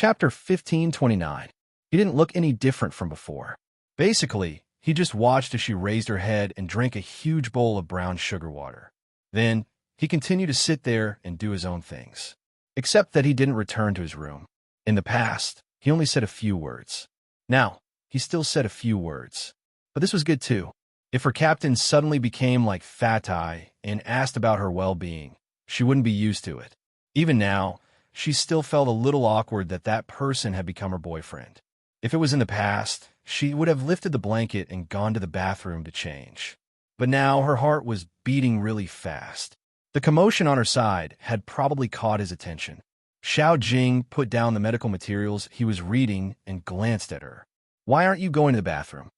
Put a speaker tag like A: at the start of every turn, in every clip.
A: Chapter 1529. He didn't look any different from before. Basically, he just watched as she raised her head and drank a huge bowl of brown sugar water. Then, he continued to sit there and do his own things. Except that he didn't return to his room. In the past, he only said a few words. Now, he still said a few words. But this was good too. If her captain suddenly became like Fatai and asked about her well-being, she wouldn't be used to it. Even now, she still felt a little awkward that that person had become her boyfriend. If it was in the past, she would have lifted the blanket and gone to the bathroom to change. But now her heart was beating really fast. The commotion on her side had probably caught his attention. Xiao Jing put down the medical materials he was reading and glanced at her. Why aren't you going to the bathroom?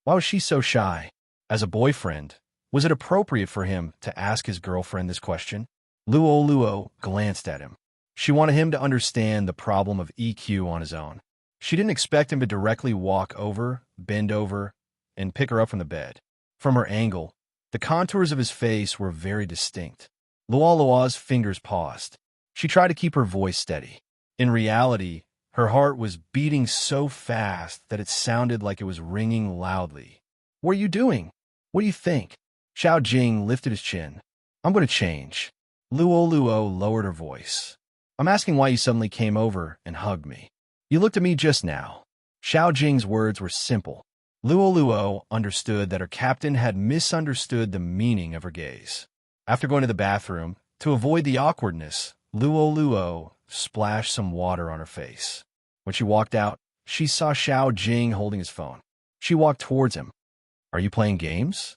A: Why was she so shy? As a boyfriend, was it appropriate for him to ask his girlfriend this question? Luo glanced at him. She wanted him to understand the problem of EQ on his own. She didn't expect him to directly walk over, bend over, and pick her up from the bed. From her angle, the contours of his face were very distinct. Luo's fingers paused. She tried to keep her voice steady. In reality, her heart was beating so fast that it sounded like it was ringing loudly. What are you doing? What do you think? Xiao Jing lifted his chin. I'm going to change. Luo lowered her voice. I'm asking why you suddenly came over and hugged me. You looked at me just now. Xiao Jing's words were simple. Luo understood that her captain had misunderstood the meaning of her gaze. After going to the bathroom, to avoid the awkwardness, Luo splashed some water on her face. When she walked out, she saw Xiao Jing holding his phone. She walked towards him. Are you playing games?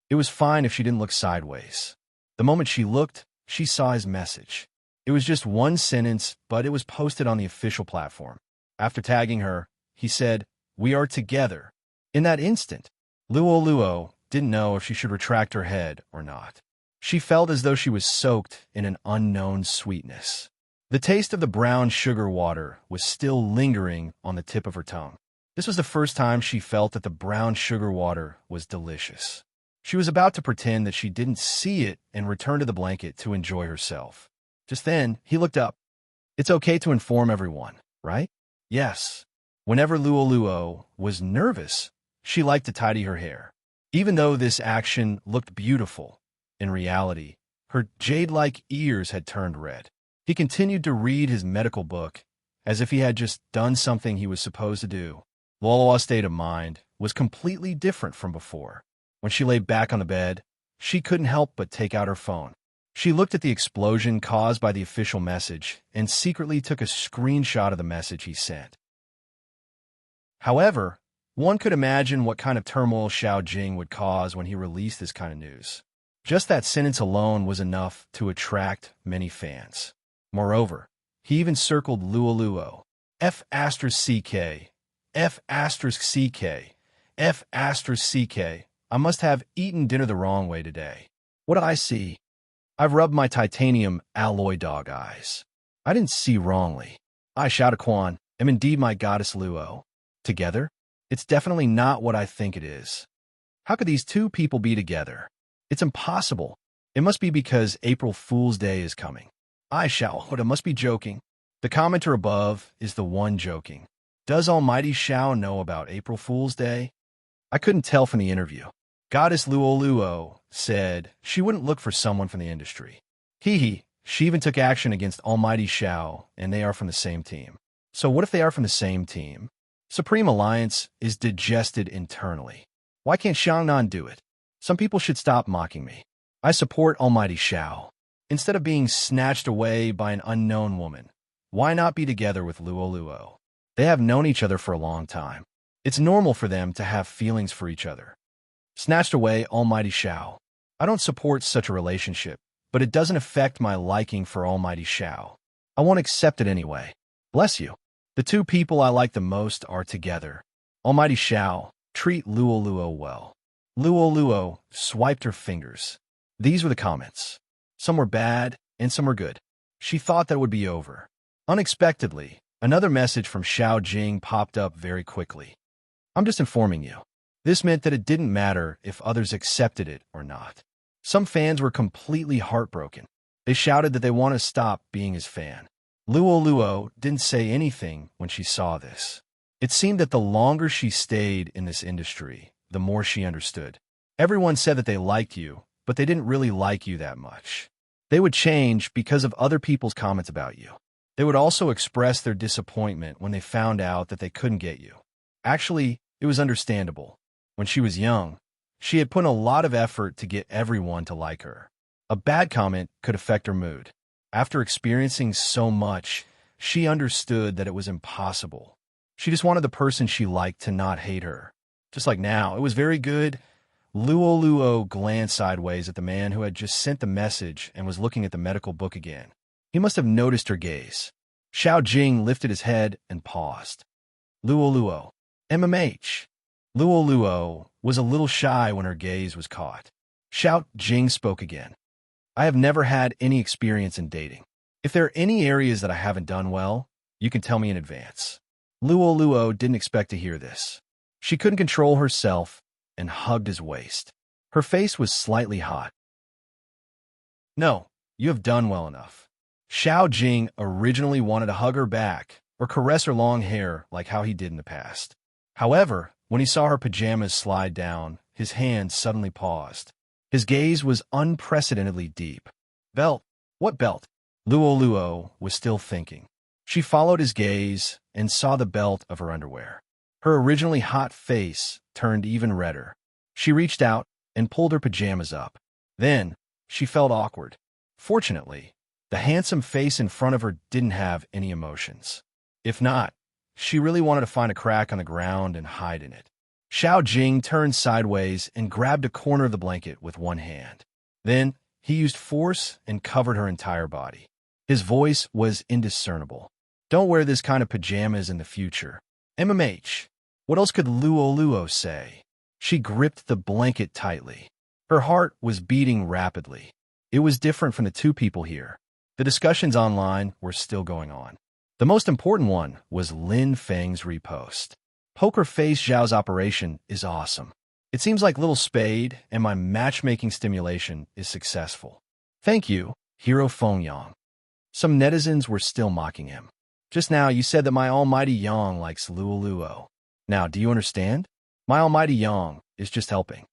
A: It was fine if she didn't look sideways. The moment she looked, she saw his message. It was just one sentence, but it was posted on the official platform. After tagging her, he said, "We are together." In that instant, Luo didn't know if she should retract her head or not. She felt as though she was soaked in an unknown sweetness. The taste of the brown sugar water was still lingering on the tip of her tongue. This was the first time she felt that the brown sugar water was delicious. She was about to pretend that she didn't see it and return to the blanket to enjoy herself. Just then, he looked up. It's okay to inform everyone, right? Yes. Whenever Luo was nervous, she liked to tidy her hair. Even though this action looked beautiful, in reality, her jade-like ears had turned red. He continued to read his medical book as if he had just done something he was supposed to do. Luo's state of mind was completely different from before. When she lay back on the bed, she couldn't help but take out her phone. She looked at the explosion caused by the official message and secretly took a screenshot of the message he sent. However, one could imagine what kind of turmoil Xiao Jing would cause when he released this kind of news. Just that sentence alone was enough to attract many fans. Moreover, he even circled Luo. F*CK. F*CK. F*CK. I must have eaten dinner the wrong way today. What did I see? I've rubbed my titanium alloy dog eyes. I didn't see wrongly. I, Xiao Quan, am indeed my goddess Luo. Together? It's definitely not what I think it is. How could these two people be together? It's impossible. It must be because April Fool's Day is coming. I, Xiao, must be joking. The commenter above is the one joking. Does Almighty Xiao know about April Fool's Day? I couldn't tell from the interview. Goddess Luo said she wouldn't look for someone from the industry. She even took action against Almighty Xiao, and they are from the same team. So what if they are from the same team? Supreme Alliance is digested internally. Why can't Xiangnan do it? Some people should stop mocking me. I support Almighty Xiao. Instead of being snatched away by an unknown woman, why not be together with Luo? They have known each other for a long time. It's normal for them to have feelings for each other. Snatched away Almighty Xiao. I don't support such a relationship, but it doesn't affect my liking for Almighty Xiao. I won't accept it anyway. Bless you. The two people I like the most are together. Almighty Xiao, treat Luo well. Luo swiped her fingers. These were the comments. Some were bad, and some were good. She thought that it would be over. Unexpectedly, another message from Xiao Jing popped up very quickly. I'm just informing you. This meant that it didn't matter if others accepted it or not. Some fans were completely heartbroken. They shouted that they want to stop being his fan. Luo didn't say anything when she saw this. It seemed that the longer she stayed in this industry, the more she understood. Everyone said that they liked you, but they didn't really like you that much. They would change because of other people's comments about you. They would also express their disappointment when they found out that they couldn't get you. Actually, it was understandable. When she was young, she had put in a lot of effort to get everyone to like her. A bad comment could affect her mood. After experiencing so much, she understood that it was impossible. She just wanted the person she liked to not hate her. Just like now, it was very good. Luo glanced sideways at the man who had just sent the message and was looking at the medical book again. He must have noticed her gaze. Xiao Jing lifted his head and paused. Luo, MMH. Luo was a little shy when her gaze was caught. Xiao Jing spoke again. I have never had any experience in dating. If there are any areas that I haven't done well, you can tell me in advance. Luo didn't expect to hear this. She couldn't control herself and hugged his waist. Her face was slightly hot. No, you have done well enough. Xiao Jing originally wanted to hug her back or caress her long hair like how he did in the past. However, when he saw her pajamas slide down, his hand suddenly paused. His gaze was unprecedentedly deep. Belt? What belt? Luo was still thinking. She followed his gaze and saw the belt of her underwear. Her originally hot face turned even redder. She reached out and pulled her pajamas up. Then, she felt awkward. Fortunately, the handsome face in front of her didn't have any emotions. If not, she really wanted to find a crack on the ground and hide in it. Xiao Jing turned sideways and grabbed a corner of the blanket with one hand. Then, he used force and covered her entire body. His voice was indiscernible. Don't wear this kind of pajamas in the future. MMH. What else could Luo say? She gripped the blanket tightly. Her heart was beating rapidly. It was different from the two people here. The discussions online were still going on. The most important one was Lin Feng's repost. Poker Face Zhao's operation is awesome. It seems like Little Spade and my matchmaking stimulation is successful. Thank you, Hero Fengyang. Some netizens were still mocking him. Just now you said that my almighty Yang likes Luo. Now, do you understand? My almighty Yang is just helping.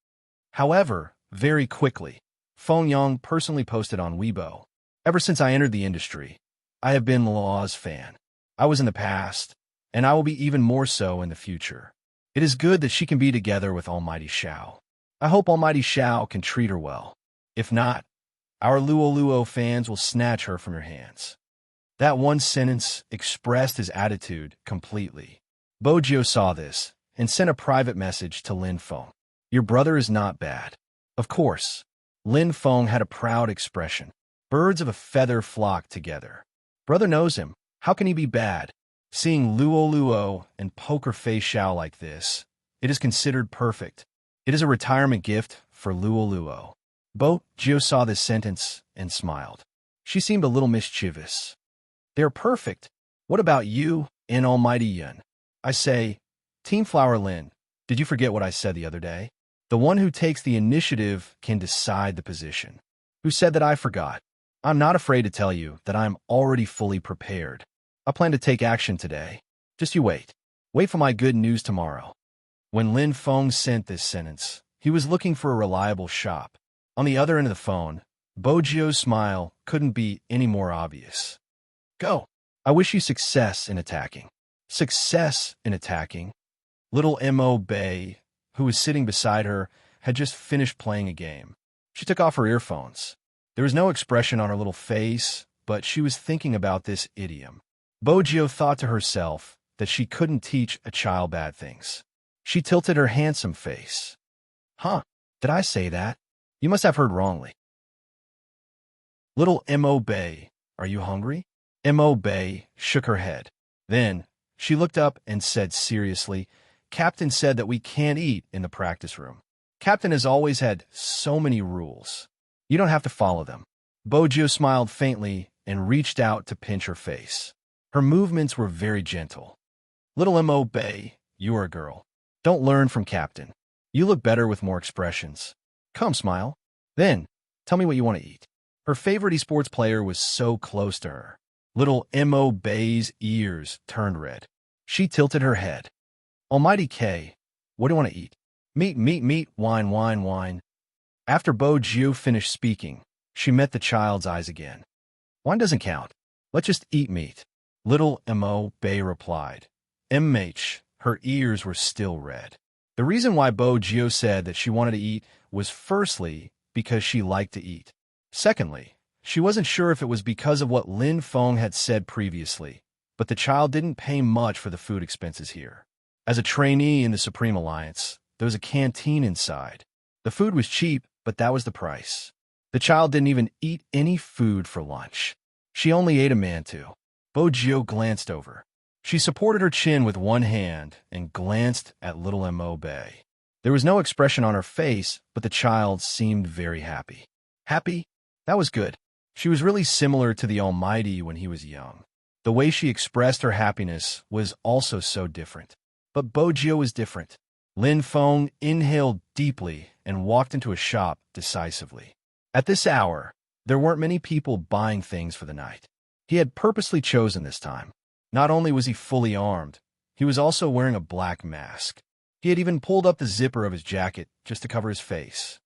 A: However, very quickly, Fengyang personally posted on Weibo. Ever since I entered the industry, I have been Luo's fan. I was in the past, and I will be even more so in the future. It is good that she can be together with Almighty Xiao. I hope Almighty Xiao can treat her well. If not, our Luo fans will snatch her from your hands. That one sentence expressed his attitude completely. Bojio saw this and sent a private message to Lin Feng. Your brother is not bad. Of course. Lin Feng had a proud expression. Birds of a feather flock together. Brother knows him. How can he be bad? Seeing Luo and Poker Face Xiao like this, it is considered perfect. It is a retirement gift for Luo. Bojio saw this sentence and smiled. She seemed a little mischievous. They're perfect. What about you and Almighty Yun? I say, Team Flower Lin, did you forget what I said the other day? The one who takes the initiative can decide the position. Who said that I forgot? I'm not afraid to tell you that I'm already fully prepared. I plan to take action today. Just you wait. Wait for my good news tomorrow. When Lin Feng sent this sentence, he was looking for a reliable shop. On the other end of the phone, Bojio's smile couldn't be any more obvious. Go. I wish you success in attacking. Success in attacking. Little Mo Bei, who was sitting beside her, had just finished playing a game. She took off her earphones. There was no expression on her little face, but she was thinking about this idiom. Bojio thought to herself that she couldn't teach a child bad things. She tilted her handsome face. Huh, did I say that? You must have heard wrongly. Little Mo Bei, are you hungry? Mo Bei shook her head. Then, she looked up and said seriously, Captain said that we can't eat in the practice room. Captain has always had so many rules. You don't have to follow them. Bojio smiled faintly and reached out to pinch her face. Her movements were very gentle. Little Mo Bei, you are a girl. Don't learn from Captain. You look better with more expressions. Come, smile. Then, tell me what you want to eat. Her favorite esports player was so close to her. Little M.O. Bay's ears turned red. She tilted her head. Almighty K, what do you want to eat? Meat, meat, meat, wine, wine, wine. After Bo Jiu finished speaking, she met the child's eyes again. Wine doesn't count. Let's just eat meat. Little M.O. Bay replied. M.H., her ears were still red. The reason why Bo Jiu said that she wanted to eat was firstly because she liked to eat. Secondly, she wasn't sure if it was because of what Lin Feng had said previously, but the child didn't pay much for the food expenses here. As a trainee in the Supreme Alliance, there was a canteen inside. The food was cheap, but that was the price. The child didn't even eat any food for lunch. She only ate a mantou. Bo Jiu glanced over. She supported her chin with one hand and glanced at little M.O. Bay. There was no expression on her face, but the child seemed very happy. Happy? That was good. She was really similar to the Almighty when he was young. The way she expressed her happiness was also so different. But Bo Jiu was different. Lin Feng inhaled deeply and walked into a shop decisively. At this hour, there weren't many people buying things for the night. He had purposely chosen this time. Not only was he fully armed, he was also wearing a black mask. He had even pulled up the zipper of his jacket just to cover his face.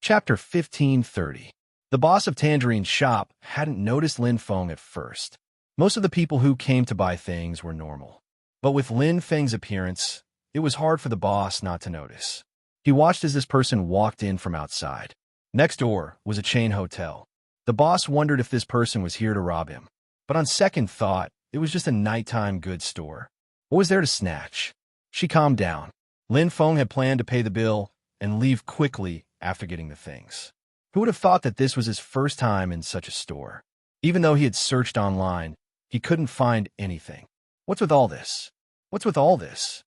A: Chapter 1530. The boss of Tangerine's shop hadn't noticed Lin Feng at first. Most of the people who came to buy things were normal. But with Lin Feng's appearance, it was hard for the boss not to notice. He watched as this person walked in from outside. Next door was a chain hotel. The boss wondered if this person was here to rob him. But on second thought, it was just a nighttime goods store. What was there to snatch? She calmed down. Lin Feng had planned to pay the bill and leave quickly after getting the things. Who would have thought that this was his first time in such a store? Even though he had searched online, he couldn't find anything. What's with all this? What's with all this?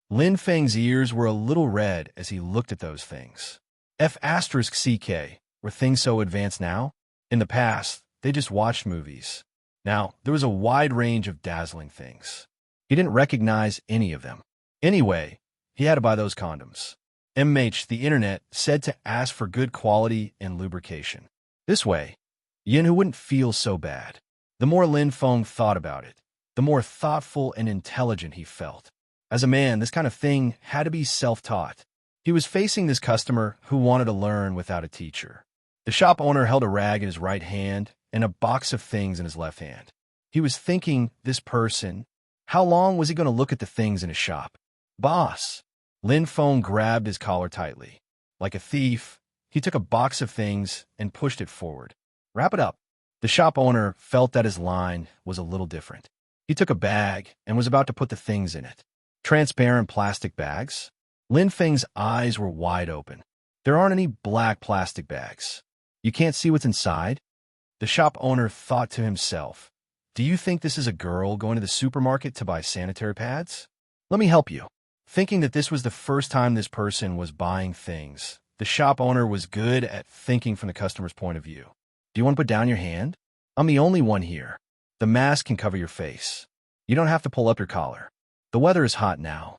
A: Lin Feng's ears were a little red as he looked at those things. F***CK, were things so advanced now? In the past, they just watched movies. Now, there was a wide range of dazzling things. He didn't recognize any of them. Anyway, he had to buy those condoms. MH, the internet, said to ask for good quality and lubrication. This way, Yinhu wouldn't feel so bad. The more Lin Feng thought about it, the more thoughtful and intelligent he felt. As a man, this kind of thing had to be self-taught. He was facing this customer who wanted to learn without a teacher. The shop owner held a rag in his right hand and a box of things in his left hand. He was thinking, this person, how long was he going to look at the things in his shop? Boss! Lin Feng grabbed his collar tightly. Like a thief, he took a box of things and pushed it forward. Wrap it up. The shop owner felt that his line was a little different. He took a bag and was about to put the things in it. Transparent plastic bags? Lin Feng's eyes were wide open. There aren't any black plastic bags. You can't see what's inside? The shop owner thought to himself, do you think this is a girl going to the supermarket to buy sanitary pads? Let me help you. Thinking that this was the first time this person was buying things, the shop owner was good at thinking from the customer's point of view. Do you want to put down your hand? I'm the only one here. The mask can cover your face. You don't have to pull up your collar. The weather is hot now.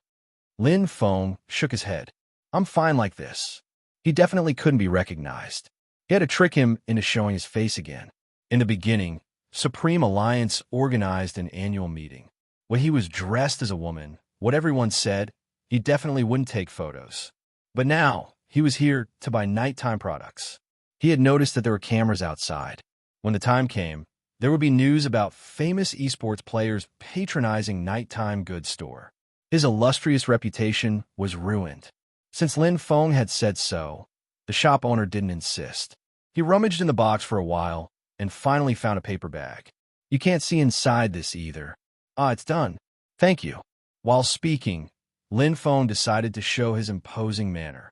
A: Lin Feng shook his head. I'm fine like this. He definitely couldn't be recognized. He had to trick him into showing his face again. In the beginning, Supreme Alliance organized an annual meeting. When he was dressed as a woman, what everyone said, he definitely wouldn't take photos. But now, he was here to buy nighttime products. He had noticed that there were cameras outside. When the time came, there would be news about famous esports players patronizing nighttime goods store. His illustrious reputation was ruined. Since Lin Feng had said so, the shop owner didn't insist. He rummaged in the box for a while and finally found a paper bag. You can't see inside this either. Ah, it's done. Thank you. While speaking, Lin Feng decided to show his imposing manner.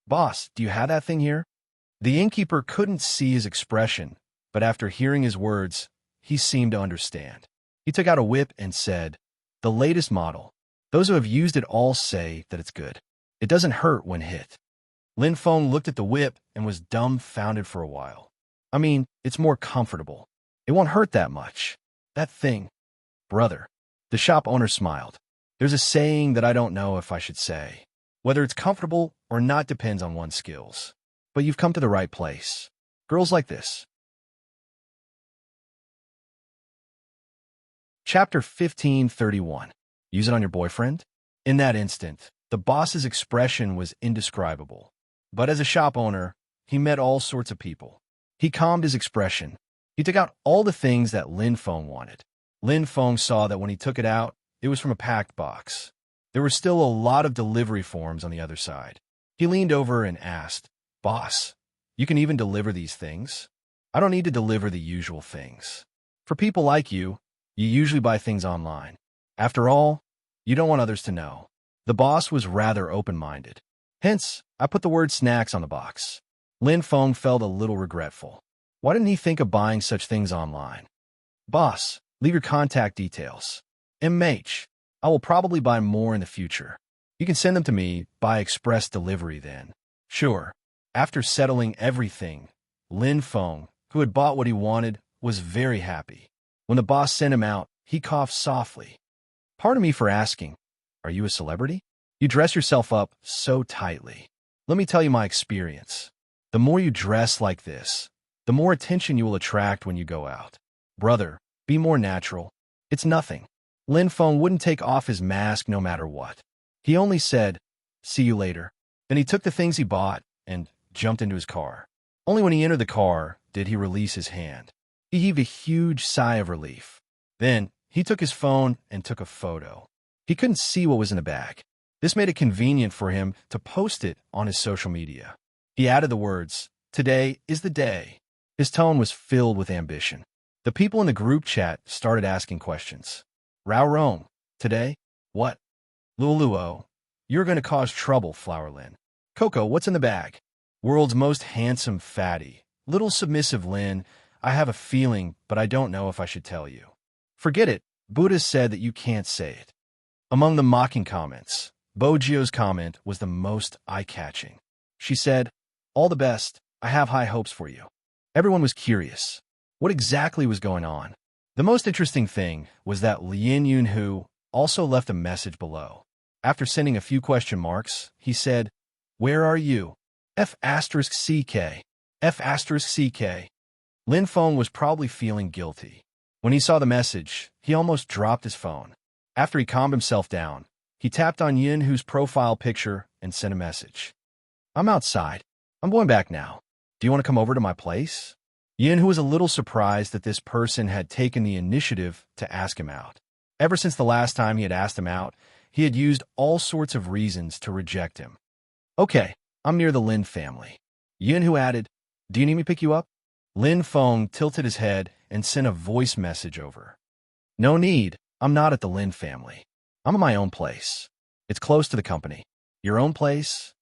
A: Boss, do you have that thing here? The innkeeper couldn't see his expression, but after hearing his words, he seemed to understand. He took out a whip and said, the latest model. Those who have used it all say that it's good. It doesn't hurt when hit. Lin Feng looked at the whip and was dumbfounded for a while. I mean, it's more comfortable. It won't hurt that much. That thing. Brother. The shop owner smiled. There's a saying that I don't know if I should say. Whether it's comfortable or not depends on one's skills. but you've come to the right place. Girls like this. Chapter 1531. Use it on your boyfriend? In that instant, the boss's expression was indescribable. But as a shop owner, he met all sorts of people. He calmed his expression. He took out all the things that Lin Feng wanted. Lin Feng saw that when he took it out, it was from a packed box. There were still a lot of delivery forms on the other side. He leaned over and asked, "Boss, you can even deliver these things? I don't need to deliver the usual things. For people like you, you usually buy things online. After all, you don't want others to know." The boss was rather open-minded. Hence, I put the word snacks on the box. Lin Feng felt a little regretful. Why didn't he think of buying such things online? "Boss, leave your contact details. MH, I will probably buy more in the future. You can send them to me by express delivery then." Sure. After settling everything, Lin Feng, who had bought what he wanted, was very happy. When the boss sent him out, he coughed softly. "Pardon me for asking, are you a celebrity? You dress yourself up so tightly. Let me tell you my experience. The more you dress like this, the more attention you will attract when you go out. Brother, be more natural. It's nothing." Lin Feng wouldn't take off his mask no matter what. He only said, "See you later." Then he took the things he bought and jumped into his car. Only when he entered the car did he release his hand. He heaved a huge sigh of relief. Then he took his phone and took a photo. He couldn't see what was in the bag. This made it convenient for him to post it on his social media. He added the words, "Today is the day." His tone was filled with ambition. The people in the group chat started asking questions. "Rao Rome, today? What? Luluo, you're going to cause trouble, Flower Lin. Coco, what's in the bag? World's most handsome fatty. Little submissive Lin, I have a feeling, but I don't know if I should tell you." "Forget it. Buddha said that you can't say it." Among the mocking comments, Bojio's comment was the most eye-catching. She said, "All the best. I have high hopes for you." Everyone was curious. What exactly was going on? The most interesting thing was that Lin Yunhu also left a message below. After sending a few question marks, he said, "Where are you? F*CK. F*CK. Lin Feng was probably feeling guilty. When he saw the message, he almost dropped his phone. After he calmed himself down, he tapped on Yunhu's profile picture and sent a message. "I'm outside. I'm going back now. Do you want to come over to my place?" Yunhu was a little surprised that this person had taken the initiative to ask him out. Ever since the last time he had asked him out, he had used all sorts of reasons to reject him. "Okay, I'm near the Lin family." Yunhu added, "Do you need me to pick you up?" Lin Feng tilted his head and sent a voice message over. "No need. I'm not at the Lin family. I'm at my own place. It's close to the company." "Your own place?"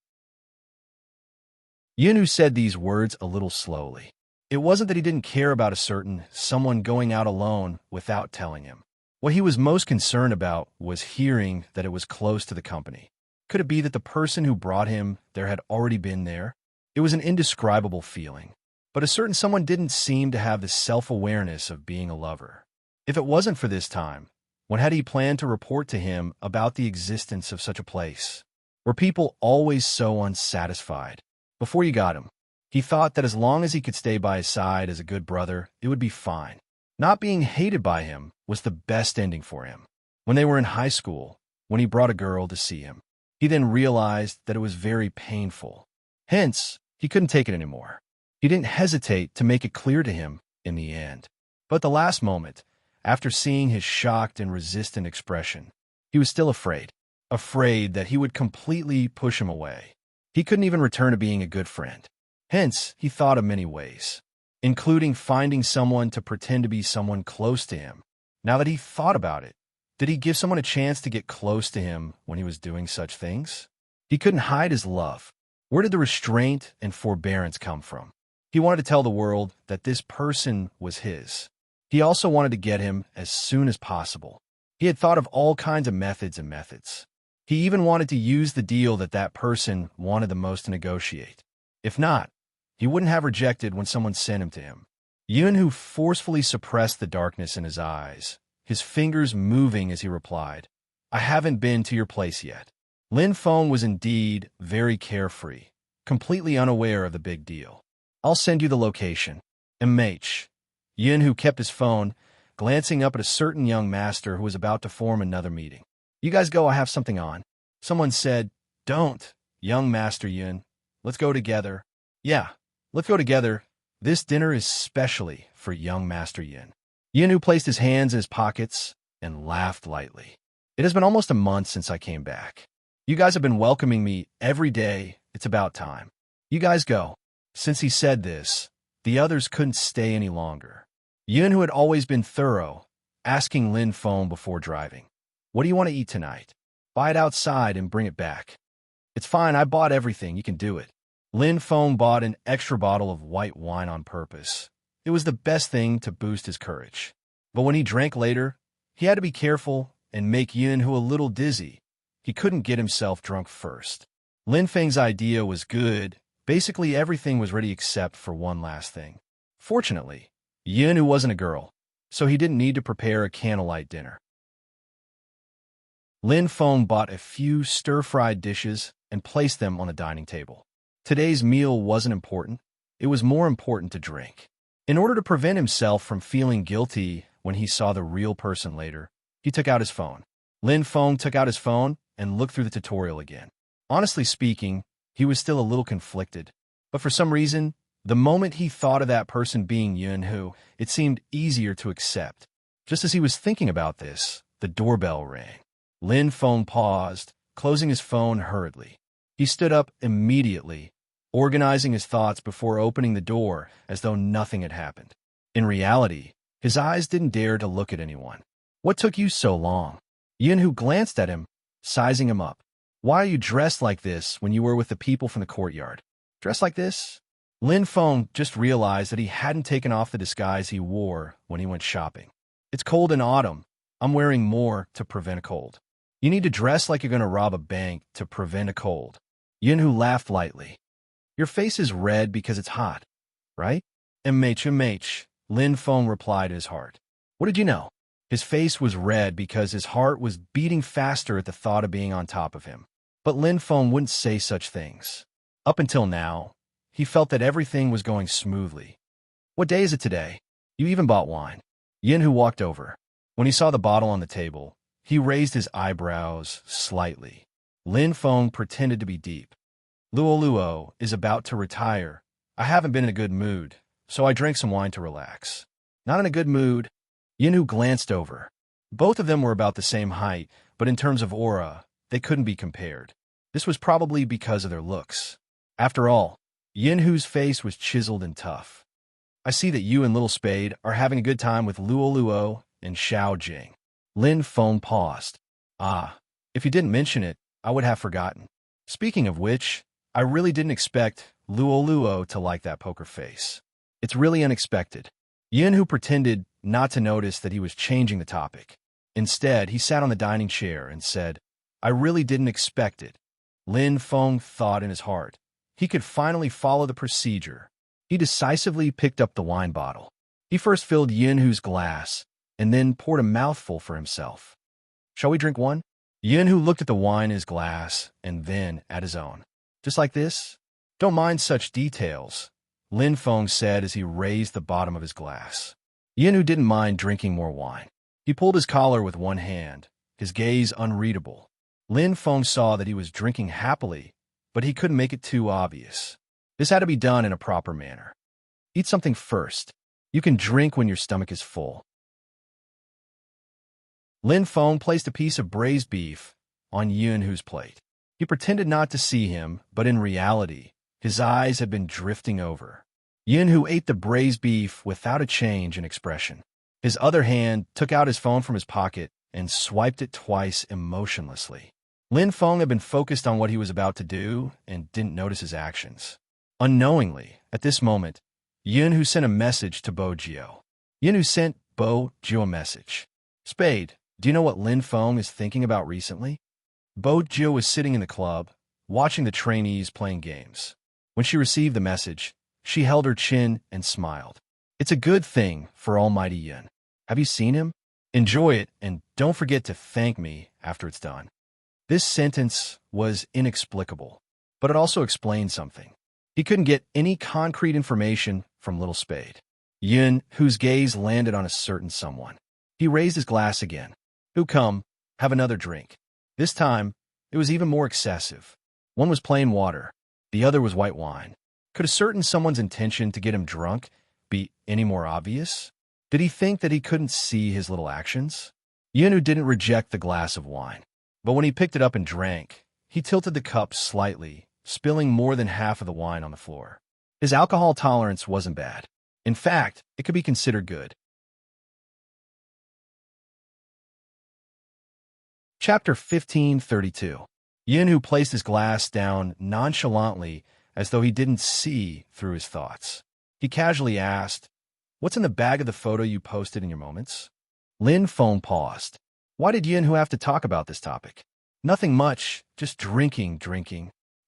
A: Yunhu said these words a little slowly. It wasn't that he didn't care about a certain someone going out alone without telling him. What he was most concerned about was hearing that it was close to the company. Could it be that the person who brought him there had already been there? It was an indescribable feeling. But a certain someone didn't seem to have the self-awareness of being a lover. If it wasn't for this time, when had he planned to report to him about the existence of such a place? Were people always so unsatisfied? Before you got him, he thought that as long as he could stay by his side as a good brother, it would be fine. Not being hated by him was the best ending for him. When they were in high school, when he brought a girl to see him, he then realized that it was very painful. Hence, he couldn't take it anymore. He didn't hesitate to make it clear to him in the end. But at the last moment, after seeing his shocked and resistant expression, he was still afraid that he would completely push him away. He couldn't even return to being a good friend. Hence, he thought of many ways, including finding someone to pretend to be someone close to him. Now that he thought about it, did he give someone a chance to get close to him when he was doing such things? He couldn't hide his love. Where did the restraint and forbearance come from? He wanted to tell the world that this person was his. He also wanted to get him as soon as possible. He had thought of all kinds of methods. He even wanted to use the deal that person wanted the most to negotiate. If not, he wouldn't have rejected when someone sent him to him. Yunhu forcefully suppressed the darkness in his eyes, his fingers moving as he replied, "I haven't been to your place yet." Lin Feng was indeed very carefree. completely unaware of the big deal. I'll send you the location. MH. Yun, who kept his phone, glancing up at a certain young master who was about to form another meeting. You guys go, I have something on. Someone said, don't, young Master Yun. Let's go together. Yeah, let's go together. This dinner is specially for young Master Yun. Yun, who placed his hands in his pockets and laughed lightly. It has been almost a month since I came back. You guys have been welcoming me every day. It's about time. You guys go. Since he said this, the others couldn't stay any longer. Yun, who had always been thorough, asking Lin Feng before driving, what do you want to eat tonight? Buy it outside and bring it back. It's fine, I bought everything, you can do it. Lin Feng bought an extra bottle of white wine on purpose. It was the best thing to boost his courage. But when he drank later, he had to be careful and make Yun, who a little dizzy. He couldn't get himself drunk first. Lin Feng's idea was good. Basically everything was ready except for one last thing. Fortunately, Yun, who wasn't a girl, so he didn't need to prepare a candlelight dinner. Lin Feng bought a few stir-fried dishes and placed them on the dining table. Today's meal wasn't important. It was more important to drink. In order to prevent himself from feeling guilty when he saw the real person later, he took out his phone. Lin Feng took out his phone and looked through the tutorial again. Honestly speaking, he was still a little conflicted, but for some reason, the moment he thought of that person being Yun, who it seemed easier to accept. Just as he was thinking about this, the doorbell rang. Lin Feng paused, closing his phone hurriedly. He stood up immediately, organizing his thoughts before opening the door as though nothing had happened. In reality, his eyes didn't dare to look at anyone. What took you so long? Yun, who glanced at him, sizing him up. Why are you dressed like this when you were with the people from the courtyard? Dressed like this? Lin Feng just realized that he hadn't taken off the disguise he wore when he went shopping. It's cold in autumn. I'm wearing more to prevent a cold. You need to dress like you're going to rob a bank to prevent a cold. Yun, who laughed lightly. Your face is red because it's hot, right? MH. Lin Feng replied in his heart. What did you know? His face was red because his heart was beating faster at the thought of being on top of him. But Lin Feng wouldn't say such things. Up until now, he felt that everything was going smoothly. What day is it today? You even bought wine. Yun, who walked over. When he saw the bottle on the table, he raised his eyebrows slightly. Lin Feng pretended to be deep. Luo is about to retire. I haven't been in a good mood, so I drank some wine to relax. Not in a good mood. Yun, who glanced over. Both of them were about the same height, but in terms of aura, they couldn't be compared. This was probably because of their looks. After all, Yun, whose face was chiseled and tough. I see that you and Little Spade are having a good time with Luo and Xiao Jing. Lin Feng paused. Ah, if you didn't mention it, I would have forgotten. Speaking of which, I really didn't expect Luo to like that poker face. It's really unexpected. Yun, who pretended not to notice that he was changing the topic. Instead, he sat on the dining chair and said, I really didn't expect it. Lin Feng thought in his heart. He could finally follow the procedure. He decisively picked up the wine bottle. He first filled Yun, whose glass, and then poured a mouthful for himself. Shall we drink one? Yun, who looked at the wine in his glass and then at his own. Just like this? Don't mind such details, Lin Feng said as he raised the bottom of his glass. Yun, who didn't mind drinking more wine. He pulled his collar with one hand, his gaze unreadable. Lin Feng saw that he was drinking happily, but he couldn't make it too obvious. This had to be done in a proper manner. Eat something first. You can drink when your stomach is full. Lin Feng placed a piece of braised beef on Yun, whose plate. He pretended not to see him, but in reality, his eyes had been drifting over. Yun, who ate the braised beef without a change in expression. His other hand took out his phone from his pocket and swiped it twice emotionlessly. Lin Feng had been focused on what he was about to do and didn't notice his actions. Unknowingly, at this moment, Yun, who sent a message to Bo Jio. Yun, who sent Bo Jio a message. Spade, do you know what Lin Feng is thinking about recently? Bo Jio was sitting in the club, watching the trainees playing games. When she received the message, she held her chin and smiled. It's a good thing for Almighty Yun. Have you seen him? Enjoy it, and don't forget to thank me after it's done. This sentence was inexplicable, but it also explained something. He couldn't get any concrete information from Little Spade. Yun, whose gaze landed on a certain someone. He raised his glass again. "Who come? Have another drink." This time, it was even more excessive. One was plain water. The other was white wine. Could a certain someone's intention to get him drunk be any more obvious? Did he think that he couldn't see his little actions? Yun didn't reject the glass of wine. But when he picked it up and drank, he tilted the cup slightly, spilling more than half of the wine on the floor. His alcohol tolerance wasn't bad. In fact, it could be considered good. Chapter 1532. Yun placed his glass down nonchalantly as though he didn't see through his thoughts. He casually asked, "What's in the bag of the photo you posted in your moments?" Lin Feng paused. Why did Yun have to talk about this topic? Nothing much, just drinking.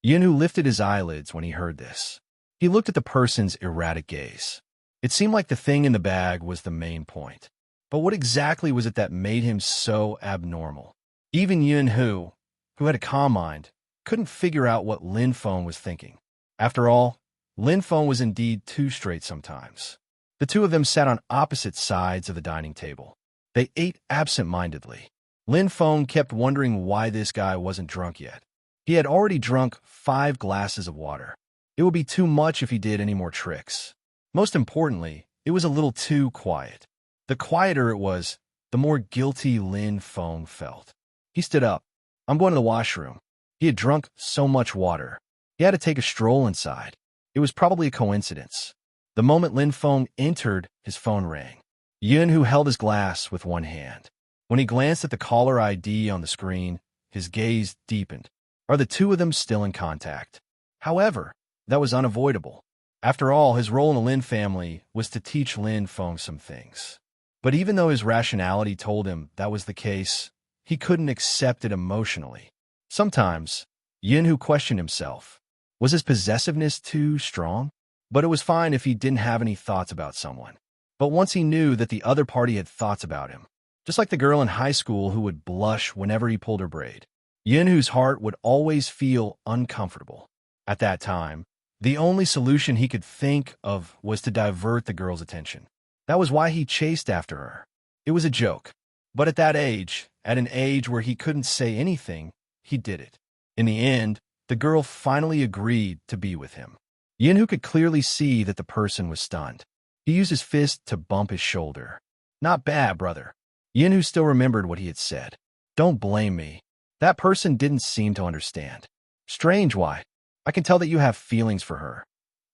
A: Yun lifted his eyelids when he heard this. He looked at the person's erratic gaze. It seemed like the thing in the bag was the main point. But what exactly was it that made him so abnormal? Even Yun, who had a calm mind, couldn't figure out what Lin Feng was thinking. After all, Lin Feng was indeed too straight sometimes. The two of them sat on opposite sides of the dining table. They ate absent-mindedly. Lin Feng kept wondering why this guy wasn't drunk yet. He had already drunk 5 glasses of water. It would be too much if he did any more tricks. Most importantly, it was a little too quiet. The quieter it was, the more guilty Lin Feng felt. He stood up. "I'm going to the washroom." He had drunk so much water. He had to take a stroll inside. It was probably a coincidence. The moment Lin Feng entered, his phone rang. Yun held his glass with one hand. When he glanced at the caller ID on the screen, his gaze deepened. Are the two of them still in contact? However, that was unavoidable. After all, his role in the Lin family was to teach Lin Feng some things. But even though his rationality told him that was the case, he couldn't accept it emotionally. Sometimes, Yun questioned himself. Was his possessiveness too strong? But it was fine if he didn't have any thoughts about someone. But once he knew that the other party had thoughts about him, just like the girl in high school who would blush whenever he pulled her braid, Yun's heart would always feel uncomfortable. At that time, the only solution he could think of was to divert the girl's attention. That was why he chased after her. It was a joke. But at that age, at an age where he couldn't say anything, he did it. In the end, the girl finally agreed to be with him. Yun could clearly see that the person was stunned. He used his fist to bump his shoulder. "Not bad, brother." Yun still remembered what he had said. "Don't blame me." That person didn't seem to understand. "Strange, why? I can tell that you have feelings for her,"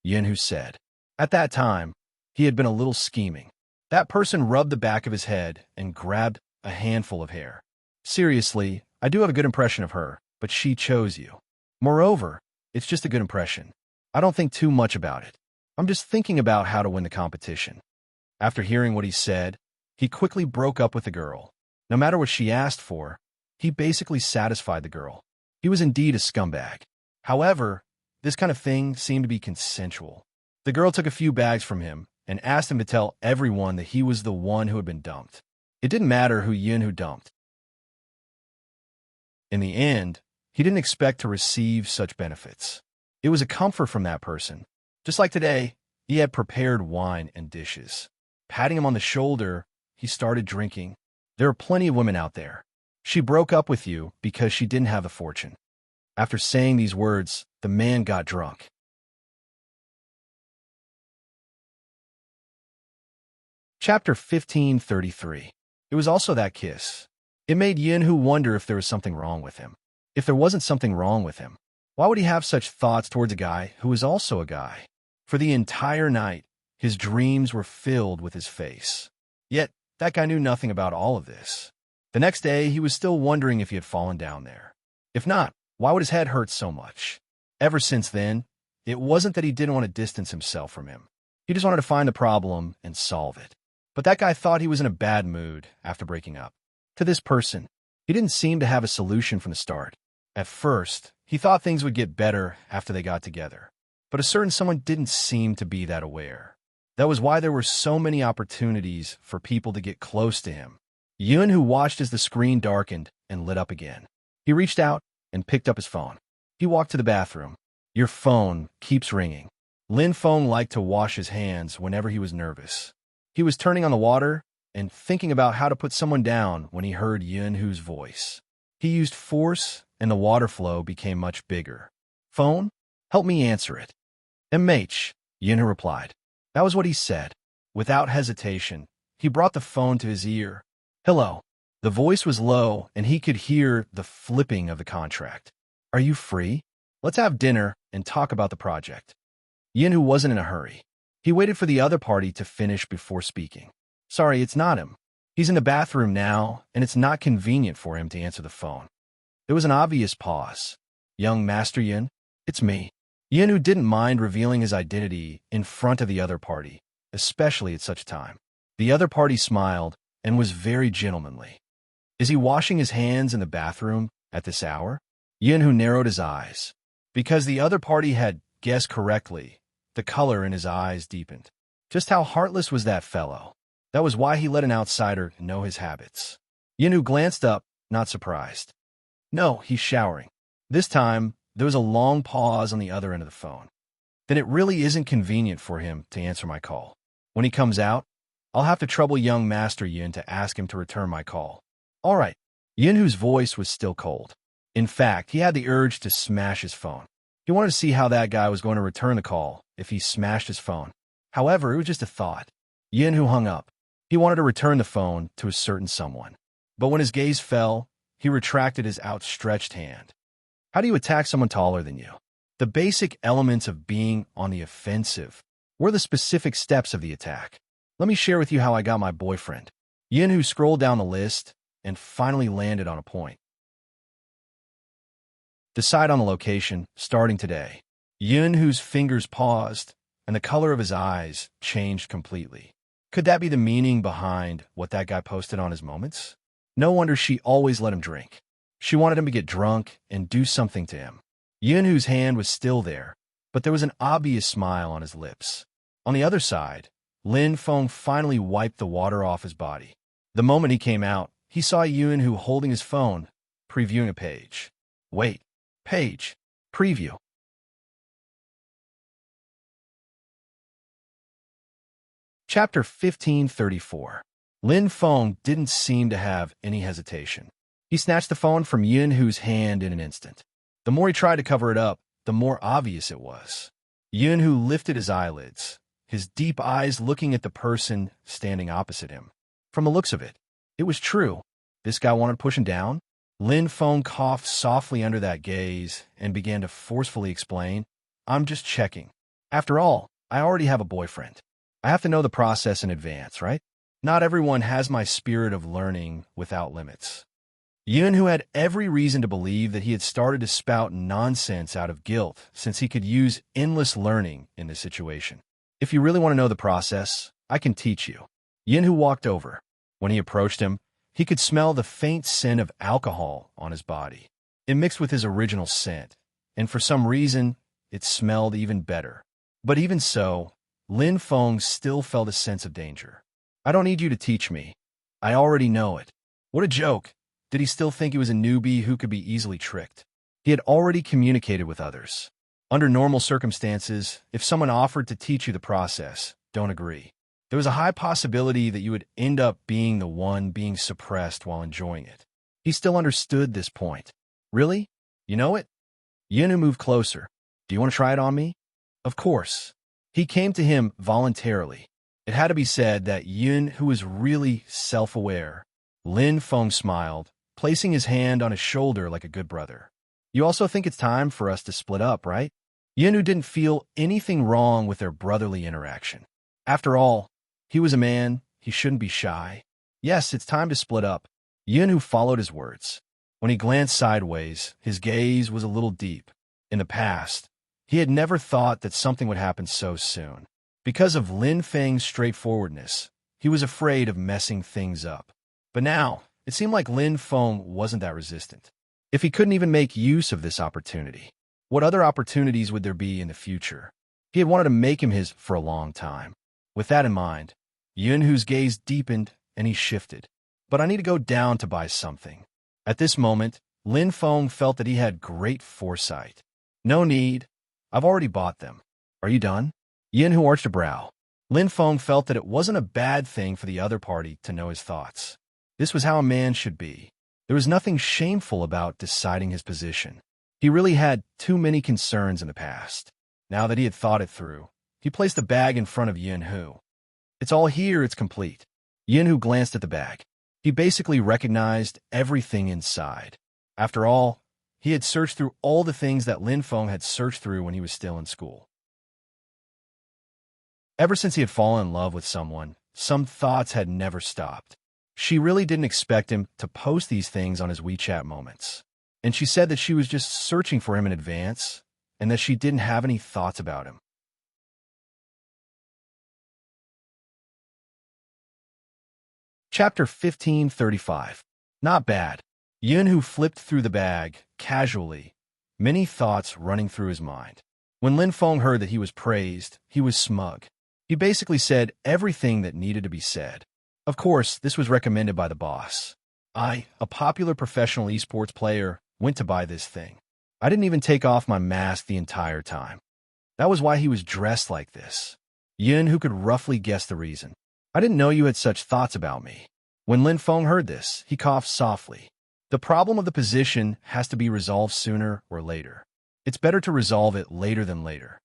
A: Yun said. At that time, he had been a little scheming. That person rubbed the back of his head and grabbed a handful of hair. "Seriously, I do have a good impression of her, but she chose you. Moreover, it's just a good impression. I don't think too much about it. I'm just thinking about how to win the competition." After hearing what he said, he quickly broke up with the girl. No matter what she asked for, he basically satisfied the girl. He was indeed a scumbag. However, this kind of thing seemed to be consensual. The girl took a few bags from him and asked him to tell everyone that he was the one who had been dumped. It didn't matter who Yun dumped. In the end, he didn't expect to receive such benefits. It was a comfort from that person. Just like today, he had prepared wine and dishes. Patting him on the shoulder, he started drinking. "There are plenty of women out there. She broke up with you because she didn't have a fortune." After saying these words, the man got drunk. Chapter 1533. It was also that kiss. It made Yun wonder if there was something wrong with him. If there wasn't something wrong with him, why would he have such thoughts towards a guy who was also a guy? For the entire night, his dreams were filled with his face. Yet, that guy knew nothing about all of this. The next day, he was still wondering if he had fallen down there. If not, why would his head hurt so much? Ever since then, it wasn't that he didn't want to distance himself from him. He just wanted to find the problem and solve it. But that guy thought he was in a bad mood after breaking up. To this person, he didn't seem to have a solution from the start. At first, he thought things would get better after they got together. But a certain someone didn't seem to be that aware. That was why there were so many opportunities for people to get close to him. Yun watched as the screen darkened and lit up again. He reached out and picked up his phone. He walked to the bathroom. Your phone keeps ringing. Lin Feng liked to wash his hands whenever he was nervous. He was turning on the water and thinking about how to put someone down when he heard Yunhu's voice. He used force, and the water flow became much bigger. Phone? Help me answer it. MH, Yunhu replied. That was what he said. Without hesitation, he brought the phone to his ear. Hello. The voice was low, and he could hear the flipping of the contract. Are you free? Let's have dinner and talk about the project. Yunhu wasn't in a hurry. He waited for the other party to finish before speaking. Sorry, it's not him. He's in the bathroom now, and it's not convenient for him to answer the phone. There was an obvious pause. Young Master Yun, it's me. Yunhu didn't mind revealing his identity in front of the other party, especially at such a time. The other party smiled and was very gentlemanly. Is he washing his hands in the bathroom at this hour? Yunhu narrowed his eyes. Because the other party had guessed correctly, the color in his eyes deepened. Just how heartless was that fellow? That was why he let an outsider know his habits. Yunhu glanced up, not surprised. No, he's showering. This time, there was a long pause on the other end of the phone. Then it really isn't convenient for him to answer my call. When he comes out, I'll have to trouble young Master Yun to ask him to return my call. All right. Yunhu's voice was still cold. In fact, he had the urge to smash his phone. He wanted to see how that guy was going to return the call if he smashed his phone. However, it was just a thought. Yunhu hung up. He wanted to return the phone to a certain someone. But when his gaze fell, he retracted his outstretched hand. How do you attack someone taller than you? The basic elements of being on the offensive were the specific steps of the attack. Let me share with you how I got my boyfriend. Yunhu scrolled down the list and finally landed on a point. Decide on the location, starting today. Yunhu's fingers paused, and the color of his eyes changed completely. Could that be the meaning behind what that guy posted on his moments? No wonder she always let him drink. She wanted him to get drunk and do something to him. Yunhu's hand was still there, but there was an obvious smile on his lips. On the other side, Lin Feng finally wiped the water off his body. The moment he came out, he saw Yunhu holding his phone, previewing a page. Wait, page, preview. Chapter 1534. Lin Feng didn't seem to have any hesitation. He snatched the phone from Yunhu's hand in an instant. The more he tried to cover it up, the more obvious it was. Yunhu lifted his eyelids, his deep eyes looking at the person standing opposite him. From the looks of it, it was true. This guy wanted to push him down. Lin Feng coughed softly under that gaze and began to forcefully explain, I'm just checking. After all, I already have a boyfriend. I have to know the process in advance, right? Not everyone has my spirit of learning without limits. Yunhu had every reason to believe that he had started to spout nonsense out of guilt since he could use endless learning in this situation. If you really want to know the process, I can teach you. Yunhu walked over. When he approached him, he could smell the faint scent of alcohol on his body. It mixed with his original scent, and for some reason, it smelled even better. But even so, Lin Feng still felt a sense of danger. I don't need you to teach me. I already know it. What a joke. Did he still think he was a newbie who could be easily tricked? He had already communicated with others. Under normal circumstances, if someone offered to teach you the process, don't agree. There was a high possibility that you would end up being the one being suppressed while enjoying it. He still understood this point. Really? You know it? Yunhu moved closer. Do you want to try it on me? Of course. He came to him voluntarily. It had to be said that Yun, who was really self-aware. Lin Feng smiled, placing his hand on his shoulder like a good brother. You also think it's time for us to split up, right? Yunhu didn't feel anything wrong with their brotherly interaction. After all, he was a man, he shouldn't be shy. Yes, it's time to split up. Yunhu followed his words. When he glanced sideways, his gaze was a little deep. In the past, he had never thought that something would happen so soon. Because of Lin Feng's straightforwardness, he was afraid of messing things up. But now, it seemed like Lin Feng wasn't that resistant. If he couldn't even make use of this opportunity, what other opportunities would there be in the future? He had wanted to make him his for a long time. With that in mind, Yunhu's gaze deepened and he shifted. But I need to go down to buy something. At this moment, Lin Feng felt that he had great foresight. No need. I've already bought them. Are you done? Yin Hu arched a brow. Lin Feng felt that it wasn't a bad thing for the other party to know his thoughts. This was how a man should be. There was nothing shameful about deciding his position. He really had too many concerns in the past. Now that he had thought it through, he placed the bag in front of Yin Hu. It's all here, it's complete. Yin Hu glanced at the bag. He basically recognized everything inside. After all, he had searched through all the things that Lin Feng had searched through when he was still in school. Ever since he had fallen in love with someone, some thoughts had never stopped. She really didn't expect him to post these things on his WeChat moments. And she said that she was just searching for him in advance and that she didn't have any thoughts about him. Chapter 1535. Not bad. Yin Hu flipped through the bag, casually, many thoughts running through his mind. When Lin Feng heard that he was praised, he was smug. He basically said everything that needed to be said. Of course, this was recommended by the boss. I, a popular professional esports player, went to buy this thing. I didn't even take off my mask the entire time. That was why he was dressed like this. Yin Hu could roughly guess the reason. I didn't know you had such thoughts about me. When Lin Feng heard this, he coughed softly. The problem of the position has to be resolved sooner or later. It's better to resolve it later than later.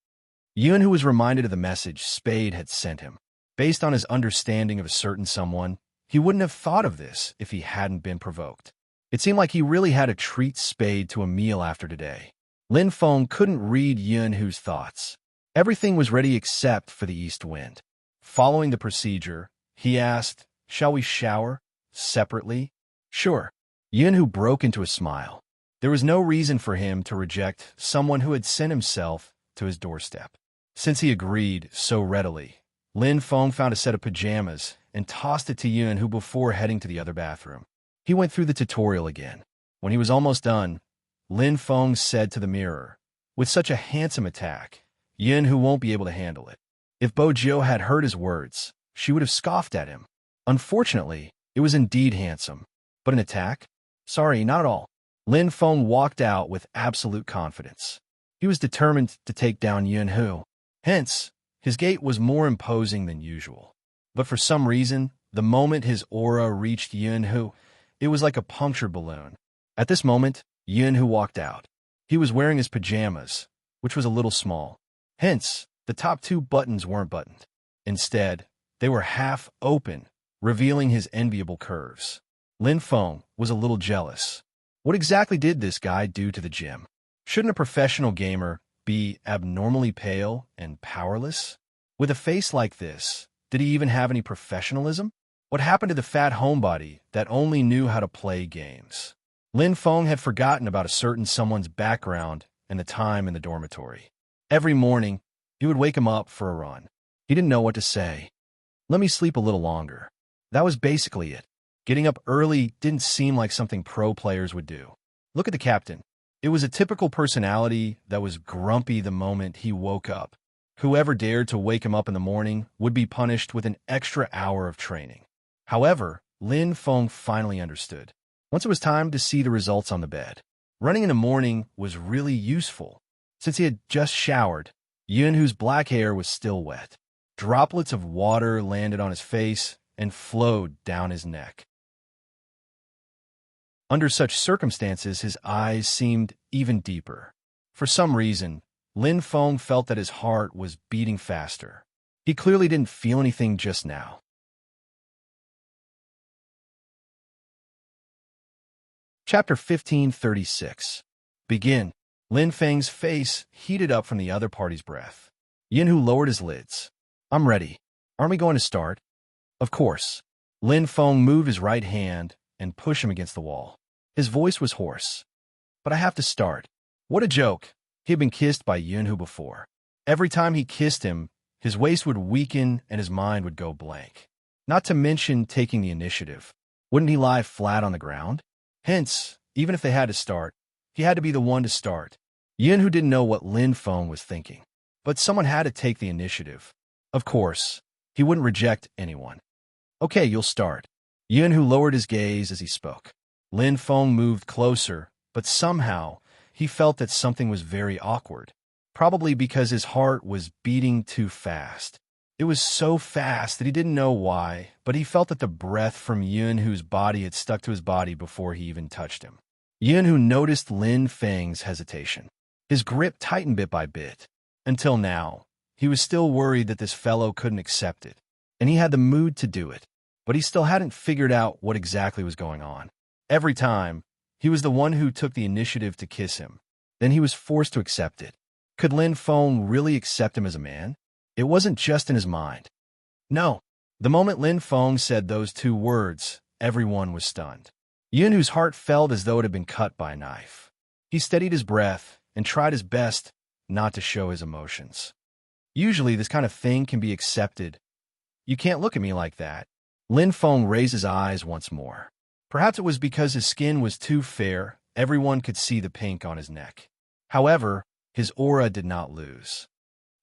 A: Yin Hu was reminded of the message Spade had sent him. Based on his understanding of a certain someone, he wouldn't have thought of this if he hadn't been provoked. It seemed like he really had to treat Spade to a meal after today. Lin Feng couldn't read Yin Hu's thoughts. Everything was ready except for the east wind. Following the procedure, he asked, "Shall we shower? Separately?" "Sure." Yin Hu broke into a smile. There was no reason for him to reject someone who had sent himself to his doorstep. Since he agreed so readily, Lin Feng found a set of pajamas and tossed it to Yin Hu before heading to the other bathroom. He went through the tutorial again. When he was almost done, Lin Feng said to the mirror, "With such a handsome attack, Yin Hu won't be able to handle it." If Bo Jiu had heard his words, she would have scoffed at him. Unfortunately, it was indeed handsome. But an attack? Sorry, not at all. Lin Feng walked out with absolute confidence. He was determined to take down Yin Hu. Hence, his gait was more imposing than usual. But for some reason, the moment his aura reached Yin Hu, it was like a punctured balloon. At this moment, Yin Hu walked out. He was wearing his pajamas, which was a little small. Hence, the top two buttons weren't buttoned. Instead, they were half open, revealing his enviable curves. Lin Feng was a little jealous. What exactly did this guy do to the gym? Shouldn't a professional gamer be abnormally pale and powerless? With a face like this, did he even have any professionalism? What happened to the fat homebody that only knew how to play games? Lin Feng had forgotten about a certain someone's background and the time in the dormitory. Every morning, he would wake him up for a run. He didn't know what to say. "Let me sleep a little longer." That was basically it. Getting up early didn't seem like something pro players would do. Look at the captain. It was a typical personality that was grumpy the moment he woke up. Whoever dared to wake him up in the morning would be punished with an extra hour of training. However, Lin Feng finally understood. Once it was time to see the results on the bed, running in the morning was really useful. Since he had just showered, Yin Hu's black hair was still wet. Droplets of water landed on his face and flowed down his neck. Under such circumstances, his eyes seemed even deeper. For some reason, Lin Feng felt that his heart was beating faster. He clearly didn't feel anything just now. Chapter 1536. Begin. Lin Feng's face heated up from the other party's breath. Yin Hu lowered his lids. "I'm ready. Aren't we going to start?" "Of course." Lin Feng moved his right hand and pushed him against the wall. His voice was hoarse. "But I have to start." What a joke. He had been kissed by Yin Hu before. Every time he kissed him, his waist would weaken and his mind would go blank. Not to mention taking the initiative. Wouldn't he lie flat on the ground? Hence, even if they had to start, he had to be the one to start. Yin Hu didn't know what Lin Feng was thinking. But someone had to take the initiative. Of course, he wouldn't reject anyone. "Okay, you'll start." Yin Hu lowered his gaze as he spoke. Lin Feng moved closer, but somehow he felt that something was very awkward. probably because his heart was beating too fast. It was so fast that he didn't know why, but he felt that the breath from Yunhu's body had stuck to his body before he even touched him. Yunhu noticed Lin Feng's hesitation. His grip tightened bit by bit. Until now, he was still worried that this fellow couldn't accept it, and he had the mood to do it, but he still hadn't figured out what exactly was going on. Every time, he was the one who took the initiative to kiss him. Then he was forced to accept it. Could Lin Feng really accept him as a man? It wasn't just in his mind. No. The moment Lin Feng said those two words, everyone was stunned. Yunhu's heart felt as though it had been cut by a knife. He steadied his breath and tried his best not to show his emotions. Usually this kind of thing can be accepted. You can't look at me like that. Lin Feng raised his eyes once more. Perhaps it was because his skin was too fair, everyone could see the pink on his neck. However, his aura did not lose.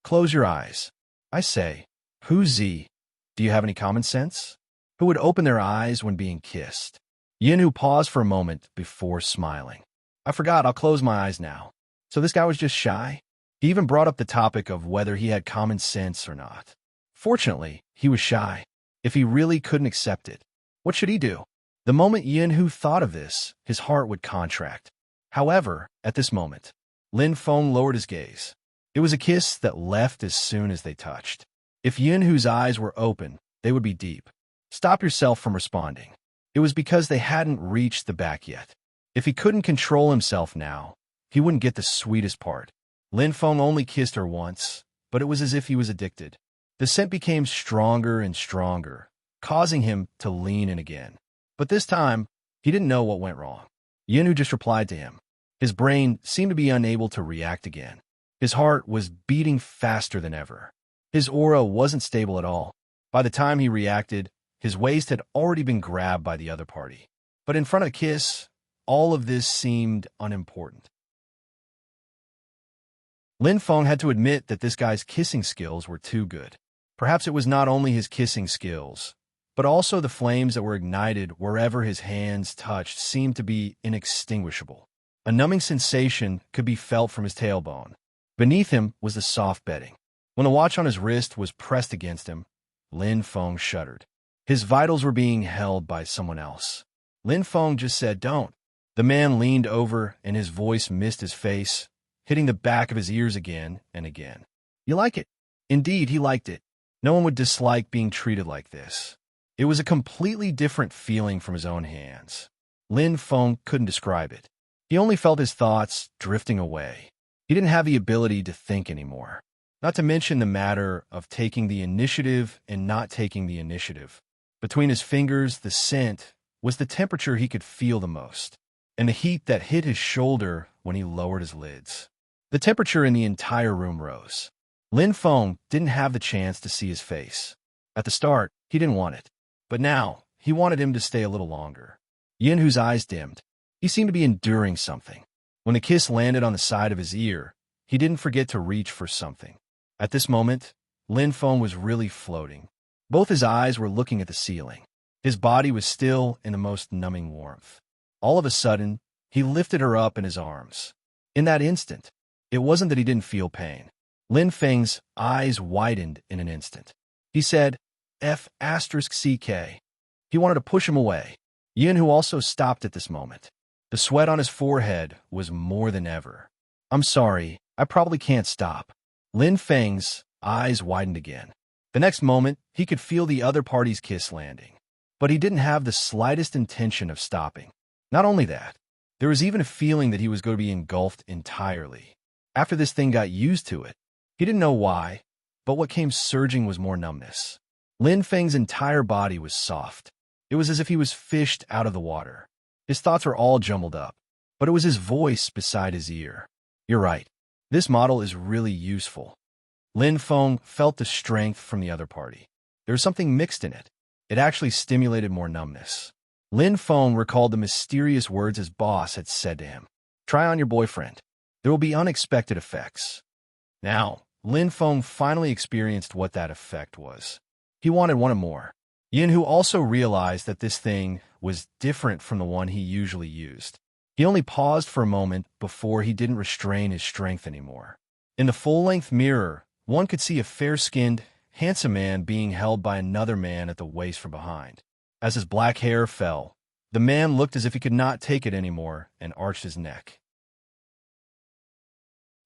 A: Close your eyes. I say, who's Z? Do you have any common sense? Who would open their eyes when being kissed? Yunhu paused for a moment before smiling. I forgot, I'll close my eyes now. So this guy was just shy? He even brought up the topic of whether he had common sense or not. Fortunately, he was shy. If he really couldn't accept it, what should he do? The moment Yunhu thought of this, his heart would contract. However, at this moment, Lin Feng lowered his gaze. It was a kiss that left as soon as they touched. If Yunhu's eyes were open, they would be deep. Stop yourself from responding. It was because they hadn't reached the back yet. If he couldn't control himself now, he wouldn't get the sweetest part. Lin Feng only kissed her once, but it was as if he was addicted. The scent became stronger and stronger, causing him to lean in again. But this time, he didn't know what went wrong. Yunhu just replied to him. His brain seemed to be unable to react again. His heart was beating faster than ever. His aura wasn't stable at all. By the time he reacted, his waist had already been grabbed by the other party. But in front of Kiss, all of this seemed unimportant. Lin Feng had to admit that this guy's kissing skills were too good. Perhaps it was not only his kissing skills, but also the flames that were ignited wherever his hands touched seemed to be inextinguishable. A numbing sensation could be felt from his tailbone. Beneath him was the soft bedding. When the watch on his wrist was pressed against him, Lin Feng shuddered. His vitals were being held by someone else. Lin Feng just said, "Don't." The man leaned over and his voice missed his face, hitting the back of his ears again and again. You like it? Indeed, he liked it. No one would dislike being treated like this. It was a completely different feeling from his own hands. Lin Feng couldn't describe it. He only felt his thoughts drifting away. He didn't have the ability to think anymore. Not to mention the matter of taking the initiative and not taking the initiative. Between his fingers, the scent was the temperature he could feel the most, and the heat that hit his shoulder when he lowered his lids. The temperature in the entire room rose. Lin Feng didn't have the chance to see his face. At the start, he didn't want it. But now, he wanted him to stay a little longer. Yunhu's eyes dimmed. He seemed to be enduring something. When the kiss landed on the side of his ear, he didn't forget to reach for something. At this moment, Lin Feng was really floating. Both his eyes were looking at the ceiling. His body was still in the most numbing warmth. All of a sudden, he lifted her up in his arms. In that instant, it wasn't that he didn't feel pain. Lin Feng's eyes widened in an instant. He said, F***CK. He wanted to push him away. Yunhu also stopped at this moment. The sweat on his forehead was more than ever. I'm sorry, I probably can't stop. Lin Feng's eyes widened again. The next moment, he could feel the other party's kiss landing. But he didn't have the slightest intention of stopping. Not only that, there was even a feeling that he was going to be engulfed entirely. After this thing got used to it, he didn't know why, but what came surging was more numbness. Lin Feng's entire body was soft. It was as if he was fished out of the water. His thoughts were all jumbled up, but it was his voice beside his ear. You're right. This model is really useful. Lin Feng felt the strength from the other party. There was something mixed in it. It actually stimulated more numbness. Lin Feng recalled the mysterious words his boss had said to him. Try on your boyfriend. There will be unexpected effects. Now, Lin Feng finally experienced what that effect was. He wanted one more. Yunhu also realized that this thing was different from the one he usually used. He only paused for a moment before he didn't restrain his strength anymore. In the full-length mirror, one could see a fair-skinned, handsome man being held by another man at the waist from behind. As his black hair fell, the man looked as if he could not take it anymore and arched his neck.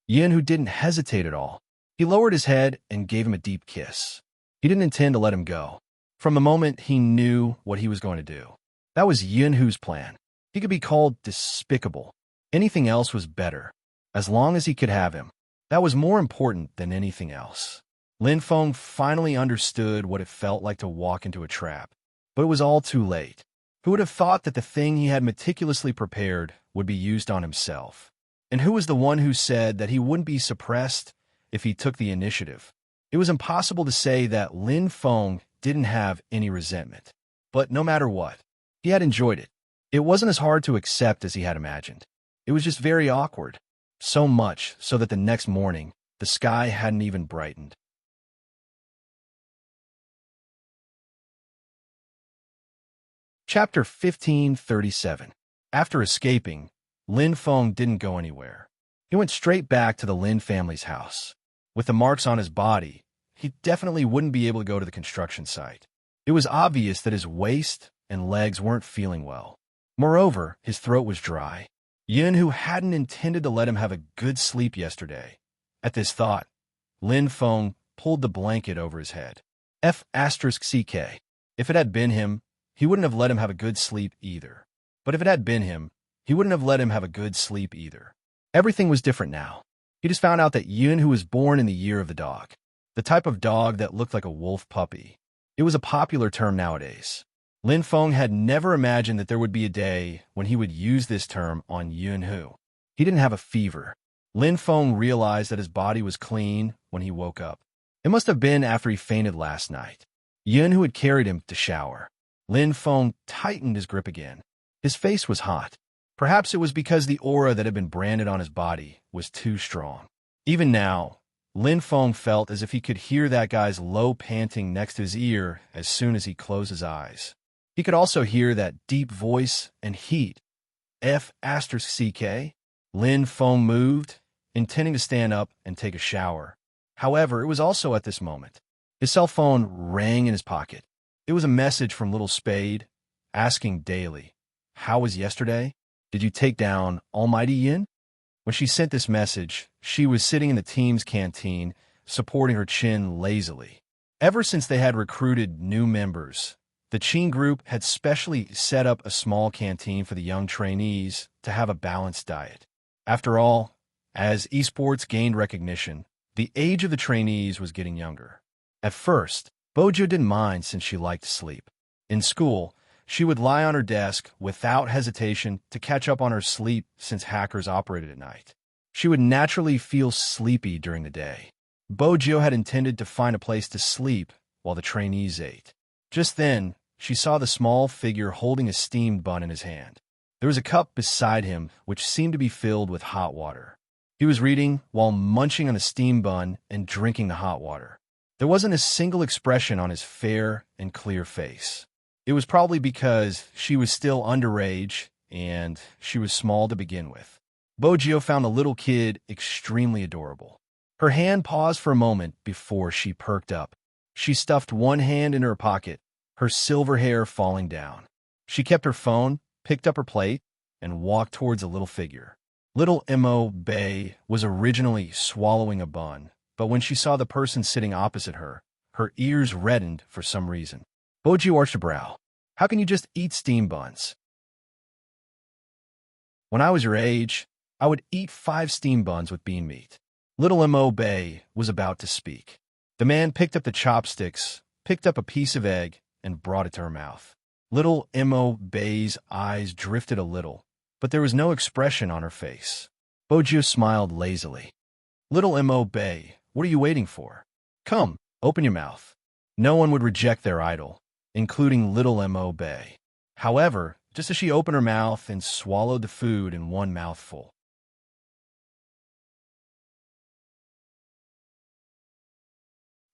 A: Yin, who didn't hesitate at all, he lowered his head and gave him a deep kiss. He didn't intend to let him go. From the moment, he knew what he was going to do. That was Yin Hu's plan. He could be called despicable. Anything else was better. As long as he could have him, that was more important than anything else. Lin Feng finally understood what it felt like to walk into a trap. But it was all too late. Who would have thought that the thing he had meticulously prepared would be used on himself? And who was the one who said that he wouldn't be suppressed if he took the initiative? It was impossible to say that Lin Feng didn't have any resentment. But no matter what, he had enjoyed it. It wasn't as hard to accept as he had imagined. It was just very awkward. So much so that the next morning, the sky hadn't even brightened. Chapter 1537. After escaping, Lin Feng didn't go anywhere. He went straight back to the Lin family's house. With the marks on his body, he definitely wouldn't be able to go to the construction site. It was obvious that his waist and legs weren't feeling well. Moreover, his throat was dry. Yin, who hadn't intended to let him have a good sleep yesterday. At this thought, Lin Feng pulled the blanket over his head. F***CK. If it had been him, he wouldn't have let him have a good sleep either. But if it had been him, he wouldn't have let him have a good sleep either. Everything was different now. He just found out that Yin, who was born in the year of the dog. The type of dog that looked like a wolf puppy. It was a popular term nowadays. Lin Feng had never imagined that there would be a day when he would use this term on Yin Hu. He didn't have a fever. Lin Feng realized that his body was clean when he woke up. It must have been after he fainted last night. Yin Hu had carried him to shower. Lin Feng tightened his grip again. His face was hot. Perhaps it was because the aura that had been branded on his body was too strong. Even now, Lin Feng felt as if he could hear that guy's low panting next to his ear as soon as he closed his eyes. He could also hear that deep voice and heat. F***CK. Lin Feng moved, intending to stand up and take a shower. However, it was also at this moment. His cell phone rang in his pocket. It was a message from Little Spade, asking daily, "How was yesterday? Did you take down Almighty Yin?" When she sent this message, she was sitting in the team's canteen, supporting her chin lazily. Ever since they had recruited new members, the Qin group had specially set up a small canteen for the young trainees to have a balanced diet. After all, as esports gained recognition, the age of the trainees was getting younger. At first, Bojo didn't mind since she liked to sleep. In school, she would lie on her desk without hesitation to catch up on her sleep since hackers operated at night. She would naturally feel sleepy during the day. Bojo had intended to find a place to sleep while the trainees ate. Just then, she saw the small figure holding a steamed bun in his hand. There was a cup beside him which seemed to be filled with hot water. He was reading while munching on the steamed bun and drinking the hot water. There wasn't a single expression on his fair and clear face. It was probably because she was still underage and she was small to begin with. Bojo found the little kid extremely adorable. Her hand paused for a moment before she perked up. She stuffed one hand in her pocket, her silver hair falling down. She kept her phone, picked up her plate, and walked towards the little figure. Little Mo Bei was originally swallowing a bun, but when she saw the person sitting opposite her, her ears reddened for some reason. Bojo arched a brow. "How can you just eat steam buns?" "When I was your age, I would eat 5 steam buns with bean meat." Little Mo Bei was about to speak. The man picked up the chopsticks, picked up a piece of egg, and brought it to her mouth. Little Mo Bei's eyes drifted a little, but there was no expression on her face. Bojo smiled lazily. "Little Mo Bei, what are you waiting for? Come, open your mouth." No one would reject their idol, including Little Mo Bei. However, just as she opened her mouth and swallowed the food in one mouthful.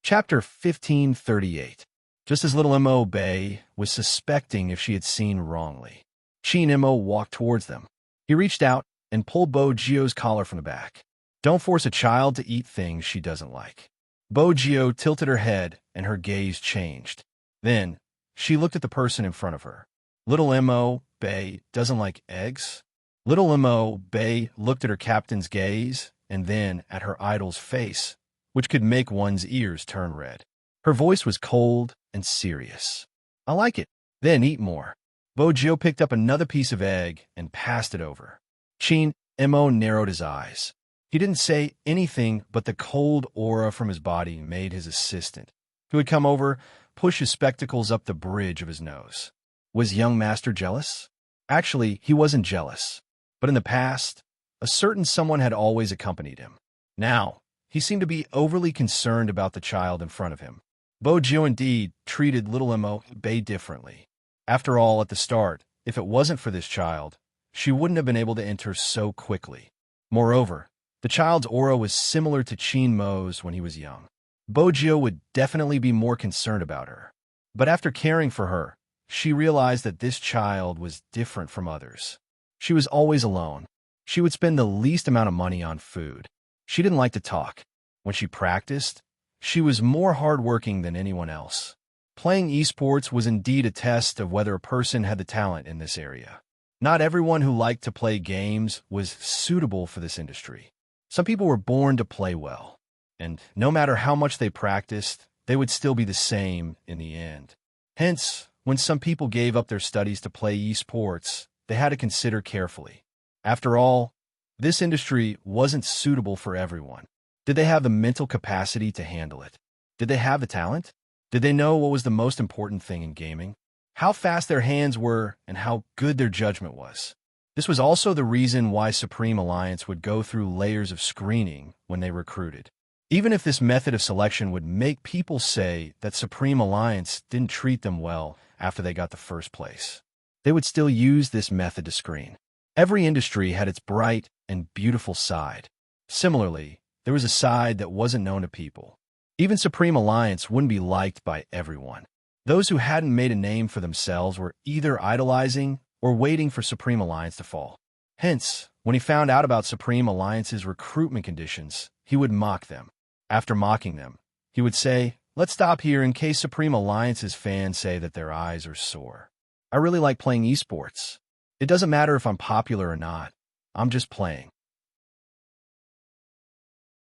A: Chapter 1538. Just as Little Mo Bei was suspecting if she had seen wrongly, Qin Mo walked towards them. He reached out and pulled Bojo's collar from the back. Don't force a child to eat things she doesn't like. Bojio tilted her head, and her gaze changed. Then, she looked at the person in front of her. Little Imo Bay doesn't like eggs? Little Imo Bay looked at her captain's gaze, and then at her idol's face, which could make one's ears turn red. Her voice was cold and serious. I like it. Then eat more. Bojio picked up another piece of egg and passed it over. Chin Imo narrowed his eyes. He didn't say anything, but the cold aura from his body made his assistant, who had come over, push his spectacles up the bridge of his nose. Was young master jealous? Actually, he wasn't jealous. But in the past, a certain someone had always accompanied him. Now, he seemed to be overly concerned about the child in front of him. Bojio indeed treated little Imo Bay differently. After all, at the start, if it wasn't for this child, she wouldn't have been able to enter so quickly. Moreover, the child's aura was similar to Chin Mo's when he was young. Bojio would definitely be more concerned about her. But after caring for her, she realized that this child was different from others. She was always alone. She would spend the least amount of money on food. She didn't like to talk. When she practiced, she was more hardworking than anyone else. Playing esports was indeed a test of whether a person had the talent in this area. Not everyone who liked to play games was suitable for this industry. Some people were born to play well, and no matter how much they practiced, they would still be the same in the end. Hence, when some people gave up their studies to play esports, they had to consider carefully. After all, this industry wasn't suitable for everyone. Did they have the mental capacity to handle it? Did they have the talent? Did they know what was the most important thing in gaming? How fast their hands were and how good their judgment was. This was also the reason why Supreme Alliance would go through layers of screening when they recruited. Even if this method of selection would make people say that Supreme Alliance didn't treat them well after they got the first place, they would still use this method to screen. Every industry had its bright and beautiful side. Similarly, there was a side that wasn't known to people. Even Supreme Alliance wouldn't be liked by everyone. Those who hadn't made a name for themselves were either idolizing or waiting for Supreme Alliance to fall. Hence, when he found out about Supreme Alliance's recruitment conditions, he would mock them. After mocking them, he would say, "Let's stop here in case Supreme Alliance's fans say that their eyes are sore. I really like playing esports. It doesn't matter if I'm popular or not. I'm just playing.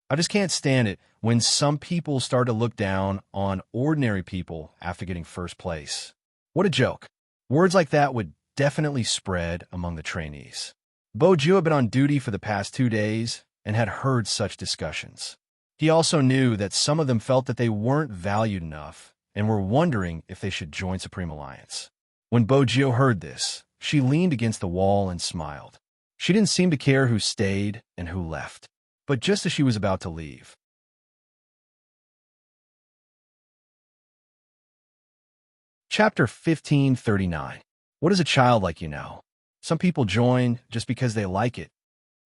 A: I just can't stand it when some people start to look down on ordinary people after getting first place. What a joke." Words like that would definitely spread among the trainees. Bojio had been on duty for the past 2 days and had heard such discussions. He also knew that some of them felt that they weren't valued enough and were wondering if they should join Supreme Alliance. When Bojio heard this, she leaned against the wall and smiled. She didn't seem to care who stayed and who left. But just as she was about to leave, Chapter 1539. What does a child like you know? Some people join just because they like it.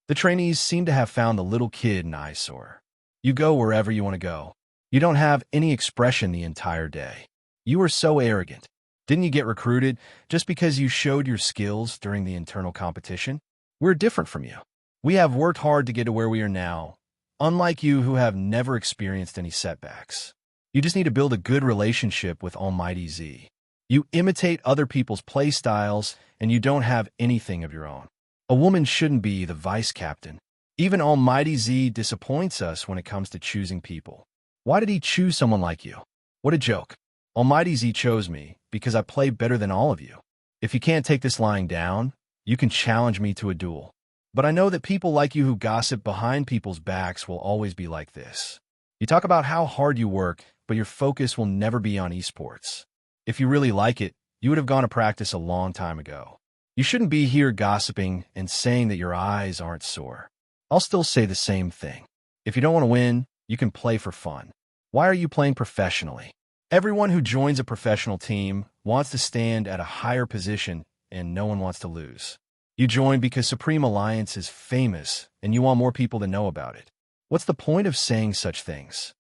A: The trainees seem to have found the little kid an eyesore. You go wherever you want to go. You don't have any expression the entire day. You are so arrogant. Didn't you get recruited just because you showed your skills during the internal competition? We're different from you. We have worked hard to get to where we are now, unlike you who have never experienced any setbacks. You just need to build a good relationship with Almighty Z. You imitate other people's play styles, and you don't have anything of your own. A woman shouldn't be the vice captain. Even Almighty Z disappoints us when it comes to choosing people. Why did he choose someone like you? What a joke. Almighty Z chose me because I play better than all of you. If you can't take this lying down, you can challenge me to a duel. But I know that people like you who gossip behind people's backs will always be like this. You talk about how hard you work, but your focus will never be on esports. If you really like it, you would have gone to practice a long time ago. You shouldn't be here gossiping and saying that your eyes aren't sore. I'll still say the same thing. If you don't want to win, you can play for fun. Why are you playing professionally? Everyone who joins a professional team wants to stand at a higher position, and no one wants to lose. You join because Supreme Alliance is famous, and you want more people to know about it. What's the point of saying such things?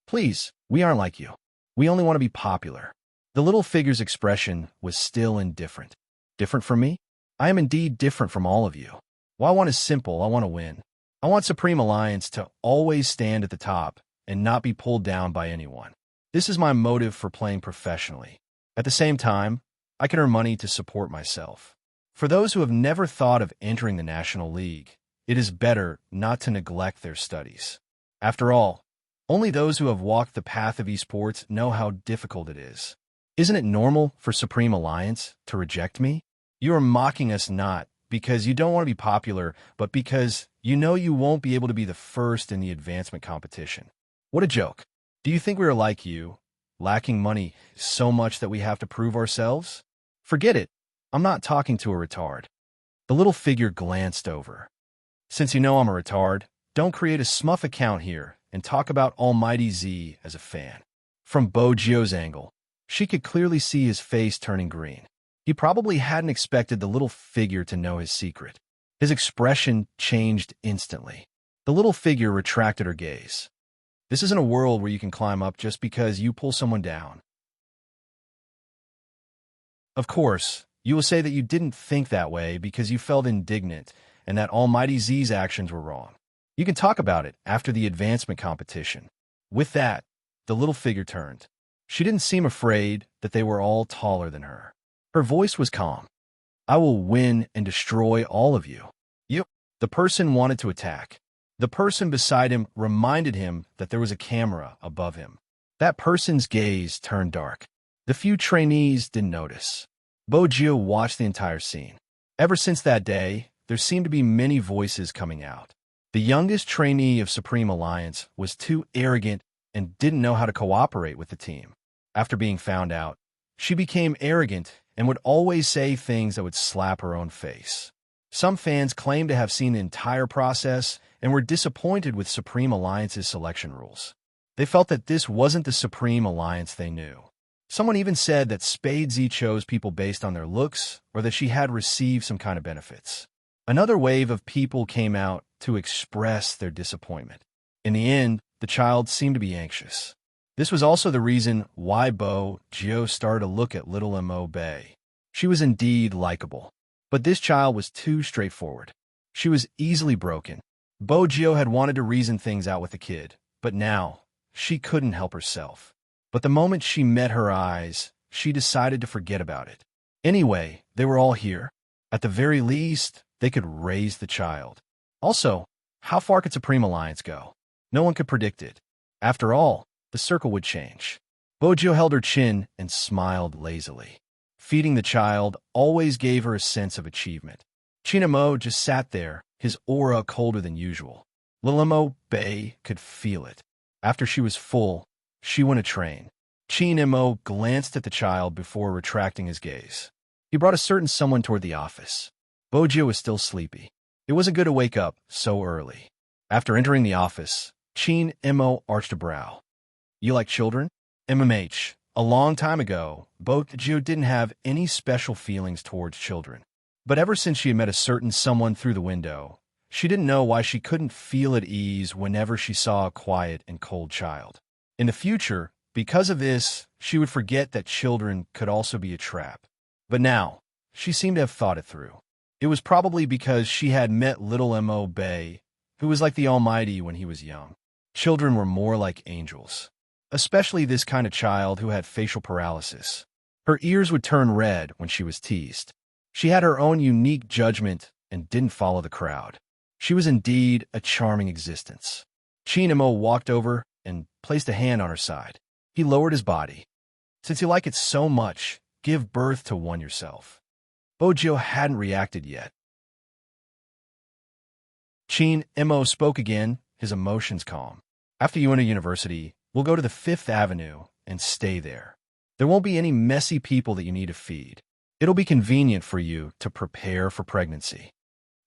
A: Please, we aren't like you. We only want to be popular. The little figure's expression was still indifferent. Different from me? I am indeed different from all of you. What I want is simple. I want to win. I want Supreme Alliance to always stand at the top and not be pulled down by anyone. This is my motive for playing professionally. At the same time, I can earn money to support myself. For those who have never thought of entering the National League, it is better not to neglect their studies. After all, only those who have walked the path of esports know how difficult it is. Isn't it normal for Supreme Alliance to reject me? You are mocking us not because you don't want to be popular, but because you know you won't be able to be the first in the advancement competition. What a joke. Do you think we are like you, lacking money so much that we have to prove ourselves? Forget it. I'm not talking to a retard. The little figure glanced over. Since you know I'm a retard, don't create a smurf account here and talk about Almighty Z as a fan. From Bojio's angle, she could clearly see his face turning green. He probably hadn't expected the little figure to know his secret. His expression changed instantly. The little figure retracted her gaze. This isn't a world where you can climb up just because you pull someone down. Of course, you will say that you didn't think that way because you felt indignant and that Almighty Z's actions were wrong. You can talk about it after the advancement competition. With that, the little figure turned. She didn't seem afraid that they were all taller than her. Her voice was calm. I will win and destroy all of you. You. The person wanted to attack. The person beside him reminded him that there was a camera above him. That person's gaze turned dark. The few trainees didn't notice. Bojio watched the entire scene. Ever since that day, there seemed to be many voices coming out. The youngest trainee of Supreme Alliance was too arrogant and didn't know how to cooperate with the team. After being found out, she became arrogant and would always say things that would slap her own face. Some fans claimed to have seen the entire process and were disappointed with Supreme Alliance's selection rules. They felt that this wasn't the Supreme Alliance they knew. Someone even said that Spadesy chose people based on their looks or that she had received some kind of benefits. Another wave of people came out to express their disappointment. In the end, the child seemed to be anxious. This was also the reason why Bojio started to look at little Mo Bay. She was indeed likable, but this child was too straightforward. She was easily broken. Bojio had wanted to reason things out with the kid, but now she couldn't help herself. But the moment she met her eyes, she decided to forget about it. Anyway, they were all here. At the very least, they could raise the child. Also, how far could Supreme Alliance go? No one could predict it. After all, the circle would change. Bojio held her chin and smiled lazily. Feeding the child always gave her a sense of achievement. Chinamo just sat there, his aura colder than usual. Lilimo Bay could feel it. After she was full, she went to train. Chinamo glanced at the child before retracting his gaze. He brought a certain someone toward the office. Bojio was still sleepy. It wasn't good to wake up so early. After entering the office, Chinamo arched a brow. You like children? MMH. A long time ago, Bojio didn't have any special feelings towards children. But ever since she had met a certain someone through the window, she didn't know why she couldn't feel at ease whenever she saw a quiet and cold child. In the future, because of this, she would forget that children could also be a trap. But now, she seemed to have thought it through. It was probably because she had met little Mo Bay, who was like the Almighty when he was young. Children were more like angels, especially this kind of child who had facial paralysis. Her ears would turn red when she was teased. She had her own unique judgment and didn't follow the crowd. She was indeed a charming existence. Chinamo walked over and placed a hand on her side. He lowered his body. Since you like it so much, give birth to one yourself. Bojio hadn't reacted yet. Chinamo spoke again, his emotions calm. After you enter university, we'll go to the 5th Avenue and stay there. There won't be any messy people that you need to feed. It'll be convenient for you to prepare for pregnancy.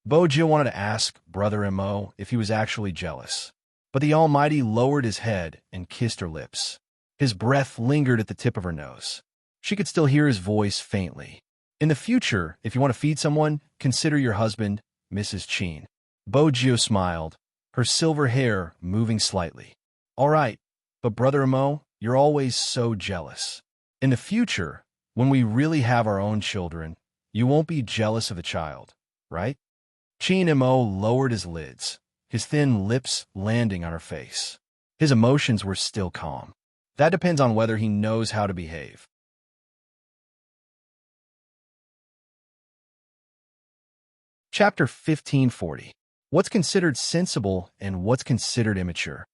A: Bojio wanted to ask Brother Mo if he was actually jealous, but the Almighty lowered his head and kissed her lips. His breath lingered at the tip of her nose. She could still hear his voice faintly. In the future, if you want to feed someone, consider your husband, Mrs. Chin. Bojio smiled, her silver hair moving slightly. All right, but Brother Mo, you're always so jealous. In the future, when we really have our own children, you won't be jealous of a child, right? Chinamo lowered his lids. his thin lips landing on her face. His emotions were still calm. That depends on whether he knows how to behave. Chapter 1540. What's considered sensible and what's considered immature.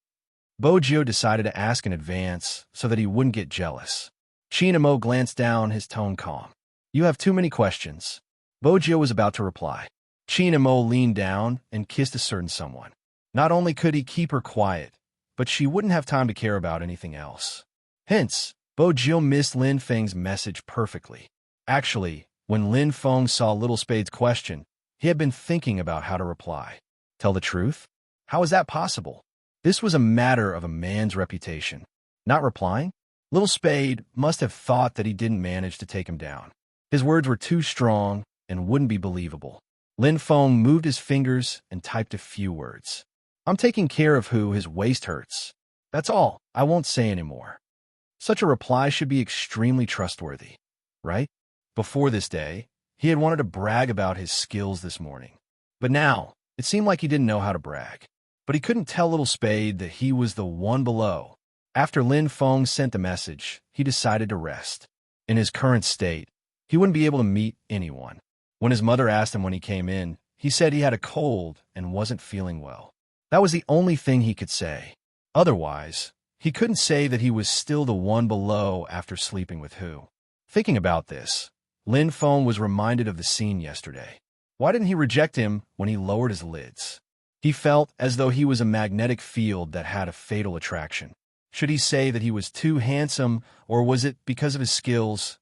A: Bojo decided to ask in advance so that he wouldn't get jealous. Chinamo glanced down, his tone calm. You have too many questions. Bojo was about to reply. Chinamo leaned down and kissed a certain someone. Not only could he keep her quiet, but she wouldn't have time to care about anything else. Hence, Bojo missed Lin Feng's message perfectly. Actually, when Lin Feng saw Little Spade's question, he had been thinking about how to reply. Tell the truth? How is that possible? This was a matter of a man's reputation. Not replying? Little Spade must have thought that he didn't manage to take him down. His words were too strong and wouldn't be believable. Lin Feng moved his fingers and typed a few words. I'm taking care of who his waist hurts. That's all. I won't say anymore. Such a reply should be extremely trustworthy, right? Before this day, he had wanted to brag about his skills this morning. But now, it seemed like he didn't know how to brag. But he couldn't tell Little Spade that he was the one below. After Lin Feng sent the message, he decided to rest. In his current state, he wouldn't be able to meet anyone. When his mother asked him when he came in, he said he had a cold and wasn't feeling well. That was the only thing he could say. Otherwise, he couldn't say that he was still the one below after sleeping with who. Thinking about this, Lin Feng was reminded of the scene yesterday. Why didn't he reject him when he lowered his lids? He felt as though he was a magnetic field that had a fatal attraction. Should he say that he was too handsome, or was it because of his skills?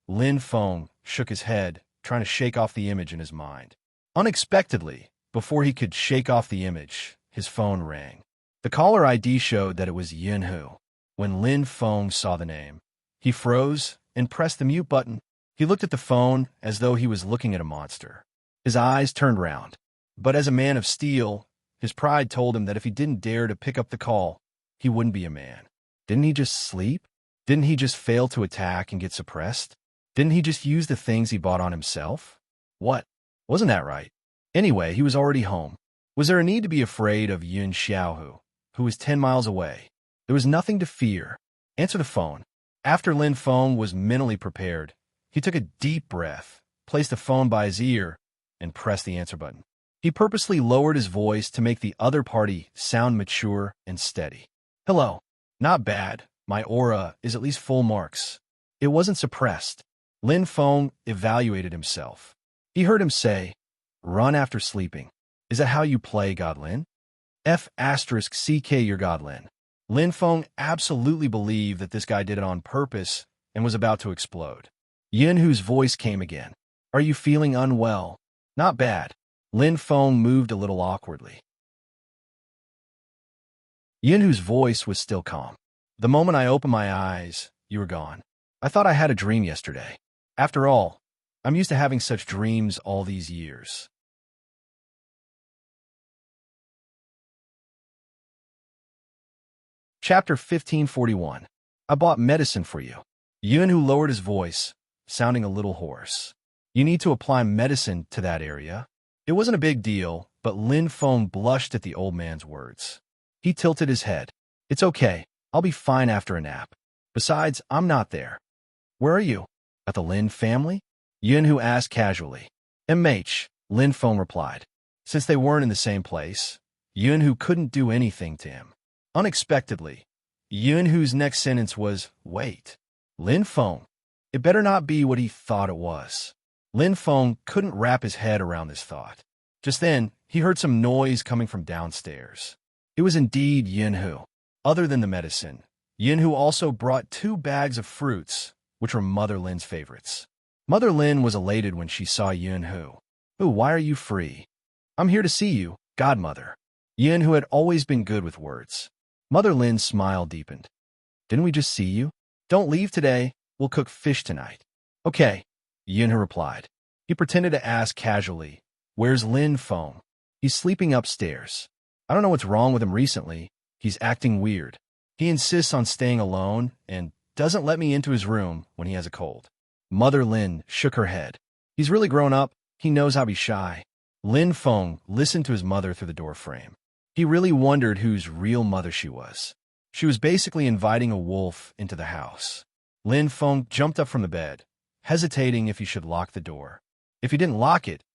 A: Lin Feng shook his head, trying to shake off the image in his mind. Unexpectedly, before he could shake off the image, his phone rang. The caller ID showed that it was Yin Hu. When Lin Feng saw the name, he froze and pressed the mute button. He looked at the phone as though he was looking at a monster. His eyes turned round. But as a man of steel, his pride told him that if he didn't dare to pick up the call, he wouldn't be a man. Didn't he just sleep? Didn't he just fail to attack and get suppressed? Didn't he just use the things he bought on himself? What? Wasn't that right? Anyway, he was already home. Was there a need to be afraid of Yun Xiaohu, who was 10 miles away? There was nothing to fear. Answer the phone. After Lin Feng was mentally prepared, he took a deep breath, placed the phone by his ear, and pressed the answer button. He purposely lowered his voice to make the other party sound mature and steady. Hello. Not bad. My aura is at least full marks. It wasn't suppressed. Lin Feng evaluated himself. He heard him say, run after sleeping. Is that how you play, Godlin? F***CK your Godlin. Lin Feng absolutely believed that this guy did it on purpose and was about to explode. Yin Hu's voice came again. Are you feeling unwell? Not bad. Lin Feng moved a little awkwardly. Yin Hu's voice was still calm. The moment I opened my eyes, you were gone. I thought I had a dream yesterday. After all, I'm used to having such dreams all these years. Chapter 1541. I bought medicine for you. Yin Hu lowered his voice, sounding a little hoarse. You need to apply medicine to that area. It wasn't a big deal, but Lin Feng blushed at the old man's words. He tilted his head. It's okay. I'll be fine after a nap. Besides, I'm not there. Where are you? At the Lin family? Yin Hu asked casually. MH, Lin Feng replied. Since they weren't in the same place, Yin Hu couldn't do anything to him. Unexpectedly, Yin Hu's next sentence was, wait. Lin Feng. It better not be what he thought it was. Lin Feng couldn't wrap his head around this thought. Just then, he heard some noise coming from downstairs. It was indeed Yin Hu. Other than the medicine, Yin Hu also brought 2 bags of fruits, which were Mother Lin's favorites. Mother Lin was elated when she saw Yin Hu. Ooh, why are you free? I'm here to see you, Godmother. Yin Hu had always been good with words. Mother Lin's smile deepened. Didn't we just see you? Don't leave today. We'll cook fish tonight. Okay, Yin Hu replied. He pretended to ask casually, where's Lin Feng? He's sleeping upstairs. I don't know what's wrong with him recently. He's acting weird. He insists on staying alone and doesn't let me into his room when he has a cold. Mother Lin shook her head. He's really grown up. He knows how to be shy. Lin Feng listened to his mother through the door frame. He really wondered whose real mother she was. She was basically inviting a wolf into the house. Lin Feng jumped up from the bed, hesitating if he should lock the door. If he didn't lock it,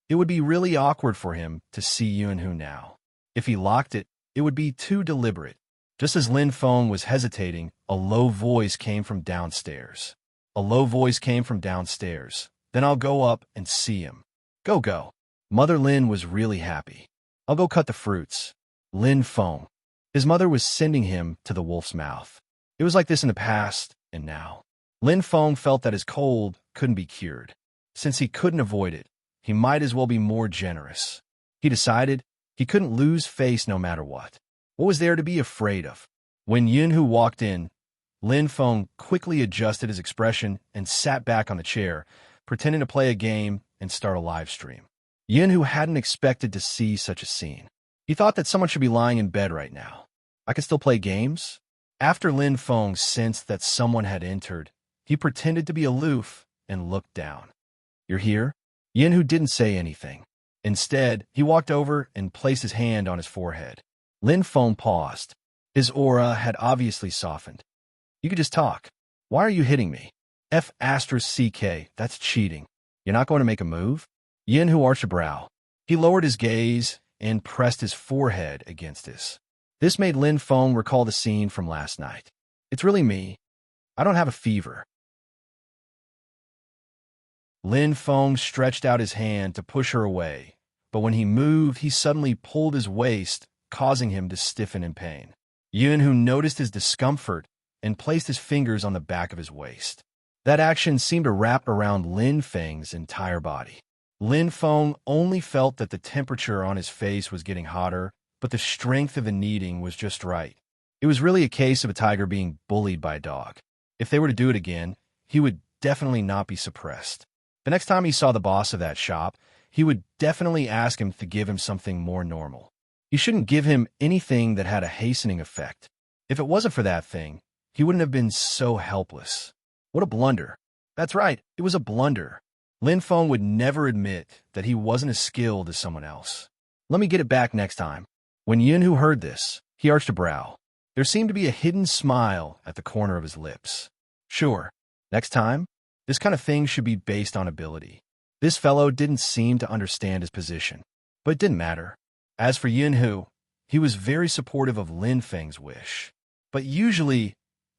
A: it would be really awkward for him to see Yunhu now. If he locked it, it would be too deliberate. Just as Lin Feng was hesitating, a low voice came from downstairs. A low voice came from downstairs. Then I'll go up and see him. Go. Mother Lin was really happy. I'll go cut the fruits. Lin Feng. His mother was sending him to the wolf's mouth. It was like this in the past and now. Lin Feng felt that his cold couldn't be cured. Since he couldn't avoid it, he might as well be more generous. He decided he couldn't lose face no matter what. What was there to be afraid of? When Yunhu walked in, Lin Feng quickly adjusted his expression and sat back on the chair, pretending to play a game and start a live stream. Yunhu hadn't expected to see such a scene. He thought that someone should be lying in bed right now. I could still play games? After Lin Feng sensed that someone had entered, he pretended to be aloof and looked down. You're here? Yunhu didn't say anything. Instead, he walked over and placed his hand on his forehead. Lin Feng paused. His aura had obviously softened. You could just talk. Why are you hitting me? F***, that's cheating. You're not going to make a move? Yunhu arched a brow. He lowered his gaze and pressed his forehead against his. This made Lin Feng recall the scene from last night. It's really me. I don't have a fever. Lin Feng stretched out his hand to push her away, but when he moved, he suddenly pulled his waist, causing him to stiffen in pain. Yunhu noticed his discomfort and placed his fingers on the back of his waist. That action seemed to wrap around Lin Feng's entire body. Lin Feng only felt that the temperature on his face was getting hotter, but the strength of the kneading was just right. It was really a case of a tiger being bullied by a dog. If they were to do it again, he would definitely not be suppressed. The next time he saw the boss of that shop, he would definitely ask him to give him something more normal. He shouldn't give him anything that had a hastening effect. If it wasn't for that thing, he wouldn't have been so helpless. What a blunder. That's right, it was a blunder. Lin Feng would never admit that he wasn't as skilled as someone else. Let me get it back next time. When Yunhu heard this, he arched a brow. There seemed to be a hidden smile at the corner of his lips. Sure, next time, this kind of thing should be based on ability. This fellow didn't seem to understand his position, but it didn't matter. As for Yunhu, he was very supportive of Lin Feng's wish. But usually,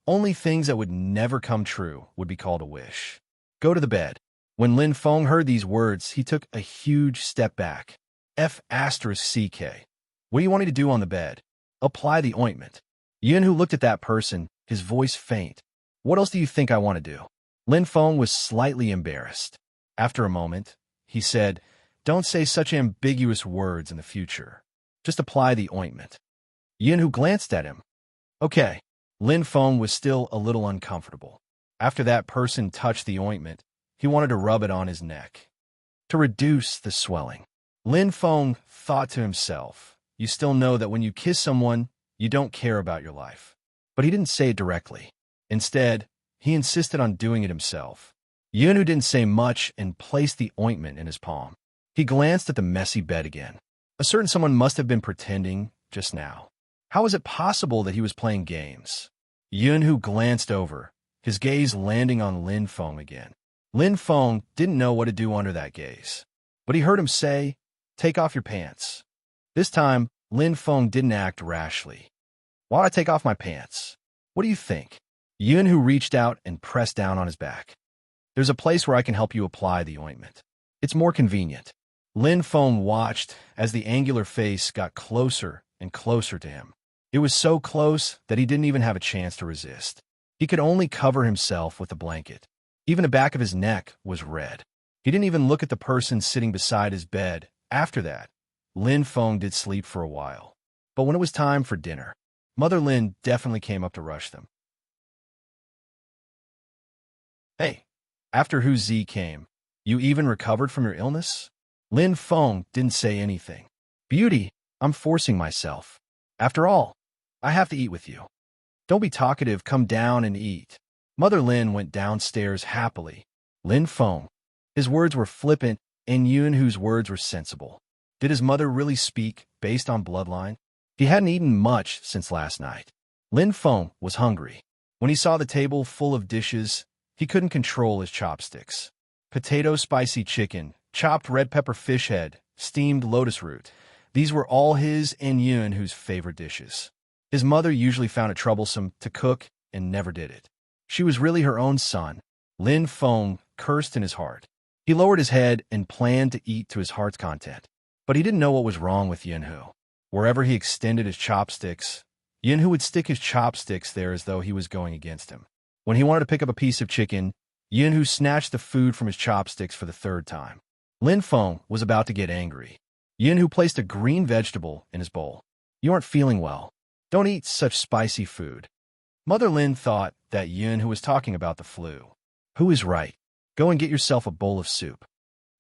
A: only things that would never come true would be called a wish. Go to the bed. When Lin Feng heard these words, he took a huge step back. F***. What do you want me to do on the bed? Apply the ointment. Yunhu looked at that person, his voice faint. What else do you think I want to do? Lin Feng was slightly embarrassed. After a moment, he said, Don't say such ambiguous words in the future. Just apply the ointment. Yunhu glanced at him. Okay. Lin Feng was still a little uncomfortable. After that person touched the ointment, he wanted to rub it on his neck to reduce the swelling. Lin Feng thought to himself, you still know that when you kiss someone, you don't care about your life. But he didn't say it directly. Instead, he insisted on doing it himself. Yunhu didn't say much and placed the ointment in his palm. He glanced at the messy bed again. A certain someone must have been pretending just now. How was it possible that he was playing games? Yunhu glanced over, his gaze landing on Lin Feng again. Lin Feng didn't know what to do under that gaze, but he heard him say, Take off your pants. This time, Lin Feng didn't act rashly. Why would I take off my pants? What do you think? Yunhu reached out and pressed down on his back. There's a place where I can help you apply the ointment. It's more convenient. Lin Feng watched as the angular face got closer and closer to him. It was so close that he didn't even have a chance to resist. He could only cover himself with a blanket. Even the back of his neck was red. He didn't even look at the person sitting beside his bed. After that, Lin Feng did sleep for a while. But when it was time for dinner, Mother Lin definitely came up to rush them. Hey, after Hu Zi came, you even recovered from your illness? Lin Feng didn't say anything. Beauty, I'm forcing myself. After all, I have to eat with you. Don't be talkative, come down and eat. Mother Lin went downstairs happily. Lin Feng. His words were flippant, and Yunhu's words were sensible. Did his mother really speak based on bloodline? He hadn't eaten much since last night. Lin Feng was hungry. When he saw the table full of dishes, he couldn't control his chopsticks. Potato spicy chicken, chopped red pepper fish head, steamed lotus root. These were all his and Yunhu's favorite dishes. His mother usually found it troublesome to cook and never did it. She was really her own son. Lin Feng cursed in his heart. He lowered his head and planned to eat to his heart's content. But he didn't know what was wrong with Yunhu. Wherever he extended his chopsticks, Yunhu would stick his chopsticks there as though he was going against him. When he wanted to pick up a piece of chicken, Yunhu snatched the food from his chopsticks for the third time. Lin Feng was about to get angry. Yunhu placed a green vegetable in his bowl. "You aren't feeling well. Don't eat such spicy food." Mother Lin thought that Yunhu was talking about the flu. "Who is right? Go and get yourself a bowl of soup."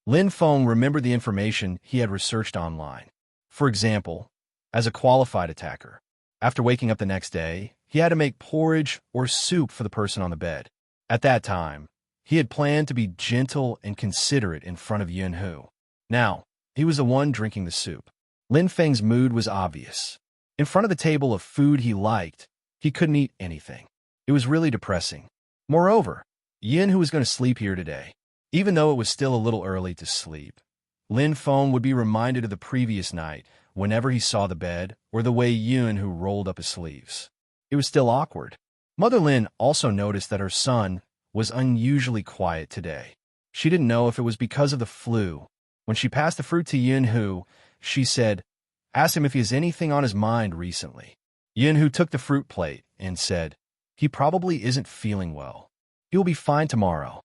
A: Lin Feng remembered the information he had researched online. For example, as a qualified attacker, after waking up the next day, he had to make porridge or soup for the person on the bed. At that time, he had planned to be gentle and considerate in front of Yunhu. Now, he was the one drinking the soup. Lin Feng's mood was obvious. In front of the table of food he liked, he couldn't eat anything. It was really depressing. Moreover, Yunhu was going to sleep here today. Even though it was still a little early to sleep, Lin Feng would be reminded of the previous night whenever he saw the bed or the way Yunhu rolled up his sleeves. It was still awkward. Mother Lin also noticed that her son was unusually quiet today. She didn't know if it was because of the flu. When she passed the fruit to Yunhu, she said, "Ask him if he has anything on his mind recently." Yunhu took the fruit plate and said, "He probably isn't feeling well. He'll be fine tomorrow."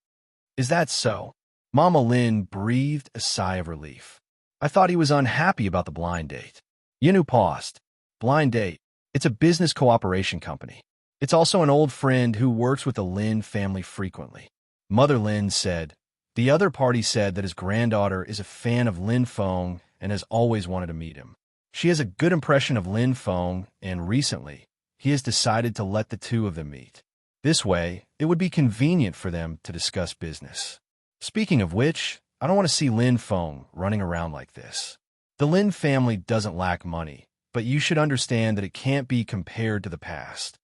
A: "Is that so?" Mama Lin breathed a sigh of relief. "I thought he was unhappy about the blind date." Yunhu paused. "Blind date? It's a business cooperation company. It's also an old friend who works with the Lin family frequently." Mother Lin said, "The other party said that his granddaughter is a fan of Lin Feng and has always wanted to meet him. She has a good impression of Lin Feng, and recently, he has decided to let the two of them meet. This way, it would be convenient for them to discuss business. Speaking of which, I don't want to see Lin Feng running around like this. The Lin family doesn't lack money, but you should understand that it can't be compared to the past."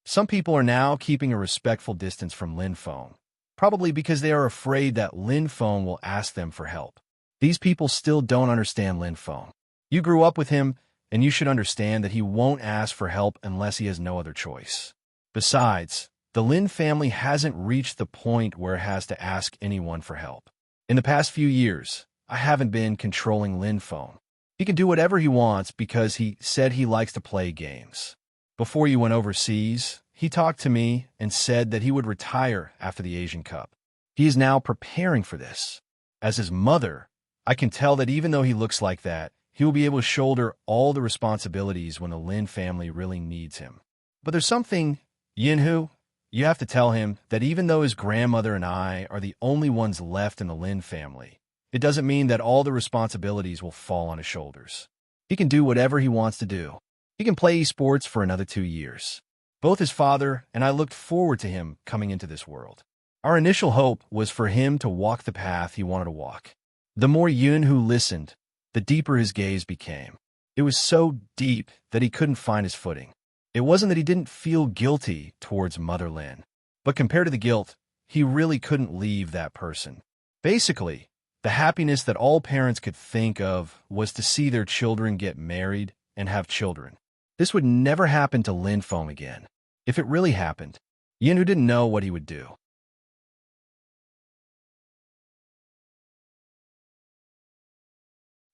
A: Some people are now keeping a respectful distance from Lin Feng, probably because they are afraid that Lin Feng will ask them for help. These people still don't understand Lin Feng. You grew up with him, and you should understand that he won't ask for help unless he has no other choice. Besides, the Lin family hasn't reached the point where it has to ask anyone for help. In the past few years, I haven't been controlling Lin Feng. He can do whatever he wants because he said he likes to play games. Before you went overseas, he talked to me and said that he would retire after the Asian Cup. He is now preparing for this. As his mother, I can tell that even though he looks like that, he will be able to shoulder all the responsibilities when the Lin family really needs him. But there's something, Yunhu, you have to tell him that even though his grandmother and I are the only ones left in the Lin family, it doesn't mean that all the responsibilities will fall on his shoulders. He can do whatever he wants to do. He can play esports for another 2 years. Both his father and I looked forward to him coming into this world. Our initial hope was for him to walk the path he wanted to walk. The more Yunhu listened, the deeper his gaze became. It was so deep that he couldn't find his footing. It wasn't that he didn't feel guilty towards Mother Lin, but compared to the guilt, he really couldn't leave that person. Basically, the happiness that all parents could think of was to see their children get married and have children. This would never happen to Lin Feng again. If it really happened, Yunhu didn't know what he would do.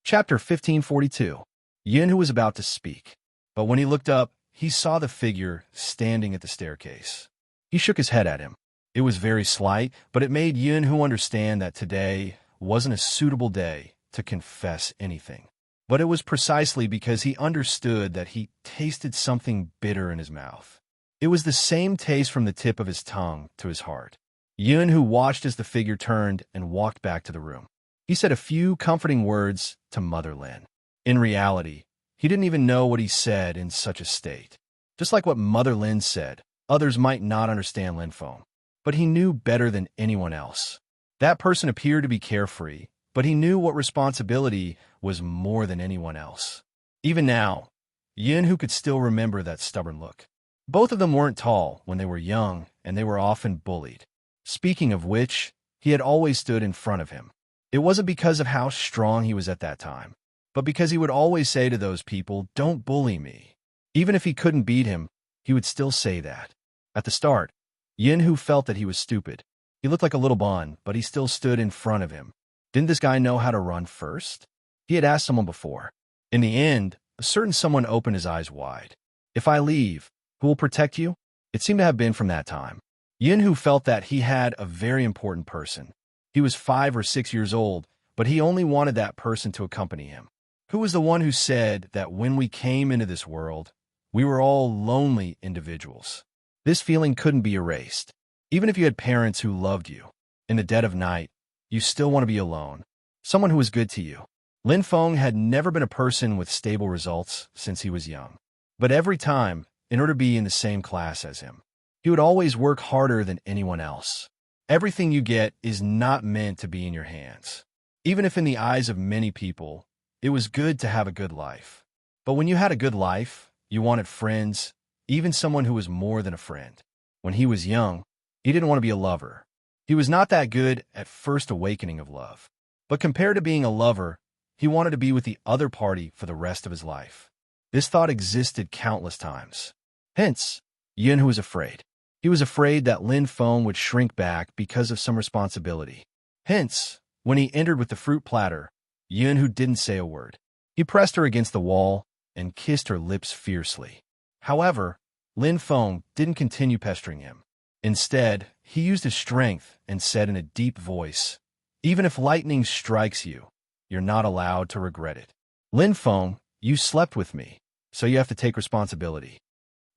A: Chapter 1542. Yunhu was about to speak, but when he looked up, he saw the figure standing at the staircase. He shook his head at him. It was very slight, but it made Yunhu understand that today wasn't a suitable day to confess anything. But it was precisely because he understood that he tasted something bitter in his mouth. It was the same taste from the tip of his tongue to his heart. Yunhu watched as the figure turned and walked back to the room. He said a few comforting words to Mother Lin. In reality, he didn't even know what he said in such a state. Just like what Mother Lin said, others might not understand Lin Feng, but he knew better than anyone else. That person appeared to be carefree, but he knew what responsibility was more than anyone else. Even now, Yin-Hu could still remember that stubborn look. Both of them weren't tall when they were young, and they were often bullied. Speaking of which, he had always stood in front of him. It wasn't because of how strong he was at that time, but because he would always say to those people, "Don't bully me." Even if he couldn't beat him, he would still say that. At the start, Yin-Hu felt that he was stupid. He looked like a little bun, but he still stood in front of him. Didn't this guy know how to run first? He had asked someone before. In the end, a certain someone opened his eyes wide. "If I leave, who will protect you?" It seemed to have been from that time. Yin-Hu felt that he had a very important person. He was 5 or 6 years old, but he only wanted that person to accompany him. Who was the one who said that when we came into this world, we were all lonely individuals? This feeling couldn't be erased. Even if you had parents who loved you, in the dead of night, you still want to be alone. Someone who was good to you. Lin Feng had never been a person with stable results since he was young. But every time, in order to be in the same class as him, he would always work harder than anyone else. Everything you get is not meant to be in your hands. Even if in the eyes of many people, it was good to have a good life. But when you had a good life, you wanted friends, even someone who was more than a friend. When he was young, he didn't want to be a lover. He was not that good at first awakening of love. But compared to being a lover, he wanted to be with the other party for the rest of his life. This thought existed countless times. Hence, Yin-Hu was afraid. He was afraid that Lin Feng would shrink back because of some responsibility. Hence, when he entered with the fruit platter, Yin-Hu didn't say a word. He pressed her against the wall and kissed her lips fiercely. However, Lin Feng didn't continue pestering him. Instead, he used his strength and said in a deep voice, "Even if lightning strikes you, you're not allowed to regret it. Lin Feng, you slept with me, so you have to take responsibility."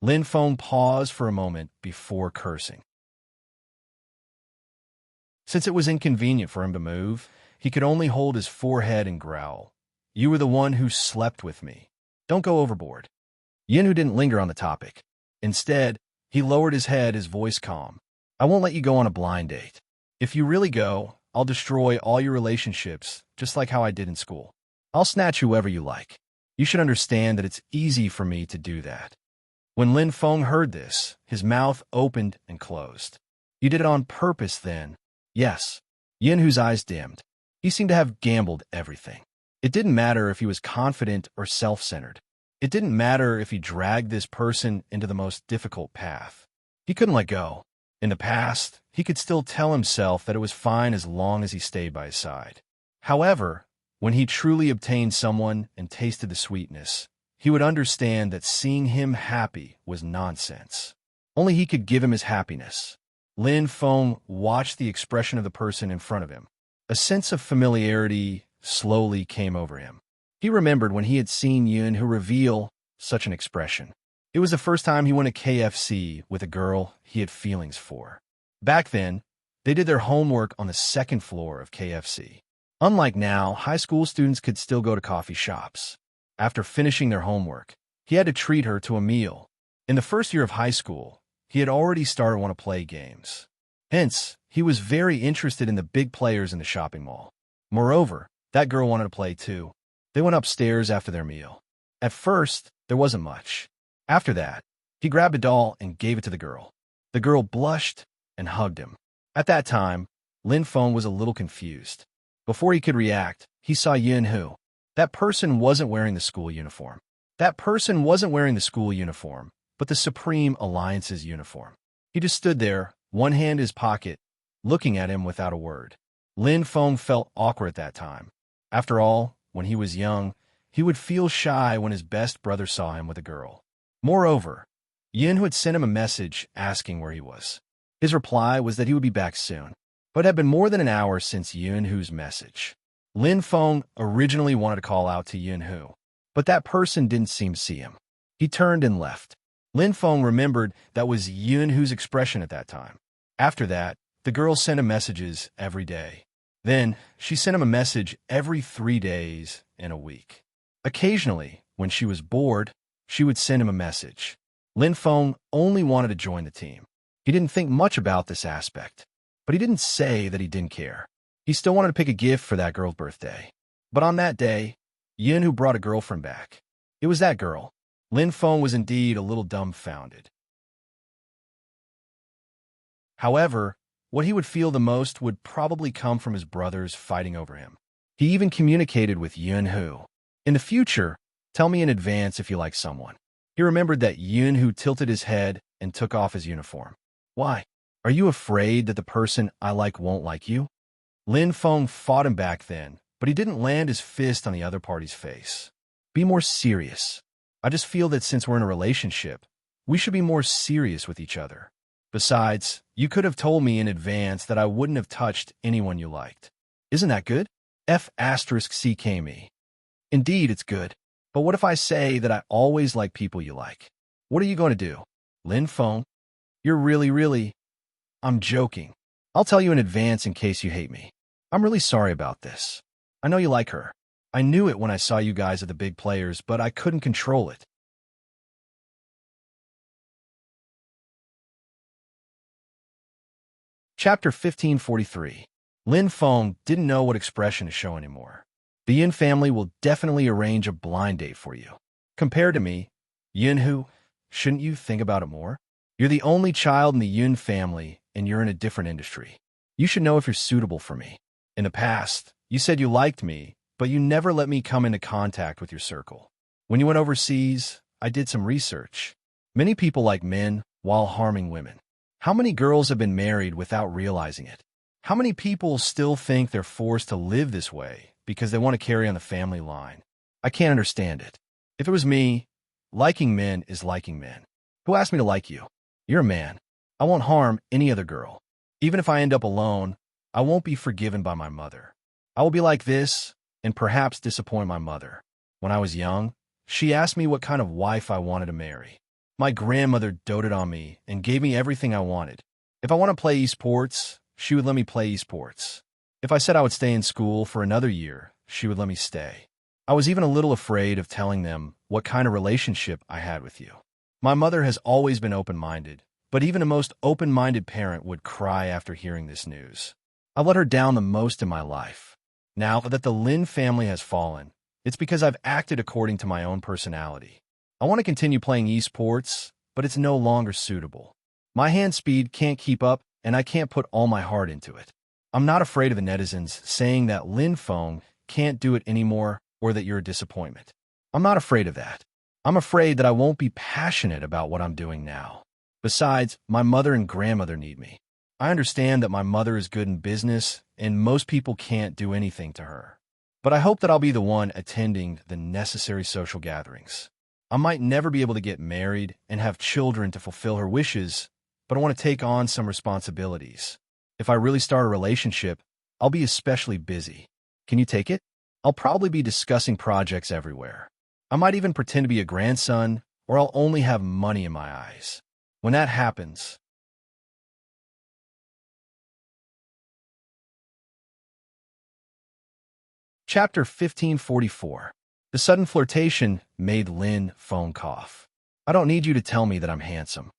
A: Lin Feng paused for a moment before cursing. Since it was inconvenient for him to move, he could only hold his forehead and growl. "You were the one who slept with me. Don't go overboard." Yin-Hu didn't linger on the topic. Instead, he lowered his head, his voice calm. "I won't let you go on a blind date. If you really go, I'll destroy all your relationships, just like how I did in school. I'll snatch whoever you like. You should understand that it's easy for me to do that." When Lin Feng heard this, his mouth opened and closed. "You did it on purpose, then?" "Yes." Yin-Hu's eyes dimmed. He seemed to have gambled everything. It didn't matter if he was confident or self-centered. It didn't matter if he dragged this person into the most difficult path. He couldn't let go. In the past, he could still tell himself that it was fine as long as he stayed by his side. However, when he truly obtained someone and tasted the sweetness, he would understand that seeing him happy was nonsense. Only he could give him his happiness. Lin Feng watched the expression of the person in front of him. A sense of familiarity slowly came over him. He remembered when he had seen Yin-Hu reveal such an expression. It was the first time he went to KFC with a girl he had feelings for. Back then, they did their homework on the second floor of KFC. Unlike now, high school students could still go to coffee shops. After finishing their homework, he had to treat her to a meal. In the first year of high school, he had already started wanting to play games. Hence, he was very interested in the big players in the shopping mall. Moreover, that girl wanted to play too. They went upstairs after their meal. At first, there wasn't much. After that, he grabbed a doll and gave it to the girl. The girl blushed and hugged him. At that time, Lin Feng was a little confused. Before he could react, he saw Yin-Hu. That person wasn't wearing the school uniform. That person wasn't wearing the school uniform, but the Supreme Alliance's uniform. He just stood there, one hand in his pocket, looking at him without a word. Lin Feng felt awkward at that time. After all, when he was young, he would feel shy when his best brother saw him with a girl. Moreover, Yin-Hu had sent him a message asking where he was. His reply was that he would be back soon, but it had been more than an hour since Yin-Hu's message. Lin Feng originally wanted to call out to Yin-Hu, but that person didn't seem to see him. He turned and left. Lin Feng remembered that was Yin-Hu's expression at that time. After that, the girl sent him messages every day. Then, she sent him a message every 3 days in a week. Occasionally, when she was bored, she would send him a message. Lin Feng only wanted to join the team. He didn't think much about this aspect, but he didn't say that he didn't care. He still wanted to pick a gift for that girl's birthday. But on that day, Yin who brought a girlfriend back. It was that girl. Lin Feng was indeed a little dumbfounded. However, what he would feel the most would probably come from his brothers fighting over him. He even communicated with Yun Hu. In the future, tell me in advance if you like someone. He remembered that Yun Hu tilted his head and took off his uniform. Why? Are you afraid that the person I like won't like you? Lin Feng fought him back then, but he didn't land his fist on the other party's face. Be more serious. I just feel that since we're in a relationship, we should be more serious with each other. Besides, you could have told me in advance that I wouldn't have touched anyone you liked. Isn't that good? F***CKME. Indeed, it's good. But what if I say that I always like people you like? What are you going to do? Lin Feng? You're really... I'm joking. I'll tell you in advance in case you hate me. I'm really sorry about this. I know you like her. I knew it when I saw you guys at the big players, but I couldn't control it. Chapter 1543. Lin Feng didn't know what expression to show anymore. The Yin family will definitely arrange a blind date for you. Compared to me, Yin Hu, shouldn't you think about it more? You're the only child in the Yun family, and you're in a different industry. You should know if you're suitable for me. In the past, you said you liked me, but you never let me come into contact with your circle. When you went overseas, I did some research. Many people like men while harming women. How many girls have been married without realizing it? How many people still think they're forced to live this way because they want to carry on the family line? I can't understand it. If it was me, liking men is liking men. Who asked me to like you? You're a man. I won't harm any other girl. Even if I end up alone, I won't be forgiven by my mother. I will be like this and perhaps disappoint my mother. When I was young, she asked me what kind of wife I wanted to marry. My grandmother doted on me and gave me everything I wanted. If I want to play esports, she would let me play esports. If I said I would stay in school for another year, she would let me stay. I was even a little afraid of telling them what kind of relationship I had with you. My mother has always been open-minded, but even the most open-minded parent would cry after hearing this news. I've let her down the most in my life. Now that the Lin family has fallen, it's because I've acted according to my own personality. I want to continue playing esports, but it's no longer suitable. My hand speed can't keep up, and I can't put all my heart into it. I'm not afraid of the netizens saying that Lin Feng can't do it anymore or that you're a disappointment. I'm not afraid of that. I'm afraid that I won't be passionate about what I'm doing now. Besides, my mother and grandmother need me. I understand that my mother is good in business, and most people can't do anything to her. But I hope that I'll be the one attending the necessary social gatherings. I might never be able to get married and have children to fulfill her wishes, but I want to take on some responsibilities. If I really start a relationship, I'll be especially busy. Can you take it? I'll probably be discussing projects everywhere. I might even pretend to be a grandson, or I'll only have money in my eyes. When that happens, Chapter 1544. The sudden flirtation made Lin Feng cough. I don't need you to tell me that I'm handsome.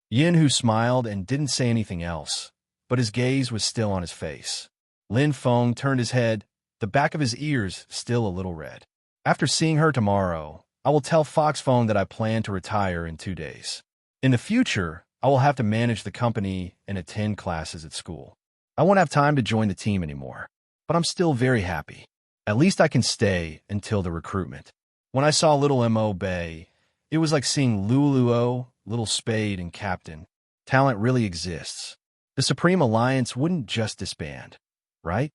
A: Yin Hu smiled and didn't say anything else, but his gaze was still on his face. Lin Feng turned his head, the back of his ears still a little red. After seeing her tomorrow, I will tell Fox Phone that I plan to retire in 2 days. In the future, I will have to manage the company and attend classes at school. I won't have time to join the team anymore, but I'm still very happy. At least I can stay until the recruitment. When I saw Little M.O. Bay, it was like seeing Luluo, Little Spade, and Captain. Talent really exists. The Supreme Alliance wouldn't just disband, right?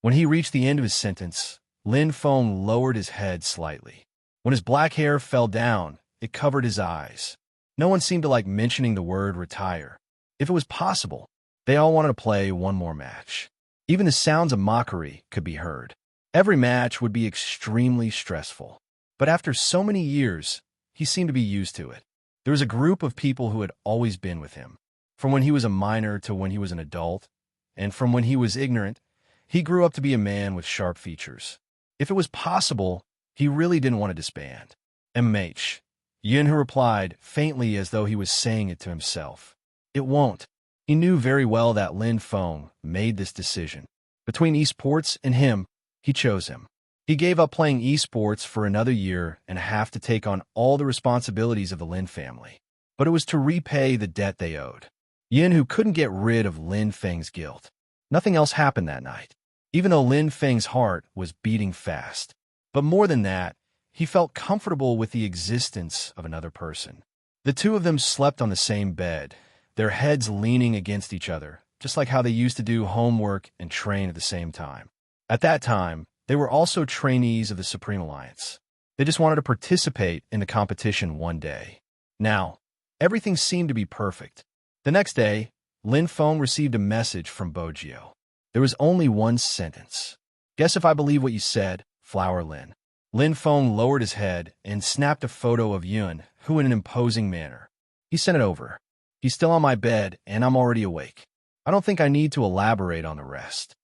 A: When he reached the end of his sentence, Lin Feng lowered his head slightly. When his black hair fell down, it covered his eyes. No one seemed to like mentioning the word retire. If it was possible, they all wanted to play one more match. Even the sounds of mockery could be heard. Every match would be extremely stressful. But after so many years, he seemed to be used to it. There was a group of people who had always been with him. From when he was a minor to when he was an adult, and from when he was ignorant, he grew up to be a man with sharp features. If it was possible, he really didn't want to disband. MH. Yin Hu replied, faintly as though he was saying it to himself. It won't. He knew very well that Lin Feng made this decision. Between esports and him, he chose him. He gave up playing esports for another year and a half to take on all the responsibilities of the Lin family. But it was to repay the debt they owed. Yin, who couldn't get rid of Lin Feng's guilt. Nothing else happened that night, even though Lin Feng's heart was beating fast. But more than that, he felt comfortable with the existence of another person. The two of them slept on the same bed, their heads leaning against each other, just like how they used to do homework and train at the same time. At that time, they were also trainees of the Supreme Alliance. They just wanted to participate in the competition one day. Now, everything seemed to be perfect. The next day, Lin Feng received a message from Bojio. There was only one sentence. "Guess if I believe what you said, Flower Lin." Lin Feng lowered his head and snapped a photo of Yun, who in an imposing manner. He sent it over. "He's still on my bed, and I'm already awake. I don't think I need to elaborate on the rest."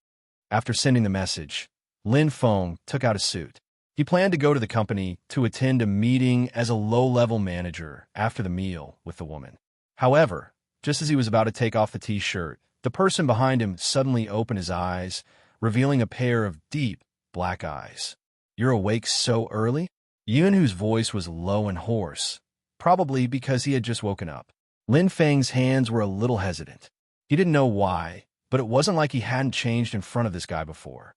A: After sending the message, Lin Feng took out a suit. He planned to go to the company to attend a meeting as a low-level manager after the meal with the woman. However, just as he was about to take off the t-shirt, the person behind him suddenly opened his eyes, revealing a pair of deep, black eyes. "You're awake so early?" Yun, whose voice was low and hoarse, probably because he had just woken up. Lin Feng's hands were a little hesitant. He didn't know why, but it wasn't like he hadn't changed in front of this guy before.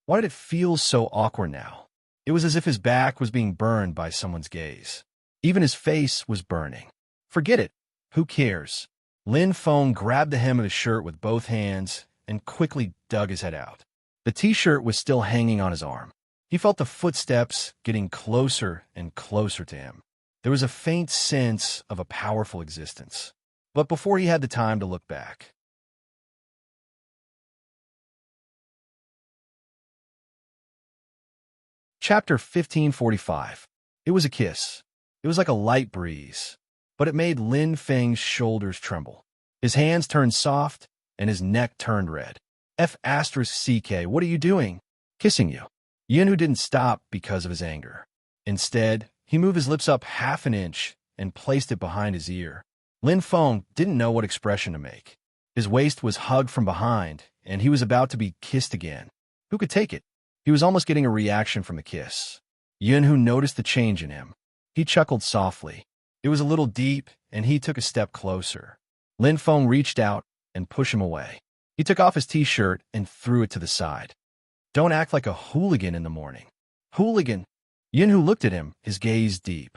A: Why did it feel so awkward now? It was as if his back was being burned by someone's gaze. Even his face was burning. Forget it. Who cares? Lin Feng grabbed the hem of his shirt with both hands and quickly dug his head out. The t-shirt was still hanging on his arm. He felt the footsteps getting closer and closer to him. There was a faint sense of a powerful existence. But before he had the time to look back, Chapter 1545. It was a kiss. It was like a light breeze, but it made Lin Feng's shoulders tremble. His hands turned soft, and his neck turned red. F***CK, what are you doing? Kissing you. Yin, who didn't stop because of his anger. Instead, he moved his lips up half an inch and placed it behind his ear. Lin Feng didn't know what expression to make. His waist was hugged from behind, and he was about to be kissed again. Who could take it? He was almost getting a reaction from the kiss. Yun, who noticed the change in him. He chuckled softly. It was a little deep, and he took a step closer. Lin Feng reached out and pushed him away. He took off his t-shirt and threw it to the side. "Don't act like a hooligan in the morning." "Hooligan?" Yin, who looked at him, his gaze deep.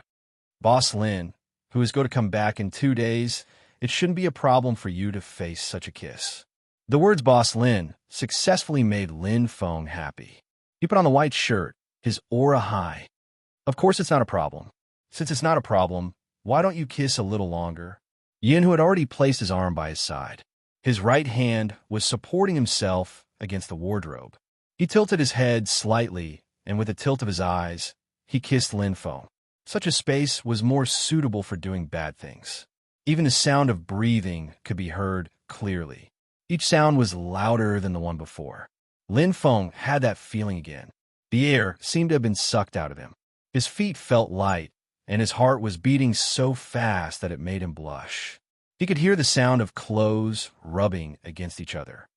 A: "Boss Lin, who is going to come back in 2 days, it shouldn't be a problem for you to face such a kiss." The words Boss Lin successfully made Lin Feng happy. He put on the white shirt, his aura high. "Of course it's not a problem. Since it's not a problem, why don't you kiss a little longer?" Yin, who had already placed his arm by his side. His right hand was supporting himself against the wardrobe. He tilted his head slightly, and with a tilt of his eyes, he kissed Lin Feng. Such a space was more suitable for doing bad things. Even the sound of breathing could be heard clearly. Each sound was louder than the one before. Lin Feng had that feeling again. The air seemed to have been sucked out of him. His feet felt light, and his heart was beating so fast that it made him blush. He could hear the sound of clothes rubbing against each other.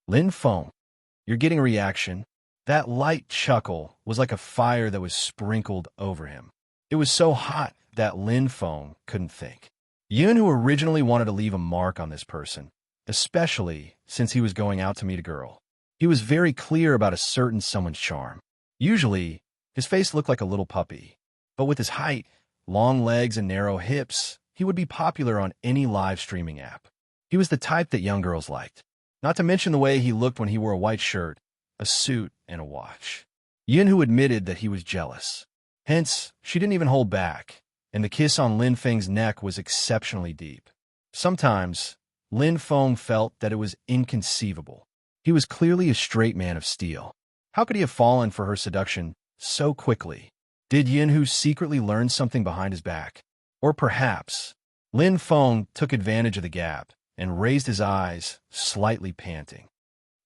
A: "Lin Feng, you're getting a reaction." That light chuckle was like a fire that was sprinkled over him. It was so hot that Lin Feng couldn't think. Yun, who originally wanted to leave a mark on this person, especially since he was going out to meet a girl. He was very clear about a certain someone's charm. Usually, his face looked like a little puppy, but with his height, long legs, and narrow hips, he would be popular on any live streaming app. He was the type that young girls liked, not to mention the way he looked when he wore a white shirt, a suit, and a watch. Yin, who admitted that he was jealous. Hence, she didn't even hold back, and the kiss on Lin Feng's neck was exceptionally deep. Sometimes, Lin Feng felt that it was inconceivable. He was clearly a straight man of steel. How could he have fallen for her seduction so quickly? Did Yin Hu secretly learn something behind his back? Or perhaps, Lin Feng took advantage of the gap and raised his eyes, slightly panting.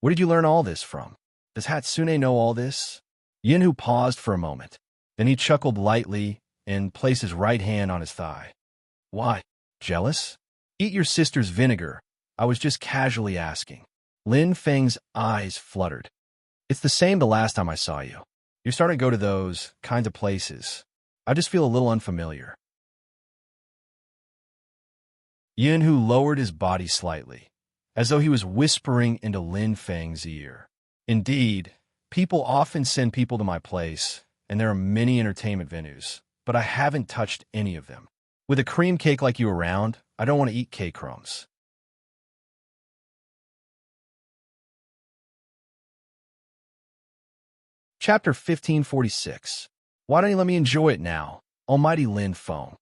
A: "Where did you learn all this from? Does Hatsune know all this?" Yin Hu paused for a moment. Then he chuckled lightly and placed his right hand on his thigh. "Why? Jealous? Eat your sister's vinegar. I was just casually asking." Lin Feng's eyes fluttered. It's the same the last time I saw you. You're starting to go to those kinds of places. I just feel a little unfamiliar. Yunhu lowered his body slightly, as though he was whispering into Lin Feng's ear. Indeed, people often send people to my place, and there are many entertainment venues, but I haven't touched any of them. With a cream cake like you around, I don't want to eat cake crumbs. Chapter 1546. Why don't you let me enjoy it now, almighty Lin Feng?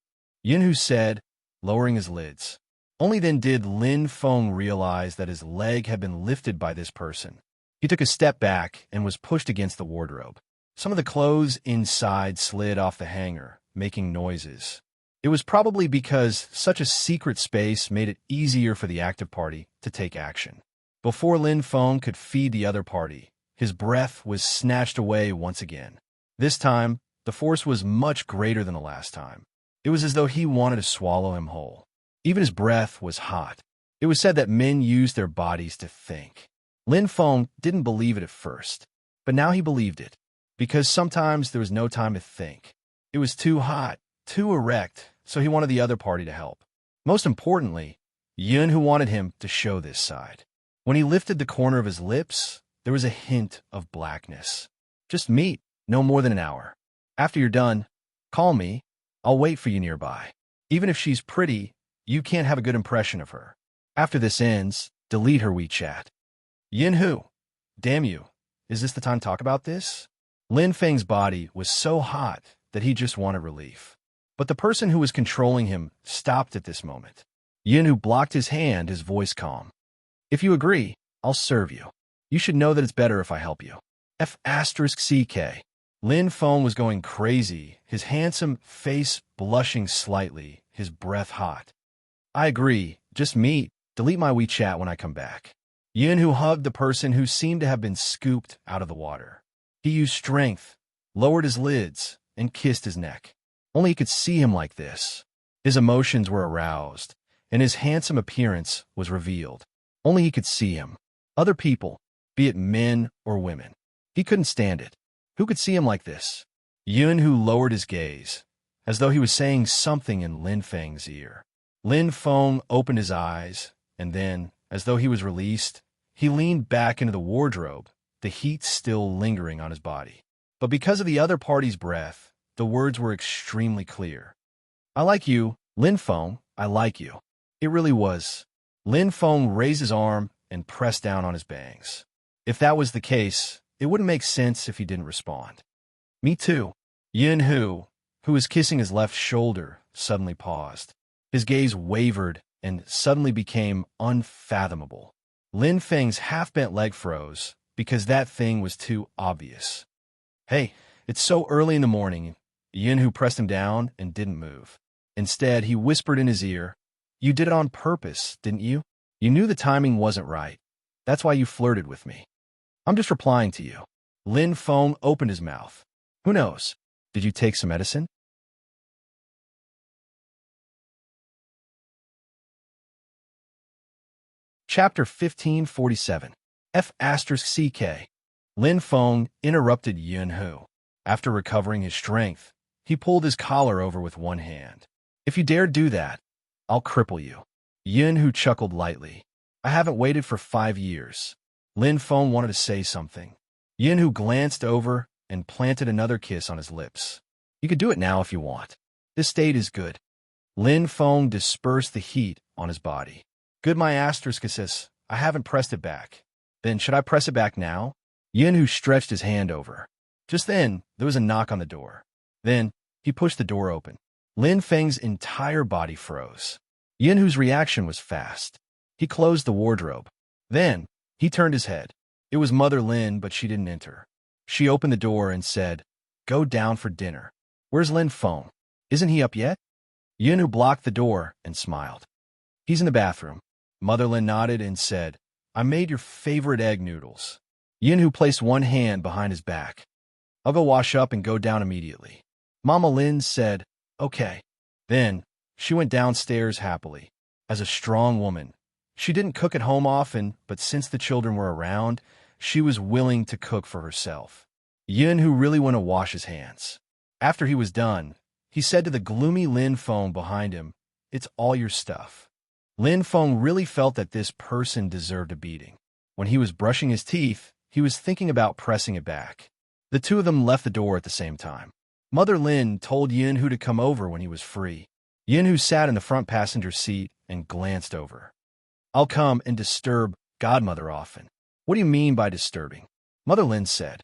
A: Yunhu said, lowering his lids. Only then did Lin Feng realize that his leg had been lifted by this person. He took a step back and was pushed against the wardrobe. Some of the clothes inside slid off the hanger, making noises. It was probably because such a secret space made it easier for the active party to take action. Before Lin Feng could feed the other party, his breath was snatched away once again. This time, the force was much greater than the last time. It was as though he wanted to swallow him whole. Even his breath was hot. It was said that men use their bodies to think. Lin Feng didn't believe it at first, but now he believed it, because sometimes there was no time to think. It was too hot, too erect, so he wanted the other party to help. Most importantly, Yunhu wanted him to show this side. When he lifted the corner of his lips, there was a hint of blackness. Just meet, no more than an hour. After you're done, call me. I'll wait for you nearby. Even if she's pretty, you can't have a good impression of her. After this ends, delete her WeChat. Yunhu, damn you, is this the time to talk about this? Lin Feng's body was so hot that he just wanted relief. But the person who was controlling him stopped at this moment. Yunhu blocked his hand, his voice calm. If you agree, I'll serve you. You should know that it's better if I help you. F***CK. Lin Feng was going crazy, his handsome face blushing slightly, his breath hot. I agree. Just meet. Delete my WeChat when I come back. Yunhu hugged the person who seemed to have been scooped out of the water. He used strength, lowered his lids, and kissed his neck. Only he could see him like this. His emotions were aroused, and his handsome appearance was revealed. Only he could see him. Other people, be it men or women. He couldn't stand it. Who could see him like this? Yunhu lowered his gaze, as though he was saying something in Lin Feng's ear. Lin Feng opened his eyes, and then, as though he was released, he leaned back into the wardrobe, the heat still lingering on his body. But because of the other party's breath, the words were extremely clear. I like you, Lin Feng, I like you. It really was. Lin Feng raised his arm and pressed down on his bangs. If that was the case, it wouldn't make sense if he didn't respond. Me too. Yunhu, who was kissing his left shoulder, suddenly paused. His gaze wavered and suddenly became unfathomable. Lin Feng's half-bent leg froze because that thing was too obvious. Hey, it's so early in the morning. Yunhu pressed him down and didn't move. Instead, he whispered in his ear, You did it on purpose, didn't you? You knew the timing wasn't right. That's why you flirted with me. I'm just replying to you. Lin Feng opened his mouth. Who knows? Did you take some medicine? Chapter 1547. F***CK. Lin Feng interrupted Yunhu. After recovering his strength, he pulled his collar over with one hand. If you dare do that, I'll cripple you. Yunhu chuckled lightly. I haven't waited for 5 years. Lin Feng wanted to say something. Yunhu glanced over and planted another kiss on his lips. You could do it now if you want. This state is good. Lin Feng dispersed the heat on his body. Good my asterisk. I haven't pressed it back. Then should I press it back now? Yunhu stretched his hand over. Just then, there was a knock on the door. Then, he pushed the door open. Lin Feng's entire body froze. Yunhu's reaction was fast. He closed the wardrobe. Then, he turned his head. It was Mother Lin, but she didn't enter. She opened the door and said, Go down for dinner. Where's Lin Feng? Isn't he up yet? Yunhu blocked the door and smiled. He's in the bathroom. Mother Lin nodded and said, I made your favorite egg noodles. Yunhu placed one hand behind his back. I'll go wash up and go down immediately. Mama Lin said, Okay. Then, she went downstairs happily. As a strong woman, she didn't cook at home often, but since the children were around, she was willing to cook for herself. Yun, who really went to wash his hands. After he was done, he said to the gloomy Lin Feng behind him, "It's all your stuff." Lin Feng really felt that this person deserved a beating. When he was brushing his teeth, he was thinking about pressing it back. The two of them left the door at the same time. Mother Lin told Yin Hu to come over when he was free. Yin Hu sat in the front passenger seat and glanced over. "I'll come and disturb Godmother often." "What do you mean by disturbing?" Mother Lin said.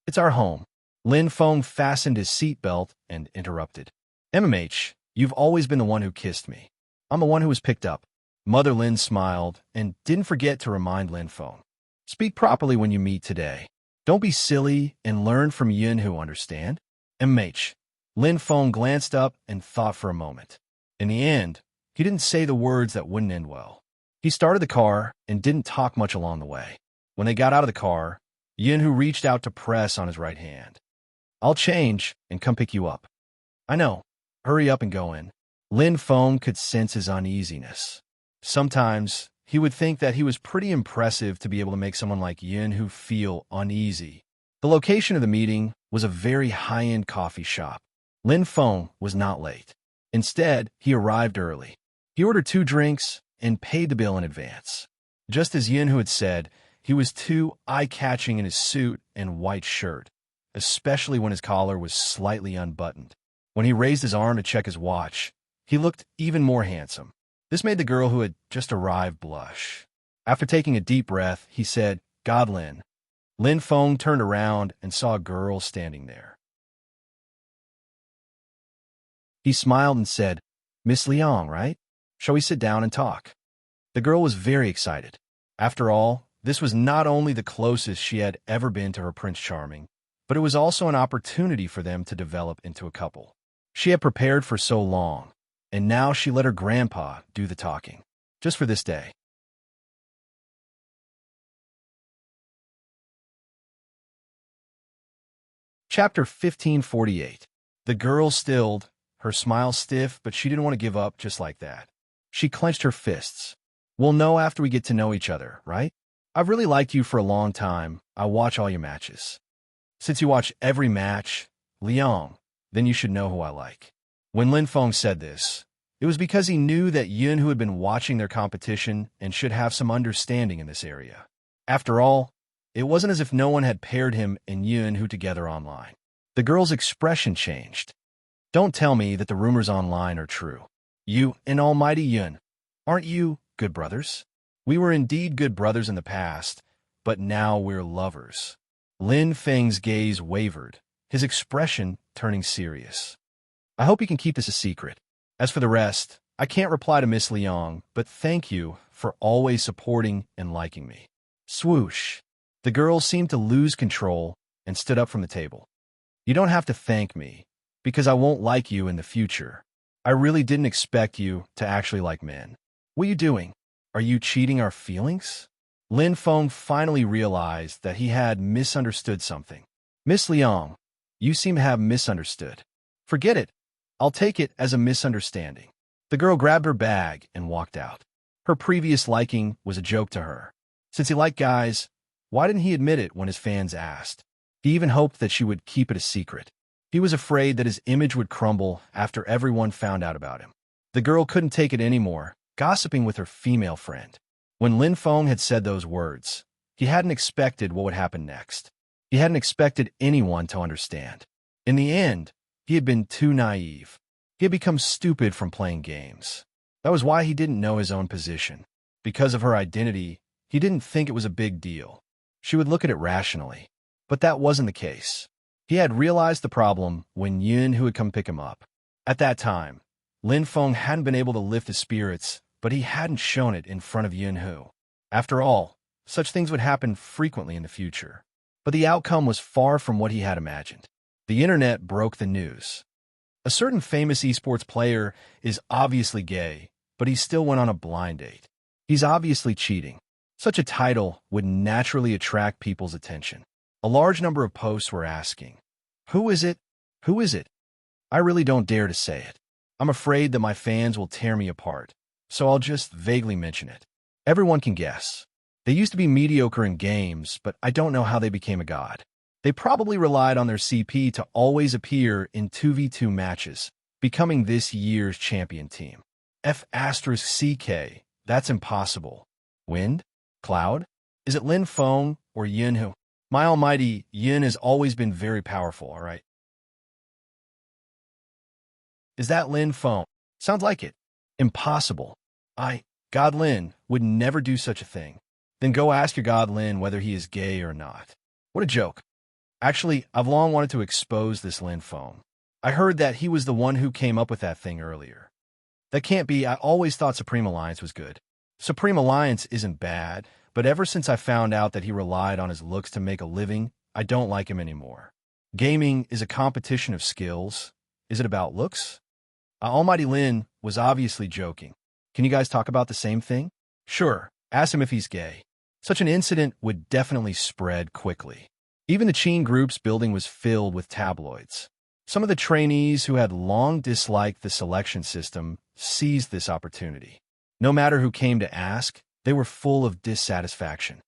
A: "It's our home." Lin Feng fastened his seatbelt and interrupted. "MMH, you've always been the one who kissed me. I'm the one who was picked up." Mother Lin smiled and didn't forget to remind Lin Feng. "Speak properly when you meet today. Don't be silly and learn from Yin Hu, understand?" MH. Lin Feng glanced up and thought for a moment. In the end, he didn't say the words that wouldn't end well. He started the car and didn't talk much along the way. When they got out of the car, Yin Hu reached out to press on his right hand. "I'll change and come pick you up." "I know. Hurry up and go in." Lin Feng could sense his uneasiness. Sometimes he would think that he was pretty impressive to be able to make someone like Yin Hu feel uneasy. The location of the meeting was a very high-end coffee shop. Lin Feng was not late. Instead, he arrived early. He ordered 2 drinks and paid the bill in advance. Just as Yin Hu had said, he was too eye-catching in his suit and white shirt, especially when his collar was slightly unbuttoned. When he raised his arm to check his watch, he looked even more handsome. This made the girl who had just arrived blush. After taking a deep breath, he said, "God, Lin." Lin Feng turned around and saw a girl standing there. He smiled and said, "Miss Liang, right? Shall we sit down and talk?" The girl was very excited. After all, this was not only the closest she had ever been to her Prince Charming, but it was also an opportunity for them to develop into a couple. She had prepared for so long, and now she let her grandpa do the talking, just for this day. Chapter 1548. The girl stilled, her smile stiff, but she didn't want to give up just like that. She clenched her fists. "We'll know after we get to know each other, right? I've really liked you for a long time. I watch all your matches." "Since you watch every match, Liang, then you should know who I like." When Lin Feng said this, it was because he knew that Yun, who had been watching their competition and should have some understanding in this area. After all, it wasn't as if no one had paired him and Yun Hu together online. The girl's expression changed. "Don't tell me that the rumors online are true. You and almighty Yun, aren't you good brothers?" "We were indeed good brothers in the past, but now we're lovers." Lin Feng's gaze wavered, his expression turning serious. "I hope you can keep this a secret. As for the rest, I can't reply to Miss Liang, but thank you for always supporting and liking me." Swoosh. The girl seemed to lose control and stood up from the table. "You don't have to thank me, because I won't like you in the future. I really didn't expect you to actually like men." "What are you doing? Are you cheating our feelings?" Lin Feng finally realized that he had misunderstood something. "Miss Liang, you seem to have misunderstood." "Forget it. I'll take it as a misunderstanding." The girl grabbed her bag and walked out. Her previous liking was a joke to her. Since he liked guys, why didn't he admit it when his fans asked? He even hoped that she would keep it a secret. He was afraid that his image would crumble after everyone found out about him. The girl couldn't take it anymore, gossiping with her female friend. When Lin Feng had said those words, he hadn't expected what would happen next. He hadn't expected anyone to understand. In the end, he had been too naive. He had become stupid from playing games. That was why he didn't know his own position. Because of her identity, he didn't think it was a big deal. She would look at it rationally. But that wasn't the case. He had realized the problem when Yun, who had come pick him up. At that time, Lin Feng hadn't been able to lift his spirits, but he hadn't shown it in front of Yun Hu. After all, such things would happen frequently in the future. But the outcome was far from what he had imagined. The internet broke the news. A certain famous esports player is obviously gay, but he still went on a blind date. He's obviously cheating. Such a title would naturally attract people's attention. A large number of posts were asking, "Who is it? Who is it?" I really don't dare to say it. I'm afraid that my fans will tear me apart, so I'll just vaguely mention it. Everyone can guess. They used to be mediocre in games, but I don't know how they became a god. They probably relied on their CP to always appear in 2v2 matches, becoming this year's champion team. F*CK, that's impossible. Wind? Cloud? Is it Lin Feng or Yin Hu? My almighty, Yin has always been very powerful, alright? Is that Lin Feng? Sounds like it. Impossible. God Lin, would never do such a thing. Then go ask your God Lin whether he is gay or not. What a joke. Actually, I've long wanted to expose this Lin Feng. I heard that he was the one who came up with that thing earlier. That can't be. I always thought Supreme Alliance was good. Supreme Alliance isn't bad, but ever since I found out that he relied on his looks to make a living, I don't like him anymore. Gaming is a competition of skills. Is it about looks? Almighty Lin was obviously joking. Can you guys talk about the same thing? Sure, ask him if he's gay. Such an incident would definitely spread quickly. Even the Qin group's building was filled with tabloids. Some of the trainees who had long disliked the selection system seized this opportunity. No matter who came to ask, they were full of dissatisfaction.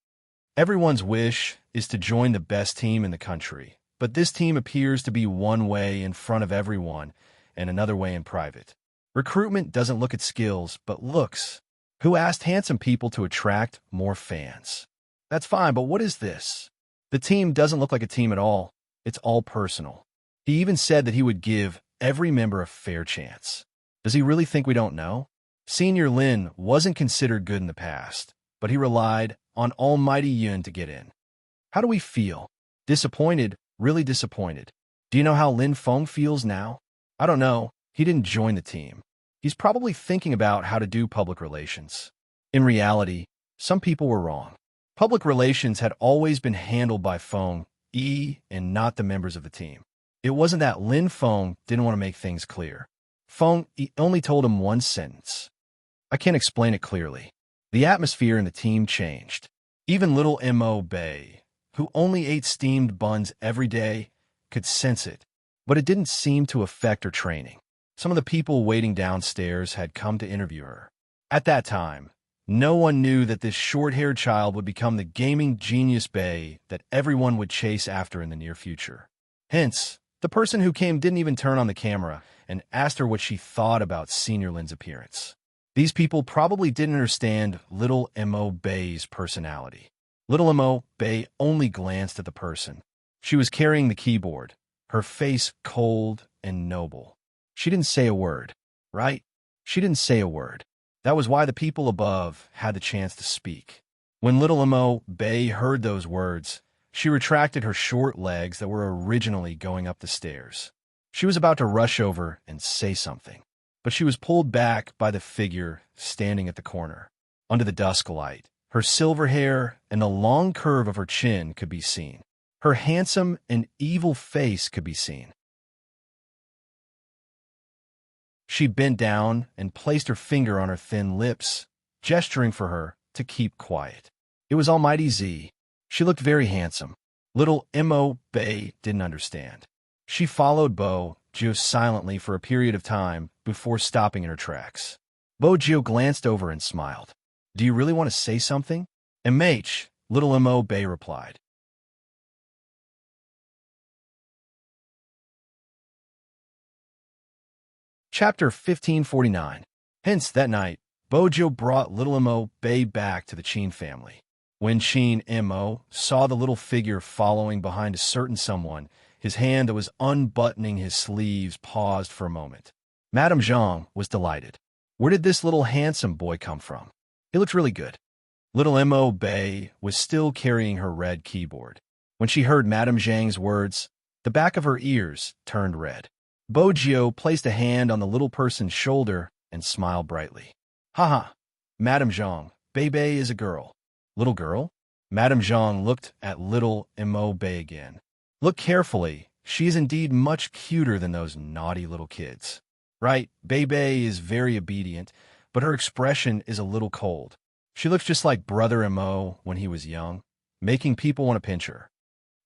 A: Everyone's wish is to join the best team in the country, but this team appears to be one way in front of everyone and another way in private. Recruitment doesn't look at skills, but looks. Who asked handsome people to attract more fans? That's fine, but what is this? The team doesn't look like a team at all. It's all personal. He even said that he would give every member a fair chance. Does he really think we don't know? Senior Lin wasn't considered good in the past, but he relied on Almighty Yun to get in. How do we feel? Disappointed, really disappointed. Do you know how Lin Feng feels now? I don't know. He didn't join the team. He's probably thinking about how to do public relations. In reality, some people were wrong. Public relations had always been handled by Feng Yi and not the members of the team. It wasn't that Lin Feng didn't want to make things clear. Feng Yi only told him one sentence. I can't explain it clearly. The atmosphere in the team changed. Even little Mo Bei, who only ate steamed buns every day, could sense it, but it didn't seem to affect her training. Some of the people waiting downstairs had come to interview her. At that time, no one knew that this short-haired child would become the gaming genius Bei that everyone would chase after in the near future. Hence, the person who came didn't even turn on the camera and asked her what she thought about Senior Lin's appearance. These people probably didn't understand little Mo Bei's personality. Little Mo Bei only glanced at the person. She was carrying the keyboard, her face cold and noble. She didn't say a word, right? She didn't say a word. That was why the people above had the chance to speak. When little Mo Bei heard those words, she retracted her short legs that were originally going up the stairs. She was about to rush over and say something, but she was pulled back by the figure standing at the corner. Under the dusk light, her silver hair and the long curve of her chin could be seen. Her handsome and evil face could be seen. She bent down and placed her finger on her thin lips, gesturing for her to keep quiet. It was Almighty Z. She looked very handsome. Little Mo Bei didn't understand. She followed Bo Jiu silently for a period of time before stopping in her tracks. Bo Jiu glanced over and smiled. Do you really want to say something? MH, little Mo Bei replied. Chapter 1549. Hence, that night, Bojo brought little Mo Bei back to the Qin family. When Qin Mo saw the little figure following behind a certain someone, his hand that was unbuttoning his sleeves paused for a moment. Madame Zhang was delighted. Where did this little handsome boy come from? He looked really good. Little Mo Bei was still carrying her red keyboard. When she heard Madame Zhang's words, the back of her ears turned red. Bojo placed a hand on the little person's shoulder and smiled brightly. Haha, Madame Zhang, Bei is a girl. Little girl? Madame Zhang looked at little Mo Bei again. Look carefully. She is indeed much cuter than those naughty little kids. Right, Bei is very obedient, but her expression is a little cold. She looks just like Brother Mo when he was young, making people want to pinch her.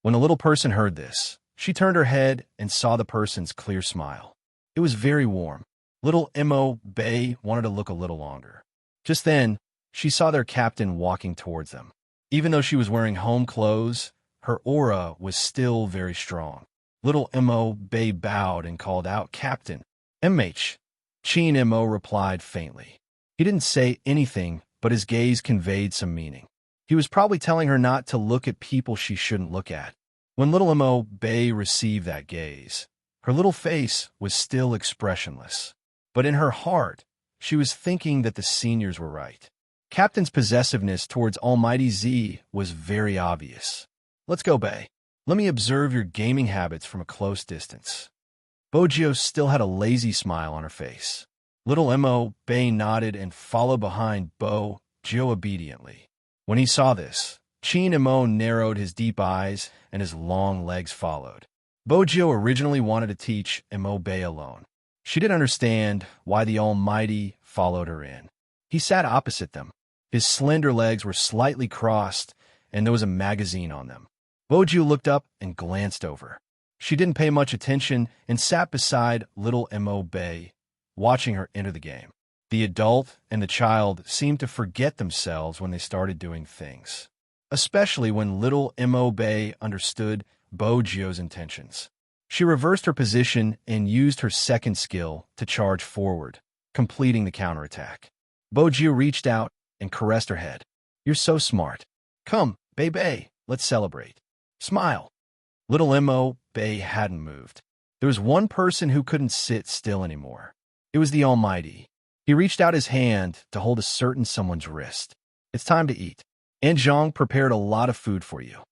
A: When the little person heard this, she turned her head and saw the person's clear smile. It was very warm. Little Mo Bei wanted to look a little longer. Just then, she saw their captain walking towards them. Even though she was wearing home clothes, her aura was still very strong. Little Mo Bay bowed and called out, "Captain." "MH." Chin Mo replied faintly. He didn't say anything, but his gaze conveyed some meaning. He was probably telling her not to look at people she shouldn't look at. When Little Mo Bay received that gaze, her little face was still expressionless. But in her heart, she was thinking that the seniors were right. Captain's possessiveness towards Almighty Z was very obvious. "Let's go, Bay. Let me observe your gaming habits from a close distance." Bojio still had a lazy smile on her face. Little Mo Bay nodded and followed behind Bojio obediently. When he saw this, Chin Mo narrowed his deep eyes and his long legs followed. Bojio originally wanted to teach Mo Bay alone. She didn't understand why the Almighty followed her in. He sat opposite them. His slender legs were slightly crossed, and there was a magazine on them. Bojio looked up and glanced over. She didn't pay much attention and sat beside Little Mo Bay, watching her enter the game. The adult and the child seemed to forget themselves when they started doing things, especially when Little Mo Bay understood Bojio's intentions. She reversed her position and used her second skill to charge forward, completing the counterattack. Bojio reached out and caressed her head. "You're so smart. Come, Bay, let's celebrate. Smile." Little Mo Bay hadn't moved. There was one person who couldn't sit still anymore. It was the Almighty. He reached out his hand to hold a certain someone's wrist. "It's time to eat. Aunt Zhang prepared a lot of food for you."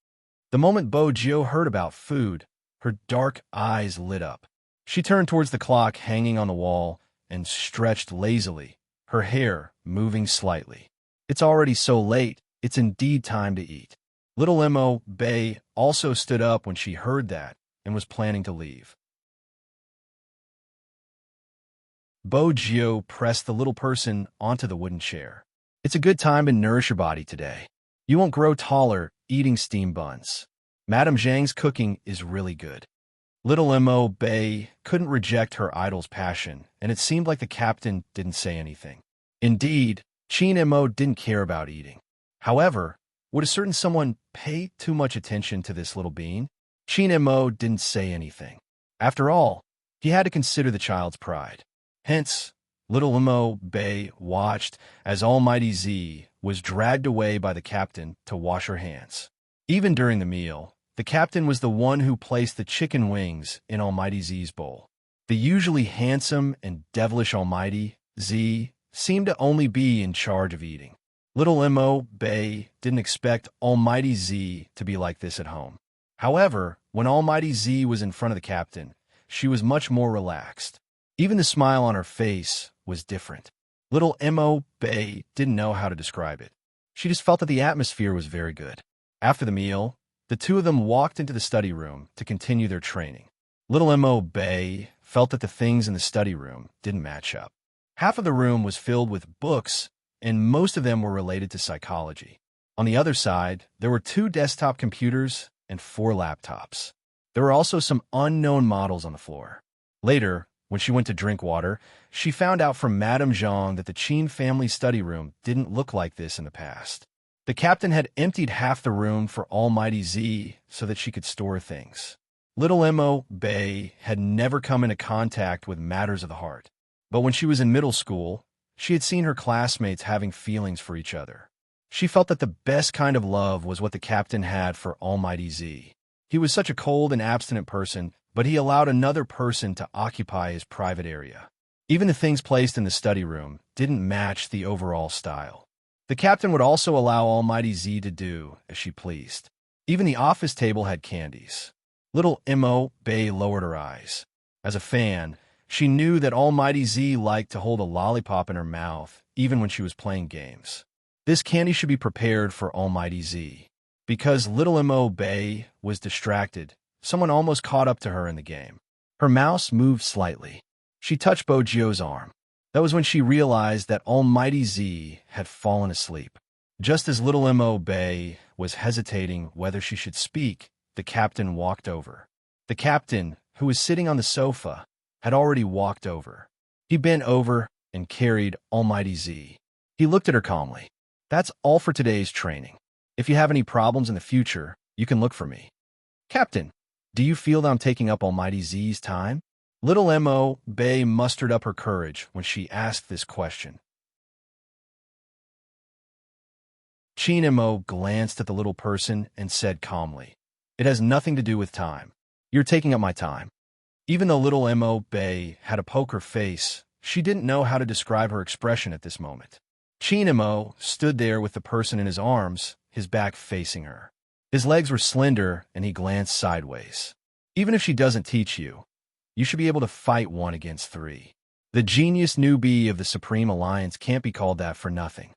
A: The moment Bojio heard about food, her dark eyes lit up. She turned towards the clock hanging on the wall and stretched lazily, her hair moving slightly. "It's already so late, it's indeed time to eat." Little Mo Bay also stood up when she heard that and was planning to leave. Bojio pressed the little person onto the wooden chair. "It's a good time to nourish your body today. You won't grow taller eating steamed buns. Madame Zhang's cooking is really good." Little Mo Bay couldn't reject her idol's passion, and it seemed like the captain didn't say anything. Indeed, Chin Mo didn't care about eating. However, would a certain someone pay too much attention to this little being? Chin Mo didn't say anything. After all, he had to consider the child's pride. Hence, Little Mo Bay watched as Almighty Z was dragged away by the captain to wash her hands. Even during the meal, the captain was the one who placed the chicken wings in Almighty Z's bowl. The usually handsome and devilish Almighty Z seemed to only be in charge of eating. Little Mo Bay didn't expect Almighty Z to be like this at home. However, when Almighty Z was in front of the captain, she was much more relaxed. Even the smile on her face was different. Little Mo Bay didn't know how to describe it. She just felt that the atmosphere was very good. After the meal, the two of them walked into the study room to continue their training. Little Mo Bay felt that the things in the study room didn't match up. Half of the room was filled with books, and most of them were related to psychology. On the other side, there were 2 desktop computers and 4 laptops. There were also some unknown models on the floor. Later, when she went to drink water, she found out from Madame Zhang that the Qin family study room didn't look like this in the past. The captain had emptied half the room for Almighty Z so that she could store things. Little Mo Bay had never come into contact with matters of the heart. But when she was in middle school, she had seen her classmates having feelings for each other. She felt that the best kind of love was what the captain had for Almighty Z. He was such a cold and abstinent person, but he allowed another person to occupy his private area. Even the things placed in the study room didn't match the overall style. The captain would also allow Almighty Z to do as she pleased. Even the office table had candies. Little Mo Bay lowered her eyes. As a fan, she knew that Almighty Z liked to hold a lollipop in her mouth, even when she was playing games. This candy should be prepared for Almighty Z. Because Little Mo Bay was distracted, someone almost caught up to her in the game. Her mouse moved slightly. She touched Bojio's arm. That was when she realized that Almighty Z had fallen asleep. Just as Little Mo Bay was hesitating whether she should speak, the captain walked over. The captain, who was sitting on the sofa, had already walked over. He bent over and carried Almighty Z. He looked at her calmly. "That's all for today's training. If you have any problems in the future, you can look for me. Captain, do you feel that I'm taking up Almighty Z's time? Little Mo Bay mustered up her courage when she asked this question. Chin Mo glanced at the little person and said calmly, "It has nothing to do with time. You're taking up my time." Even though little Mo Bay had a poker face, she didn't know how to describe her expression at this moment. Chin Mo stood there with the person in his arms, his back facing her. His legs were slender, and he glanced sideways. Even if she doesn't teach you, you should be able to fight 1 against 3. The genius newbie of the Supreme Alliance can't be called that for nothing.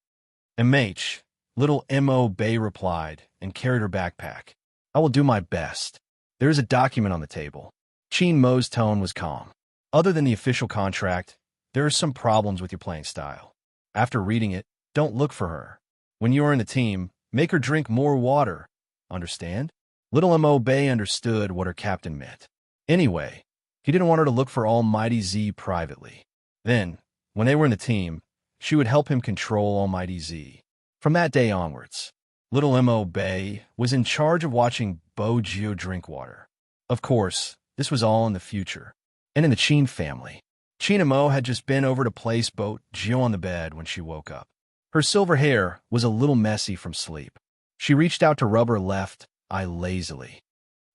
A: MH, little Mo Bay replied and carried her backpack. "I will do my best. There is a document on the table." Chin Mo's tone was calm. "Other than the official contract, there are some problems with your playing style. After reading it, don't look for her. When you are in the team, make her drink more water. Understand?" Little Mo Bay understood what her captain meant. Anyway, he didn't want her to look for Almighty Z privately. Then, when they were in the team, she would help him control Almighty Z. From that day onwards, little Mo Bay was in charge of watching Geo drink water. Of course, this was all in the future. And in the Chin family, Chin Mo had just been over to place Geo on the bed when she woke up. Her silver hair was a little messy from sleep. She reached out to rub her left eye lazily.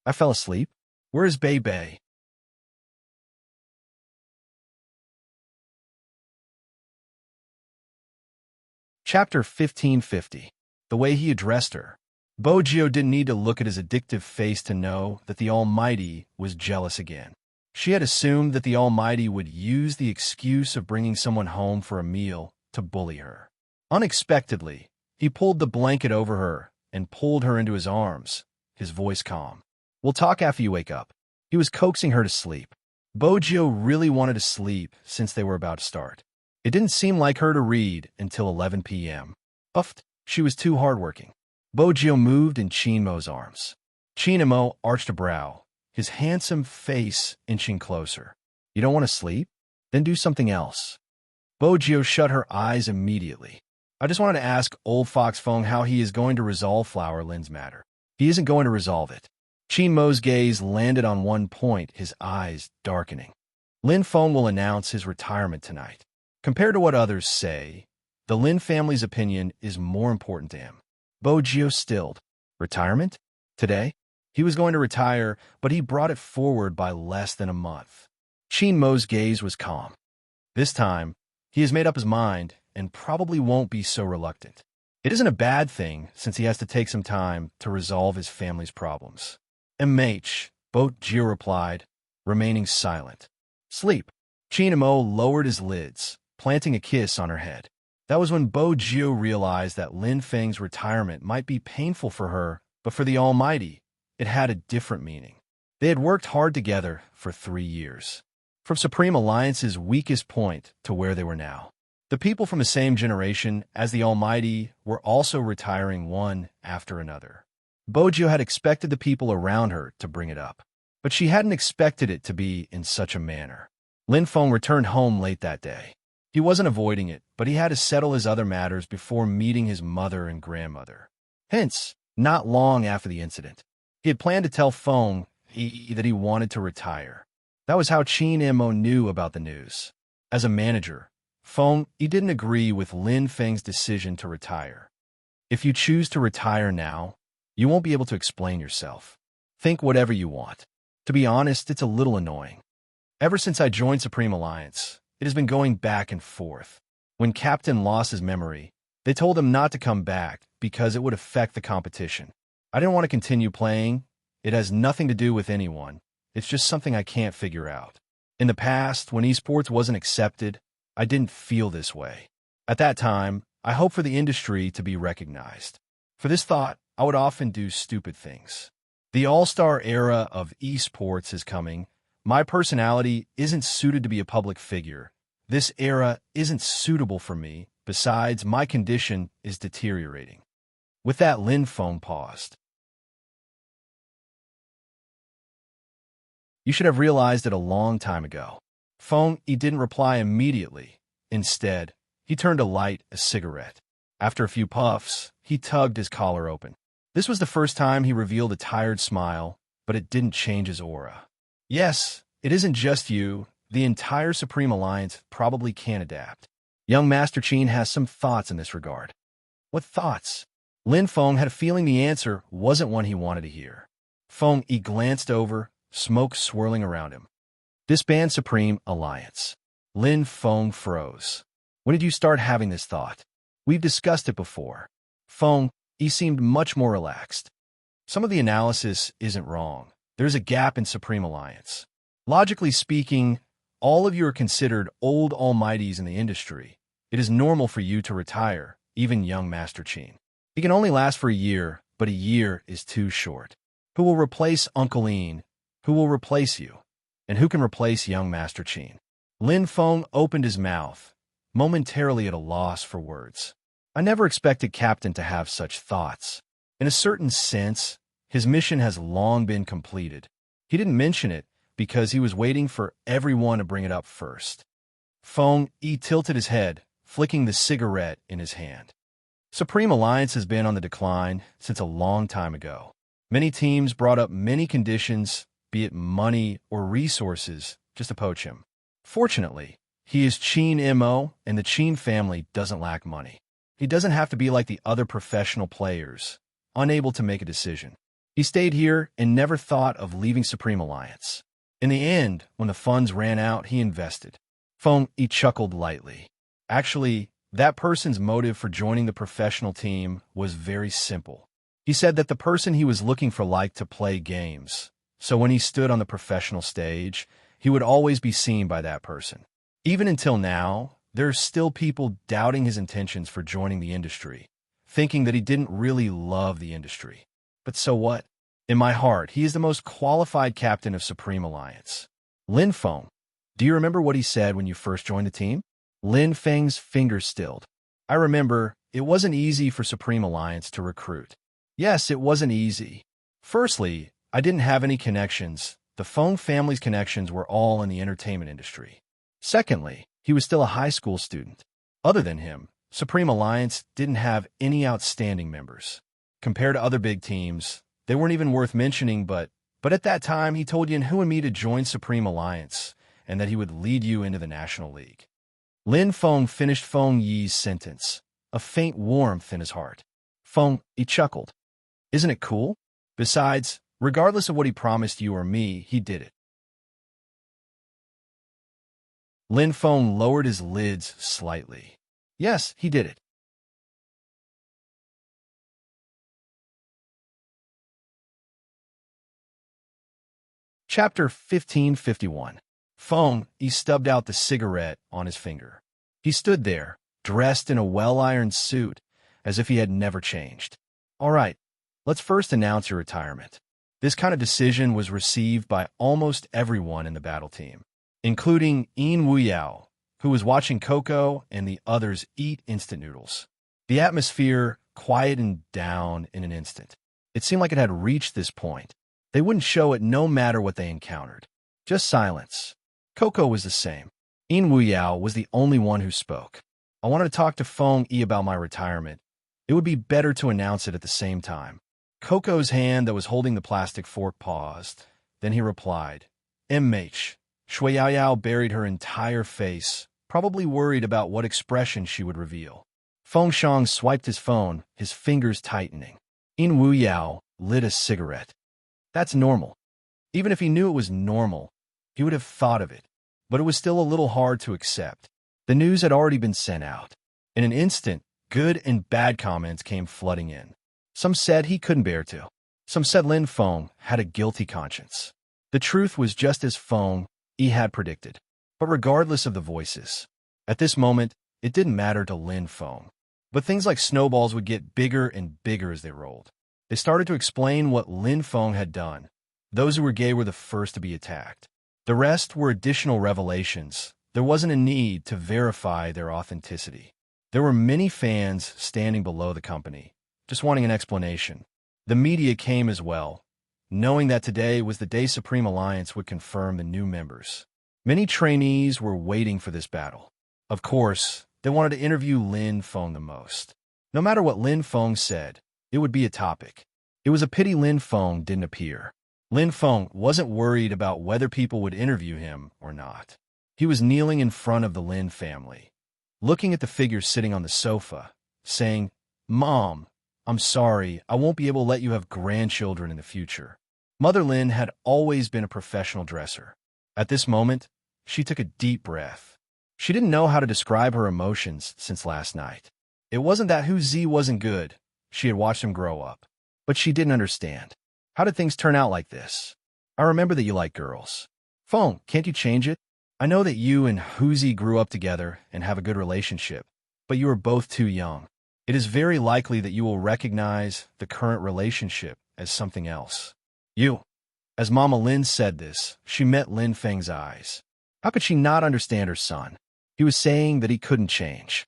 A: "I fell asleep. Where is Bay?" Chapter 1550. The way he addressed her. Geo didn't need to look at his addictive face to know that the Almighty was jealous again. She had assumed that the Almighty would use the excuse of bringing someone home for a meal to bully her. Unexpectedly, he pulled the blanket over her and pulled her into his arms, his voice calm. "We'll talk after you wake up." He was coaxing her to sleep. Geo really wanted to sleep since they were about to start. It didn't seem like her to read until 11 p.m. Uffed, she was too hardworking. Geo moved in Chin Mo's arms. Chin Mo arched a brow, his handsome face inching closer. "You don't want to sleep? Then do something else." Geo shut her eyes immediately. "I just wanted to ask old Fox Fong how he is going to resolve Flower Lin's matter." "He isn't going to resolve it." Chin Mo's gaze landed on one point, his eyes darkening. "Lin Fong will announce his retirement tonight. Compared to what others say, the Lin family's opinion is more important to him." Geo stilled. "Retirement? Today?" He was going to retire, but he brought it forward by less than a month. Chin Mo's gaze was calm. This time, he has made up his mind and probably won't be so reluctant. It isn't a bad thing since he has to take some time to resolve his family's problems. MH, Geo replied, remaining silent. "Sleep." Chin Mo lowered his lids, planting a kiss on her head. That was when Geo realized that Lin Feng's retirement might be painful for her, but for the Almighty, it had a different meaning. They had worked hard together for 3 years. From Supreme Alliance's weakest point to where they were now. The people from the same generation as the Almighty were also retiring one after another. Geo had expected the people around her to bring it up, but she hadn't expected it to be in such a manner. Lin Feng returned home late that day. He wasn't avoiding it, but he had to settle his other matters before meeting his mother and grandmother. Hence, not long after the incident, he had planned to tell Feng that he wanted to retire. That was how Chin Mo knew about the news. As a manager, Feng didn't agree with Lin Feng's decision to retire. "If you choose to retire now, you won't be able to explain yourself. Think whatever you want. To be honest, it's a little annoying. Ever since I joined Supreme Alliance, it has been going back and forth. When Captain lost his memory, they told him not to come back because it would affect the competition. I didn't want to continue playing. It has nothing to do with anyone. It's just something I can't figure out. In the past, when esports wasn't accepted, I didn't feel this way. At that time, I hoped for the industry to be recognized. For this thought, I would often do stupid things. The all-star era of esports is coming. My personality isn't suited to be a public figure. This era isn't suitable for me. Besides, my condition is deteriorating." With that, Lin Feng paused. "You should have realized it a long time ago." Feng didn't reply immediately. Instead, he turned to light a cigarette. After a few puffs, he tugged his collar open. This was the first time he revealed a tired smile, but it didn't change his aura. Yes, it isn't just you. The entire Supreme Alliance probably can adapt. Young Master Qin has some thoughts in this regard. What thoughts? Lin Feng had a feeling the answer wasn't one he wanted to hear. Feng Yi glanced over, smoke swirling around him. Disband Supreme Alliance. Lin Feng froze. When did you start having this thought? We've discussed it before. Feng Yi seemed much more relaxed. Some of the analysis isn't wrong. There's a gap in Supreme Alliance. Logically speaking, all of you are considered old almighties in the industry. It is normal for you to retire, even young Master Qin. He can only last for a year, but a year is too short. Who will replace Uncle Ian? Who will replace you? And who can replace young Master Qin? Lin Feng opened his mouth, momentarily at a loss for words. I never expected Captain to have such thoughts. In a certain sense, his mission has long been completed. He didn't mention it because he was waiting for everyone to bring it up first. Feng Yi tilted his head, flicking the cigarette in his hand. Supreme Alliance has been on the decline since a long time ago. Many teams brought up many conditions, be it money or resources, just to poach him. Fortunately, he is Qin Mo, and the Qin family doesn't lack money. He doesn't have to be like the other professional players, unable to make a decision. He stayed here and never thought of leaving Supreme Alliance. In the end, when the funds ran out, he invested. Feng Yi chuckled lightly. Actually, that person's motive for joining the professional team was very simple. He said that the person he was looking for liked to play games, so when he stood on the professional stage, he would always be seen by that person. Even until now, there are still people doubting his intentions for joining the industry, thinking that he didn't really love the industry. But so what? In my heart, he is the most qualified captain of Supreme Alliance. Lin Feng, do you remember what he said when you first joined the team? Lin Feng's fingers stilled. I remember, it wasn't easy for Supreme Alliance to recruit. Yes, it wasn't easy. Firstly, I didn't have any connections. The Feng family's connections were all in the entertainment industry. Secondly, he was still a high school student. Other than him, Supreme Alliance didn't have any outstanding members. Compared to other big teams, they weren't even worth mentioning, but at that time, he told Yanhu and me to join Supreme Alliance and that he would lead you into the National League. Lin Feng finished Feng Yi's sentence, a faint warmth in his heart. Feng Yi chuckled. Isn't it cool? Besides, regardless of what he promised you or me, he did it. Lin Feng lowered his lids slightly. Yes, he did it. Chapter 1551. Feng Yi stubbed out the cigarette on his finger. He stood there, dressed in a well-ironed suit, as if he had never changed. All right, let's first announce your retirement. This kind of decision was received by almost everyone in the battle team, including Yin Wuyao, who was watching Coco and the others eat instant noodles. The atmosphere quietened down in an instant. It seemed like it had reached this point. They wouldn't show it no matter what they encountered. Just silence. Coco was the same. Yin Wuyao was the only one who spoke. I wanted to talk to Feng Yi about my retirement. It would be better to announce it at the same time. Coco's hand that was holding the plastic fork paused. Then he replied, Emrich. Shui Yao buried her entire face, probably worried about what expression she would reveal. Feng Shang swiped his phone, his fingers tightening. Yin Wuyao lit a cigarette. That's normal. Even if he knew it was normal, he would have thought of it, but it was still a little hard to accept. The news had already been sent out. In an instant, good and bad comments came flooding in. Some said he couldn't bear to. Some said Lin Feng had a guilty conscience. The truth was just as Feng Yi had predicted. But regardless of the voices, at this moment, it didn't matter to Lin Feng. But things like snowballs would get bigger and bigger as they rolled. They started to explain what Lin Feng had done. Those who were gay were the first to be attacked. The rest were additional revelations. There wasn't a need to verify their authenticity. There were many fans standing below the company, just wanting an explanation. The media came as well, knowing that today was the day Supreme Alliance would confirm the new members. Many trainees were waiting for this battle. Of course, they wanted to interview Lin Feng the most. No matter what Lin Feng said, it would be a topic. It was a pity Lin Feng didn't appear. Lin Feng wasn't worried about whether people would interview him or not. He was kneeling in front of the Lin family, looking at the figure sitting on the sofa, saying, "Mom, I'm sorry, I won't be able to let you have grandchildren in the future." Mother Lin had always been a professional dresser. At this moment, she took a deep breath. She didn't know how to describe her emotions since last night. It wasn't that Hu Zi wasn't good. She had watched him grow up. But she didn't understand. How did things turn out like this? I remember that you like girls. Feng, can't you change it? I know that you and Hu Zi grew up together and have a good relationship, but you are both too young. It is very likely that you will recognize the current relationship as something else. You. As Mama Lin said this, she met Lin Feng's eyes. How could she not understand her son? He was saying that he couldn't change.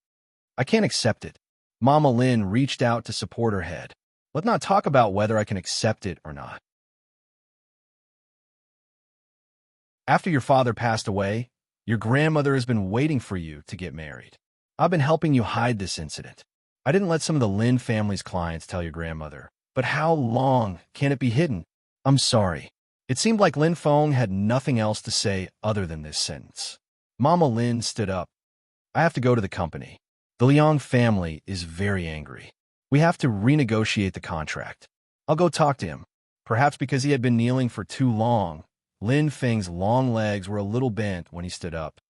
A: I can't accept it. Mama Lin reached out to support her head. Let's not talk about whether I can accept it or not. After your father passed away, your grandmother has been waiting for you to get married. I've been helping you hide this incident. I didn't let some of the Lin family's clients tell your grandmother, but how long can it be hidden? I'm sorry. It seemed like Lin Feng had nothing else to say other than this sentence. Mama Lin stood up. I have to go to the company. The Liang family is very angry. We have to renegotiate the contract. I'll go talk to him. Perhaps because he had been kneeling for too long, Lin Feng's long legs were a little bent when he stood up.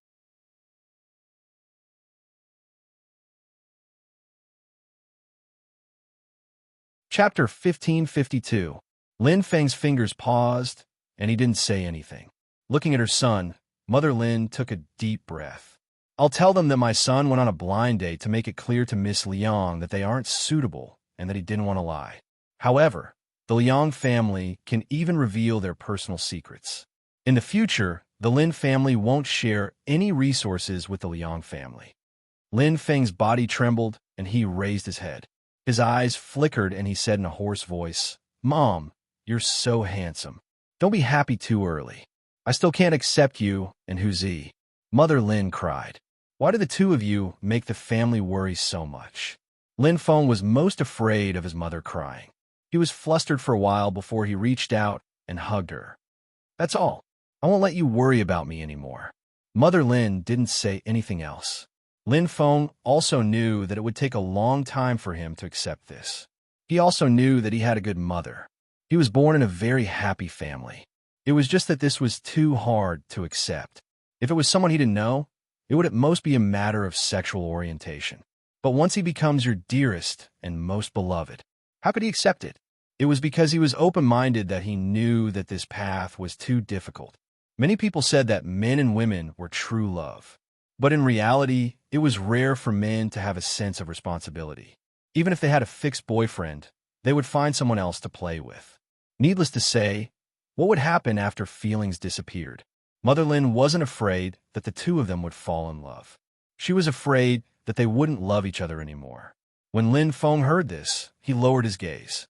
A: Chapter 1552. Lin Feng's fingers paused, and he didn't say anything. Looking at her son, Mother Lin took a deep breath. I'll tell them that my son went on a blind date to make it clear to Miss Liang that they aren't suitable and that he didn't want to lie. However, the Liang family can even reveal their personal secrets. In the future, the Lin family won't share any resources with the Liang family. Lin Feng's body trembled, and he raised his head. His eyes flickered, and he said in a hoarse voice, Mom, you're so handsome. Don't be happy too early. I still can't accept you and Hu Zi. Mother Lin cried. Why do the two of you make the family worry so much? Lin Feng was most afraid of his mother crying. He was flustered for a while before he reached out and hugged her. That's all. I won't let you worry about me anymore. Mother Lin didn't say anything else. Lin Feng also knew that it would take a long time for him to accept this. He also knew that he had a good mother. He was born in a very happy family. It was just that this was too hard to accept. If it was someone he didn't know, it would at most be a matter of sexual orientation. But once he becomes your dearest and most beloved, how could he accept it? It was because he was open-minded that he knew that this path was too difficult. Many people said that men and women were true love. But in reality, it was rare for men to have a sense of responsibility. Even if they had a fixed boyfriend, they would find someone else to play with. Needless to say, what would happen after feelings disappeared? Mother Lin wasn't afraid that the two of them would fall in love. She was afraid that they wouldn't love each other anymore. When Lin Feng heard this, he lowered his gaze.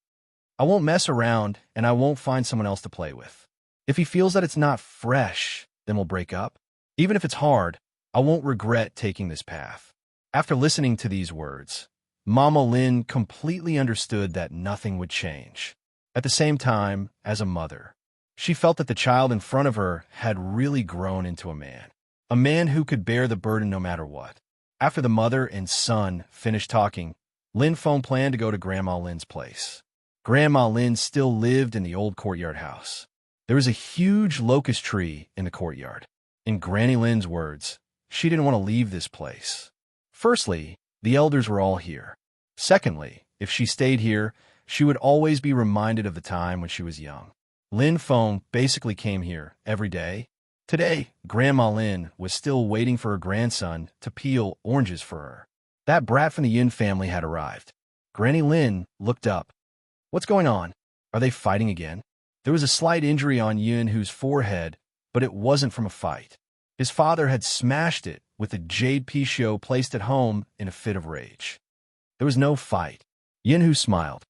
A: I won't mess around, and I won't find someone else to play with. If he feels that it's not fresh, then we'll break up. Even if it's hard, I won't regret taking this path. After listening to these words, Mama Lin completely understood that nothing would change. At the same time, as a mother, she felt that the child in front of her had really grown into a man who could bear the burden no matter what. After the mother and son finished talking, Lin Feng planned to go to Grandma Lin's place. Grandma Lin still lived in the old courtyard house. There was a huge locust tree in the courtyard. In Granny Lin's words, she didn't want to leave this place. Firstly, the elders were all here. Secondly, if she stayed here, she would always be reminded of the time when she was young. Lin Feng basically came here every day. Today, Grandma Lin was still waiting for her grandson to peel oranges for her. That brat from the Yin family had arrived. Granny Lin looked up. What's going on? Are they fighting again? There was a slight injury on Yin Hu's forehead, but it wasn't from a fight. His father had smashed it with a jade pichot placed at home in a fit of rage. There was no fight. Yin Hu smiled.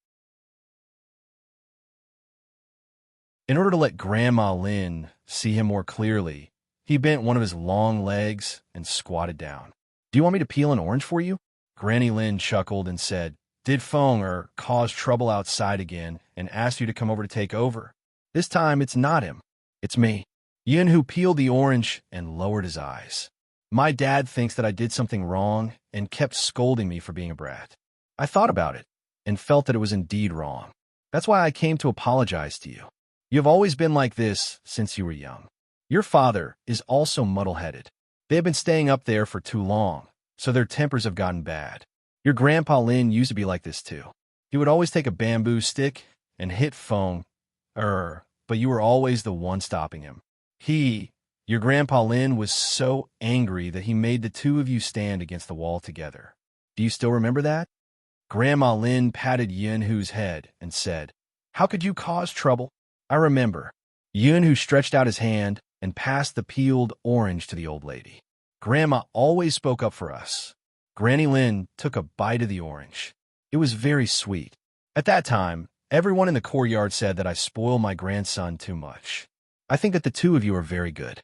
A: In order to let Grandma Lin see him more clearly, he bent one of his long legs and squatted down. Do you want me to peel an orange for you? Granny Lin chuckled and said, Did Feng cause trouble outside again and asked you to come over to take over? This time, it's not him. It's me. Yin Hu peeled the orange and lowered his eyes. My dad thinks that I did something wrong and kept scolding me for being a brat. I thought about it and felt that it was indeed wrong. That's why I came to apologize to you. You have always been like this since you were young. Your father is also muddle-headed. They have been staying up there for too long, so their tempers have gotten bad. Your grandpa Lin used to be like this too. He would always take a bamboo stick and hit Feng, but you were always the one stopping him. Your grandpa Lin was so angry that he made the two of you stand against the wall together. Do you still remember that? Grandma Lin patted Yin Hu's head and said, "How could you cause trouble?" I remember. Yin Hu stretched out his hand and passed the peeled orange to the old lady. Grandma always spoke up for us. Granny Lin took a bite of the orange. It was very sweet. At that time, everyone in the courtyard said that I spoil my grandson too much. I think that the two of you are very good.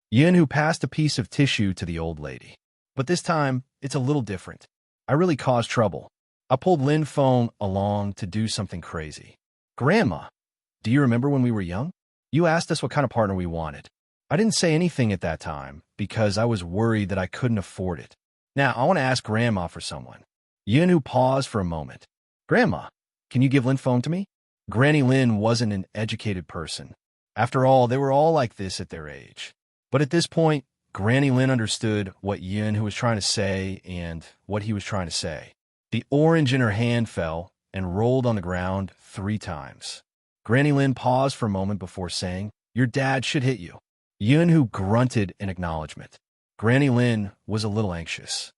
A: Yin Hu passed a piece of tissue to the old lady. But this time, it's a little different. I really caused trouble. I pulled Lin Feng along to do something crazy. Grandma, do you remember when we were young? You asked us what kind of partner we wanted. I didn't say anything at that time because I was worried that I couldn't afford it. Now, I want to ask Grandma for someone. Yin Hu paused for a moment. Grandma, can you give Lin Feng to me? Granny Lin wasn't an educated person. After all, they were all like this at their age. But at this point, Granny Lin understood what Yin Hu was trying to say and what he was trying to say. The orange in her hand fell and rolled on the ground 3 times. Granny Lin paused for a moment before saying, "Your dad should hit you." Yin Hu grunted in acknowledgement. Granny Lin was a little anxious.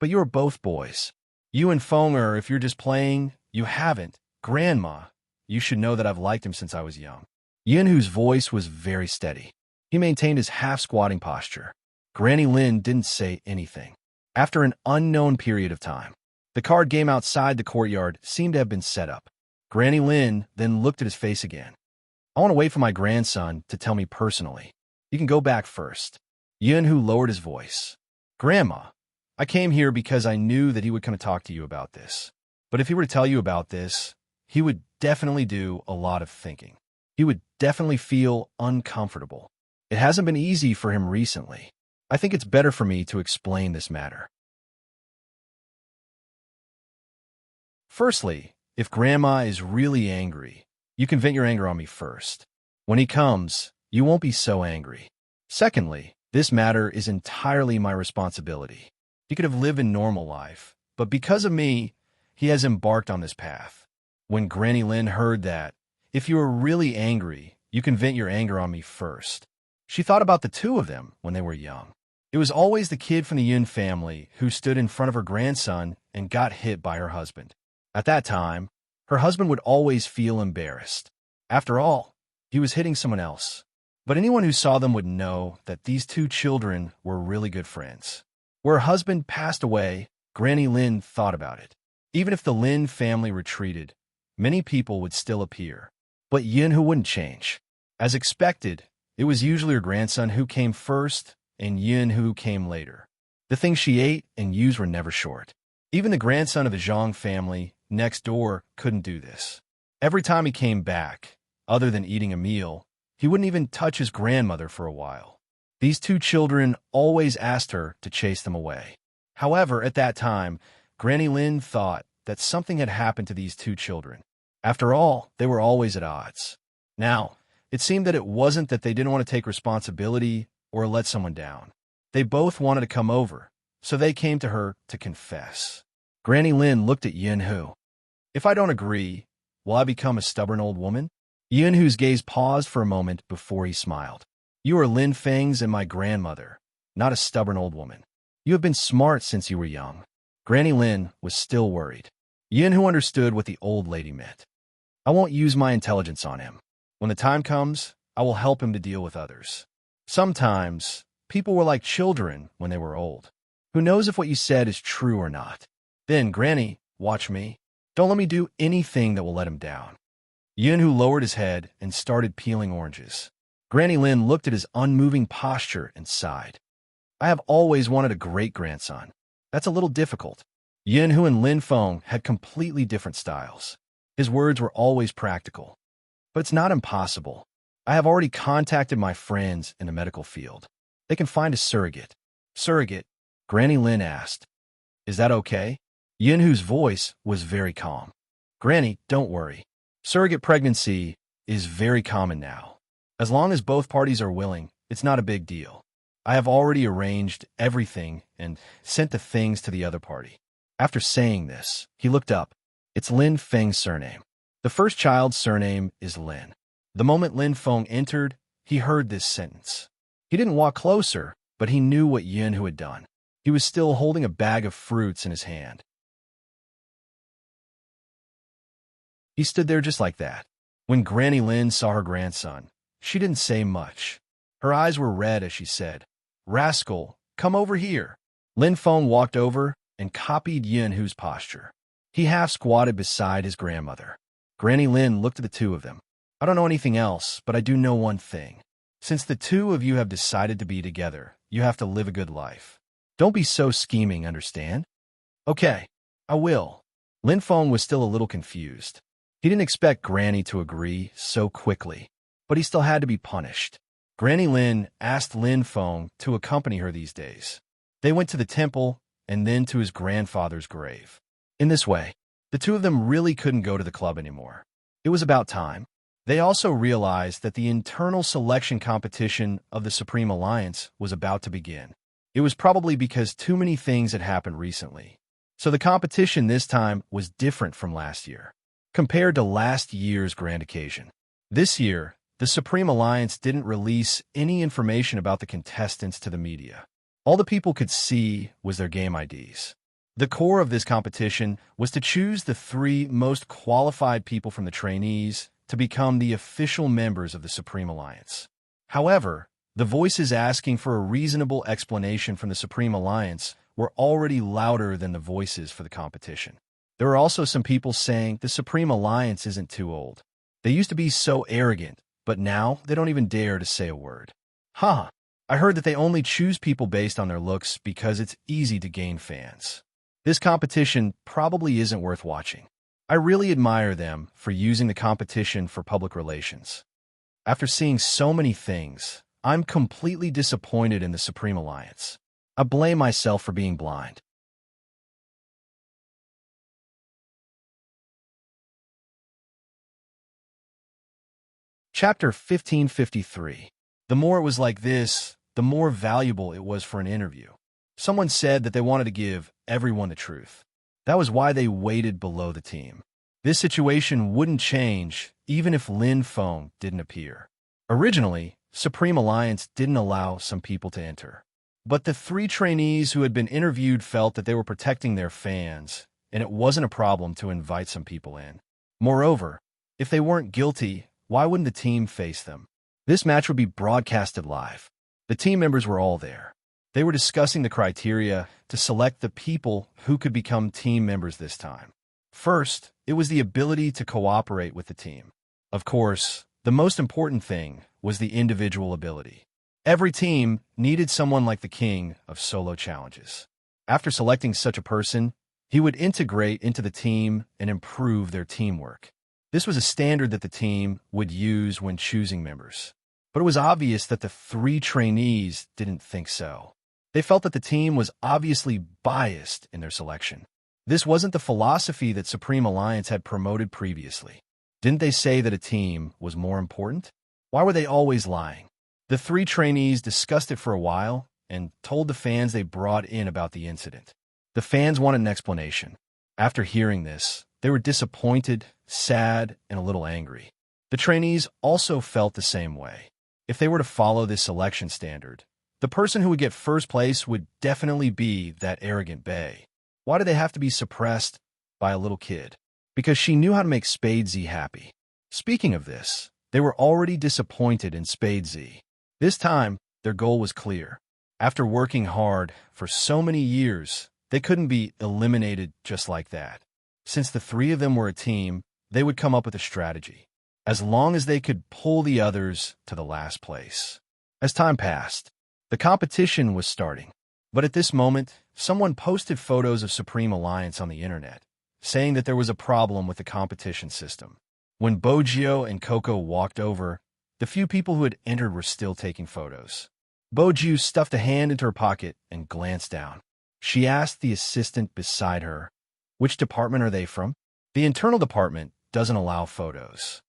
A: But you are both boys. You and Feng if you're just playing, you haven't. Grandma, you should know that I've liked him since I was young. Yin Hu's voice was very steady. He maintained his half-squatting posture. Granny Lin didn't say anything. After an unknown period of time, the card game outside the courtyard seemed to have been set up. Granny Lin then looked at his face again. I want to wait for my grandson to tell me personally. You can go back first. Yin Hu lowered his voice. Grandma, I came here because I knew that he would come to talk to you about this. But if he were to tell you about this, he would definitely do a lot of thinking. He would definitely feel uncomfortable. It hasn't been easy for him recently. I think it's better for me to explain this matter. Firstly, if Grandma is really angry, you can vent your anger on me first. When he comes, you won't be so angry. Secondly, this matter is entirely my responsibility. He could have lived a normal life, but because of me, he has embarked on this path. When Granny Lin heard that, if you are really angry, you can vent your anger on me first. She thought about the two of them when they were young. It was always the kid from the Yin family who stood in front of her grandson and got hit by her husband. At that time, her husband would always feel embarrassed. After all, he was hitting someone else. But anyone who saw them would know that these two children were really good friends. Where her husband passed away, Granny Lin thought about it. Even if the Lin family retreated, many people would still appear. But Yin Hu wouldn't change. As expected, it was usually her grandson who came first and Yin Hu came later. The things she ate and used were never short. Even the grandson of the Zhang family next door couldn't do this. Every time he came back, other than eating a meal, he wouldn't even touch his grandmother for a while. These two children always asked her to chase them away. However, at that time, Granny Lin thought that something had happened to these two children. After all, they were always at odds. Now, it seemed that it wasn't that they didn't want to take responsibility or let someone down. They both wanted to come over, so they came to her to confess. Granny Lin looked at Yin Hu. If I don't agree, will I become a stubborn old woman? Yin Hu's gaze paused for a moment before he smiled. You are Lin Feng's and my grandmother, not a stubborn old woman. You have been smart since you were young. Granny Lin was still worried. Yin Hu understood what the old lady meant. I won't use my intelligence on him. When the time comes, I will help him to deal with others. Sometimes, people were like children when they were old. Who knows if what you said is true or not? Then, Granny, watch me. Don't let me do anything that will let him down. Yin Hu lowered his head and started peeling oranges. Granny Lin looked at his unmoving posture and sighed. I have always wanted a great-grandson. That's a little difficult. Yunhu and Lin Feng had completely different styles. His words were always practical. But it's not impossible. I have already contacted my friends in the medical field. They can find a surrogate. Surrogate? Granny Lin asked. Is that okay? Yunhu's voice was very calm. Granny, don't worry. Surrogate pregnancy is very common now. As long as both parties are willing, it's not a big deal. I have already arranged everything and sent the things to the other party. After saying this, he looked up. It's Lin Feng's surname. The first child's surname is Lin. The moment Lin Feng entered, he heard this sentence. He didn't walk closer, but he knew what Yunhu had done. He was still holding a bag of fruits in his hand. He stood there just like that. When Granny Lin saw her grandson, she didn't say much. Her eyes were red as she said, Rascal, come over here. Lin Feng walked over and copied Yunhu's posture. He half squatted beside his grandmother. Granny Lin looked at the two of them. I don't know anything else, but I do know one thing. Since the two of you have decided to be together, you have to live a good life. Don't be so scheming, understand? Okay, I will. Lin Feng was still a little confused. He didn't expect Granny to agree so quickly, but he still had to be punished. Granny Lin asked Lin Feng to accompany her these days. They went to the temple and then to his grandfather's grave. In this way, the two of them really couldn't go to the club anymore. It was about time. They also realized that the internal selection competition of the Supreme Alliance was about to begin. It was probably because too many things had happened recently. So the competition this time was different from last year. Compared to last year's grand occasion, this year, the Supreme Alliance didn't release any information about the contestants to the media. All the people could see was their game IDs. The core of this competition was to choose the 3 most qualified people from the trainees to become the official members of the Supreme Alliance. However, the voices asking for a reasonable explanation from the Supreme Alliance were already louder than the voices for the competition. There were also some people saying the Supreme Alliance isn't too old. They used to be so arrogant, but now they don't even dare to say a word. I heard that they only choose people based on their looks because it's easy to gain fans. This competition probably isn't worth watching. I really admire them for using the competition for public relations. After seeing so many things, I'm completely disappointed in the Supreme Alliance. I blame myself for being blind. Chapter 1553. The more it was like this, the more valuable it was for an interview. Someone said that they wanted to give everyone the truth. That was why they waited below the team. This situation wouldn't change even if Lin Feng didn't appear. Originally, Supreme Alliance didn't allow some people to enter. But the 3 trainees who had been interviewed felt that they were protecting their fans, and it wasn't a problem to invite some people in. Moreover, if they weren't guilty, why wouldn't the team face them? This match would be broadcasted live. The team members were all there. They were discussing the criteria to select the people who could become team members this time. First, it was the ability to cooperate with the team. Of course, the most important thing was the individual ability. Every team needed someone like the king of solo challenges. After selecting such a person, he would integrate into the team and improve their teamwork. This was a standard that the team would use when choosing members. But it was obvious that the 3 trainees didn't think so. They felt that the team was obviously biased in their selection. This wasn't the philosophy that Supreme Alliance had promoted previously. Didn't they say that a team was more important? Why were they always lying? The 3 trainees discussed it for a while and told the fans they brought in about the incident. The fans wanted an explanation. After hearing this, they were disappointed, sad, and a little angry. The trainees also felt the same way. If they were to follow this selection standard, the person who would get first place would definitely be that arrogant bae. Why did they have to be suppressed by a little kid? Because she knew how to make Spade Z happy. Speaking of this, they were already disappointed in Spade Z. This time, their goal was clear. After working hard for so many years, they couldn't be eliminated just like that. Since the 3 of them were a team, they would come up with a strategy, as long as they could pull the others to the last place. As time passed, the competition was starting. But at this moment, someone posted photos of Supreme Alliance on the internet, saying that there was a problem with the competition system. When Bojio and Coco walked over, the few people who had entered were still taking photos. Bojio stuffed a hand into her pocket and glanced down. She asked the assistant beside her, "Which department are they from?" "The internal department doesn't allow photos."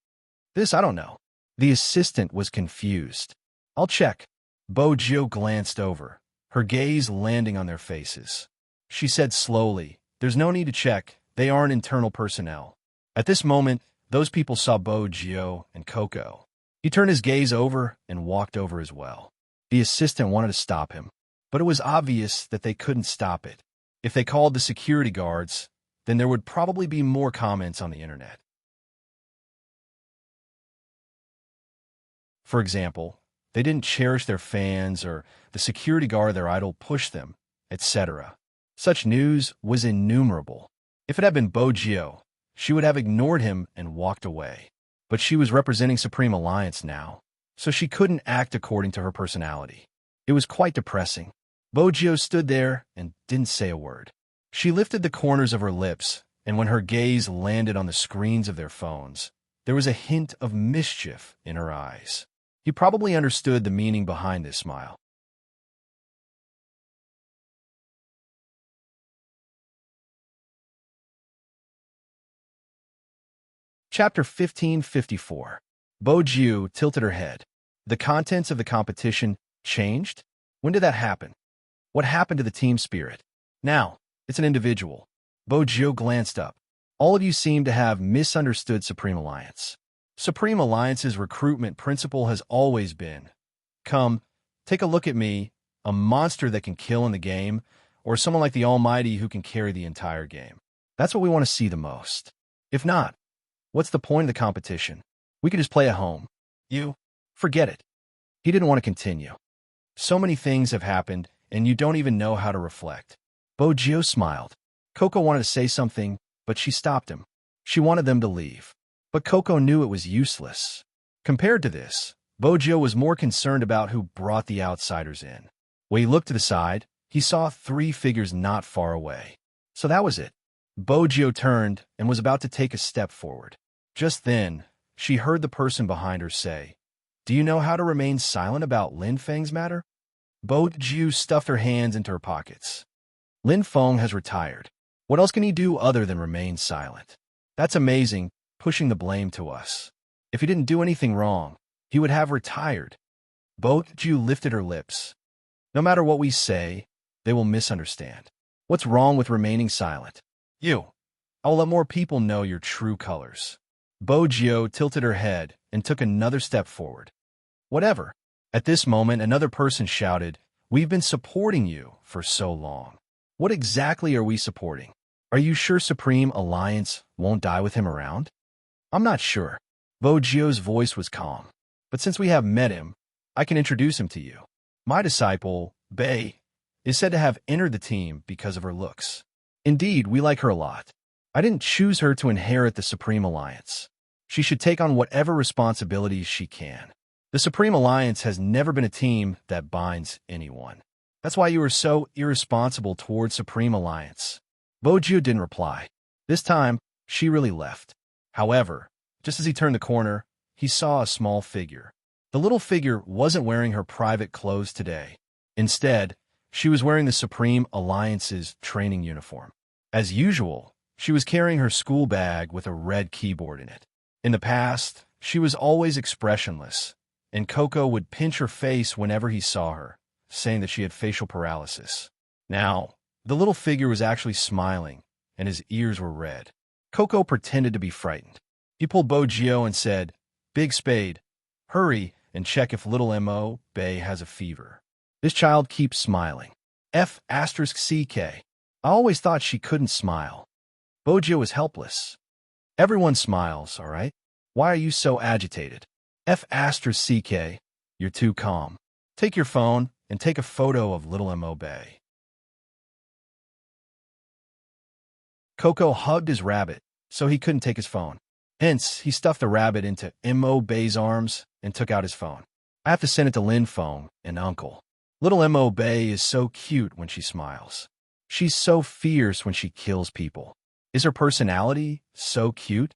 A: "This, I don't know." The assistant was confused. "I'll check." Bojio glanced over, her gaze landing on their faces. She said slowly, "There's no need to check. They aren't internal personnel." At this moment, those people saw Bojio and Coco. He turned his gaze over and walked over as well. The assistant wanted to stop him, but it was obvious that they couldn't stop it. If they called the security guards, then there would probably be more comments on the internet. For example, they didn't cherish their fans, or the security guard their idol pushed them, etc. Such news was innumerable. If it had been Bojio, she would have ignored him and walked away. But she was representing Supreme Alliance now, so she couldn't act according to her personality. It was quite depressing. Bojio stood there and didn't say a word. She lifted the corners of her lips, and when her gaze landed on the screens of their phones, there was a hint of mischief in her eyes. He probably understood the meaning behind this smile. Chapter 1554. Bojio tilted her head. The contents of the competition changed? When did that happen? What happened to the team spirit? Now, it's an individual. Bojio glanced up. All of you seem to have misunderstood Supreme Alliance. Supreme Alliance's recruitment principle has always been, "Come, take a look at me, a monster that can kill in the game, or someone like the Almighty who can carry the entire game." That's what we want to see the most. If not, what's the point of the competition? We could just play at home. Forget it. He didn't want to continue. So many things have happened, and you don't even know how to reflect. Bojio smiled. Coco wanted to say something, but she stopped him. She wanted them to leave. But Coco knew it was useless. Compared to this, Bojio was more concerned about who brought the outsiders in. When he looked to the side, he saw 3 figures not far away. So that was it. Bojio turned and was about to take a step forward. Just then, she heard the person behind her say, "Do you know how to remain silent about Lin Feng's matter?" Bojio stuffed her hands into her pockets. Lin Feng has retired. What else can he do other than remain silent? That's amazing, pushing the blame to us. If he didn't do anything wrong, he would have retired. Bojio lifted her lips. No matter what we say, they will misunderstand. What's wrong with remaining silent? I'll let more people know your true colors. Bojio tilted her head and took another step forward. Whatever. At this moment, another person shouted, "We've been supporting you for so long." What exactly are we supporting? Are you sure Supreme Alliance won't die with him around? I'm not sure. Bojio's voice was calm. But since we have met him, I can introduce him to you. My disciple, Bei, is said to have entered the team because of her looks. Indeed, we like her a lot. I didn't choose her to inherit the Supreme Alliance. She should take on whatever responsibilities she can. The Supreme Alliance has never been a team that binds anyone. That's why you were so irresponsible towards Supreme Alliance. Bojio didn't reply. This time, she really left. However, just as he turned the corner, he saw a small figure. The little figure wasn't wearing her private clothes today. Instead, she was wearing the Supreme Alliance's training uniform. As usual, she was carrying her school bag with a red keyboard in it. In the past, she was always expressionless, and Coco would pinch her face whenever he saw her, saying that she had facial paralysis. Now, the little figure was actually smiling, and his ears were red. Coco pretended to be frightened. He pulled Bojio and said, "Big Spade, hurry and check if little Mo Bei has a fever. This child keeps smiling. F***CK. I always thought she couldn't smile." Bojio was helpless. "Everyone smiles, all right? Why are you so agitated? F***CK. You're too calm. Take your phone and take a photo of little Mo Bei." Coco hugged his rabbit, so he couldn't take his phone. Hence, he stuffed the rabbit into Mo Bei's arms and took out his phone. "I have to send it to Lin Feng and Uncle." Little M.O. Bay is so cute when she smiles. She's so fierce when she kills people. Is her personality so cute?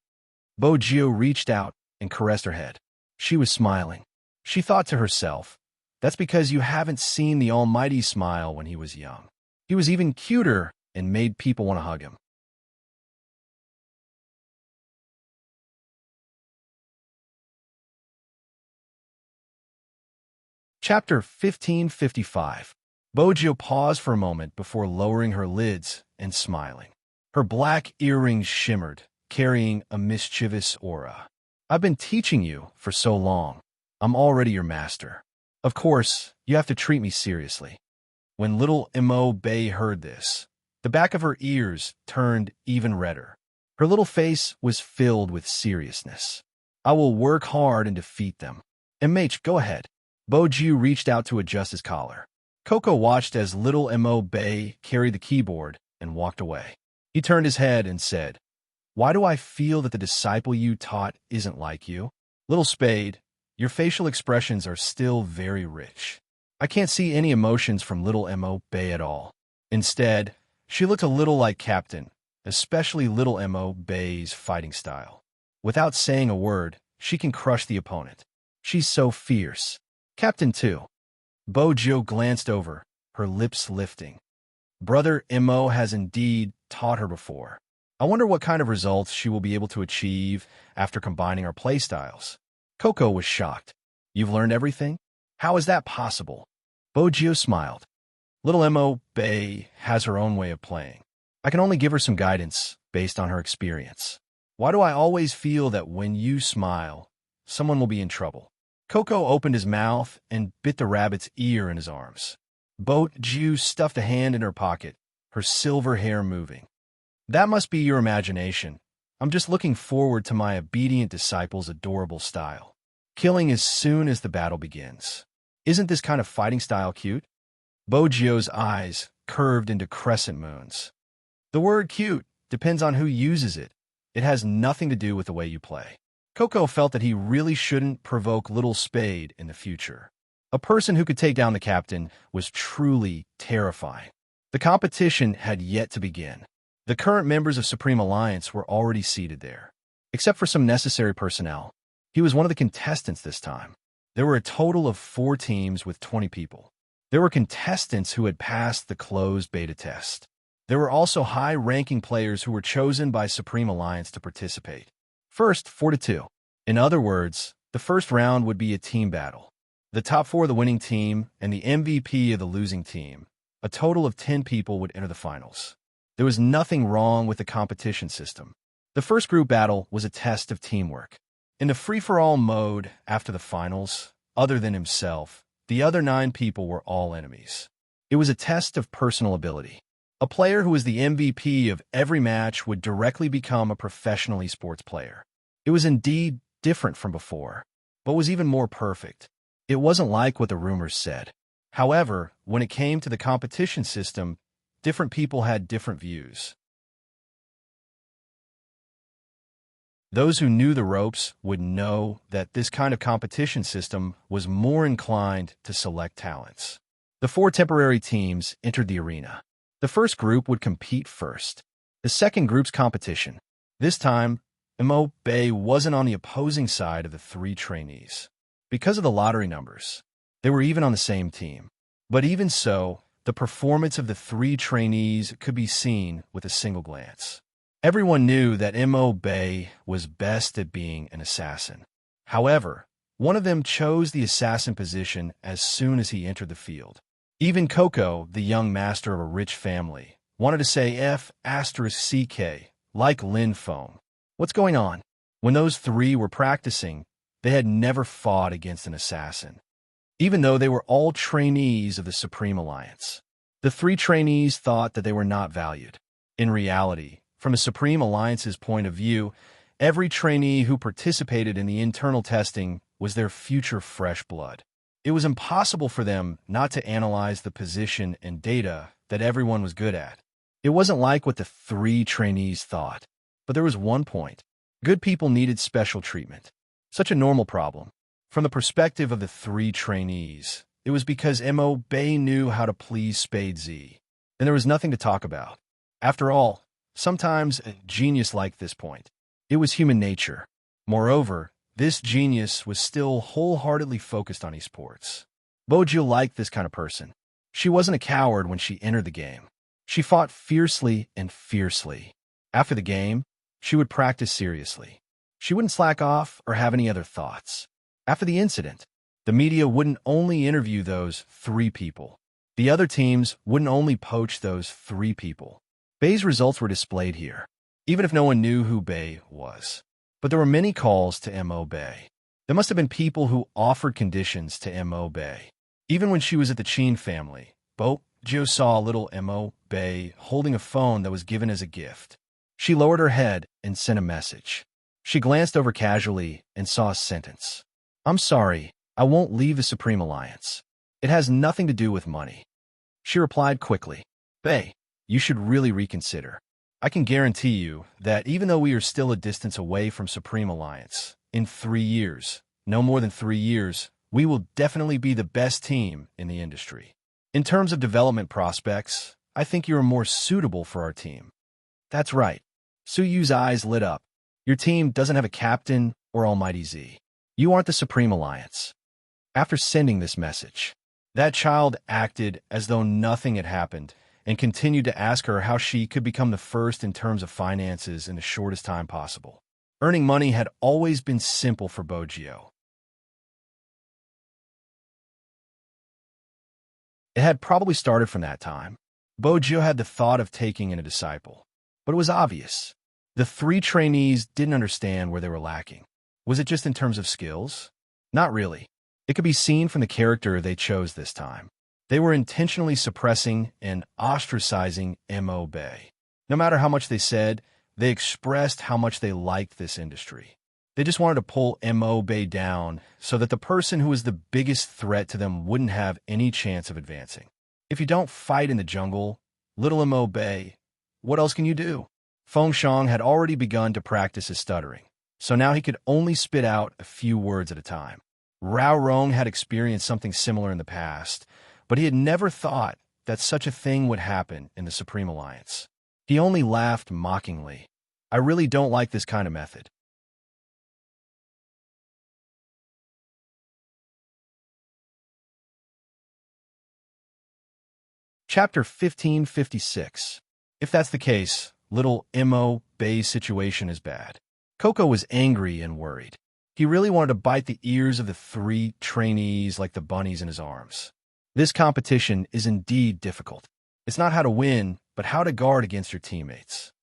A: Bojio reached out and caressed her head. She was smiling. She thought to herself, that's because you haven't seen the almighty smile when he was young. He was even cuter and made people want to hug him. Chapter 1555. Bojio paused for a moment before lowering her lids and smiling. Her black earrings shimmered, carrying a mischievous aura. I've been teaching you for so long. I'm already your master. Of course, you have to treat me seriously. When little M.O. Bay heard this, the back of her ears turned even redder. Her little face was filled with seriousness. I will work hard and defeat them. MH, go ahead. Bojio reached out to adjust his collar. Coco watched as little M.O. Bay carried the keyboard and walked away. He turned his head and said, why do I feel that the disciple you taught isn't like you? Little Spade, your facial expressions are still very rich. I can't see any emotions from little M.O. Bay at all. Instead, she looked a little like Captain, especially little M.O. Bay's fighting style. Without saying a word, she can crush the opponent. She's so fierce. Captain too. Bojio glanced over, her lips lifting. Brother M.O. has indeed taught her before. I wonder what kind of results she will be able to achieve after combining our playstyles. Coco was shocked. You've learned everything? How is that possible? Bojio smiled. Little M.O. Bay has her own way of playing. I can only give her some guidance based on her experience. Why do I always feel that when you smile, someone will be in trouble? Coco opened his mouth and bit the rabbit's ear in his arms. Bojio stuffed a hand in her pocket, her silver hair moving. That must be your imagination. I'm just looking forward to my obedient disciple's adorable style. Killing as soon as the battle begins. Isn't this kind of fighting style cute? Bojio's eyes curved into crescent moons. The word cute depends on who uses it. It has nothing to do with the way you play. Coco felt that he really shouldn't provoke Little Spade in the future. A person who could take down the captain was truly terrifying. The competition had yet to begin. The current members of Supreme Alliance were already seated there. Except for some necessary personnel, he was one of the contestants this time. There were a total of 4 teams with 20 people. There were contestants who had passed the closed beta test. There were also high-ranking players who were chosen by Supreme Alliance to participate. First, 4-2. In other words, the first round would be a team battle. The top 4 of the winning team and the MVP of the losing team, a total of 10 people, would enter the finals. There was nothing wrong with the competition system. The first group battle was a test of teamwork. In the free-for-all mode after the finals, other than himself, the other 9 people were all enemies. It was a test of personal ability. A player who was the MVP of every match would directly become a professional esports player. It was indeed different from before, but was even more perfect. It wasn't like what the rumors said. However, when it came to the competition system, different people had different views. Those who knew the ropes would know that this kind of competition system was more inclined to select talents. The 4 temporary teams entered the arena. The first group would compete first. The second group's competition. This time, M.O. Bay wasn't on the opposing side of the 3 trainees. Because of the lottery numbers, they were even on the same team. But even so, the performance of the 3 trainees could be seen with a single glance. Everyone knew that M.O. Bay was best at being an assassin. However, one of them chose the assassin position as soon as he entered the field. Even Coco, the young master of a rich family, wanted to say F***CK, like Lin Foam. What's going on? When those 3 were practicing, they had never fought against an assassin, even though they were all trainees of the Supreme Alliance. The 3 trainees thought that they were not valued. In reality, from the Supreme Alliance's point of view, every trainee who participated in the internal testing was their future fresh blood. It was impossible for them not to analyze the position and data that everyone was good at. It wasn't like what the 3 trainees thought, but there was one point. Good people needed special treatment. Such a normal problem. From the perspective of the 3 trainees, it was because Mo Bay knew how to please Spade Z. And there was nothing to talk about. After all, sometimes a genius liked this point. It was human nature. Moreover, this genius was still wholeheartedly focused on esports. Bojo liked this kind of person. She wasn't a coward when she entered the game. She fought fiercely and fiercely. After the game, she would practice seriously. She wouldn't slack off or have any other thoughts. After the incident, the media wouldn't only interview those 3 people. The other teams wouldn't only poach those 3 people. Bay's results were displayed here, even if no one knew who Bay was. But there were many calls to Mo Bay. There must have been people who offered conditions to Mo Bay. Even when she was at the Chin family, Bojo saw little Mo Bay holding a phone that was given as a gift. She lowered her head and sent a message. She glanced over casually and saw a sentence. "I'm sorry, I won't leave the Supreme Alliance. It has nothing to do with money." She replied quickly, "Bay, you should really reconsider. I can guarantee you that even though we are still a distance away from Supreme Alliance, in 3 years, no more than 3 years, we will definitely be the best team in the industry. In terms of development prospects, I think you are more suitable for our team." That's right. Suyu's eyes lit up. Your team doesn't have a captain or Almighty Z. You aren't the Supreme Alliance. After sending this message, that child acted as though nothing had happened and continued to ask her how she could become the first in terms of finances in the shortest time possible. Earning money had always been simple for Bojo. It had probably started from that time. Bojo had the thought of taking in a disciple. But it was obvious. The 3 trainees didn't understand where they were lacking. Was it just in terms of skills? Not really. It could be seen from the character they chose this time. They were intentionally suppressing and ostracizing Mo Bay. No matter how much they said, they expressed how much they liked this industry. They just wanted to pull Mo Bay down so that the person who was the biggest threat to them wouldn't have any chance of advancing. If you don't fight in the jungle, little Mo Bay, what else can you do? Feng Shang had already begun to practice his stuttering, so now he could only spit out a few words at a time. Rao Rong had experienced something similar in the past, but he had never thought that such a thing would happen in the Supreme Alliance. He only laughed mockingly. "I really don't like this kind of method." Chapter 1556. If that's the case, little Mo Bay's situation is bad. Coco was angry and worried. He really wanted to bite the ears of the 3 trainees like the bunnies in his arms. This competition is indeed difficult. It's not how to win, but how to guard against your teammates.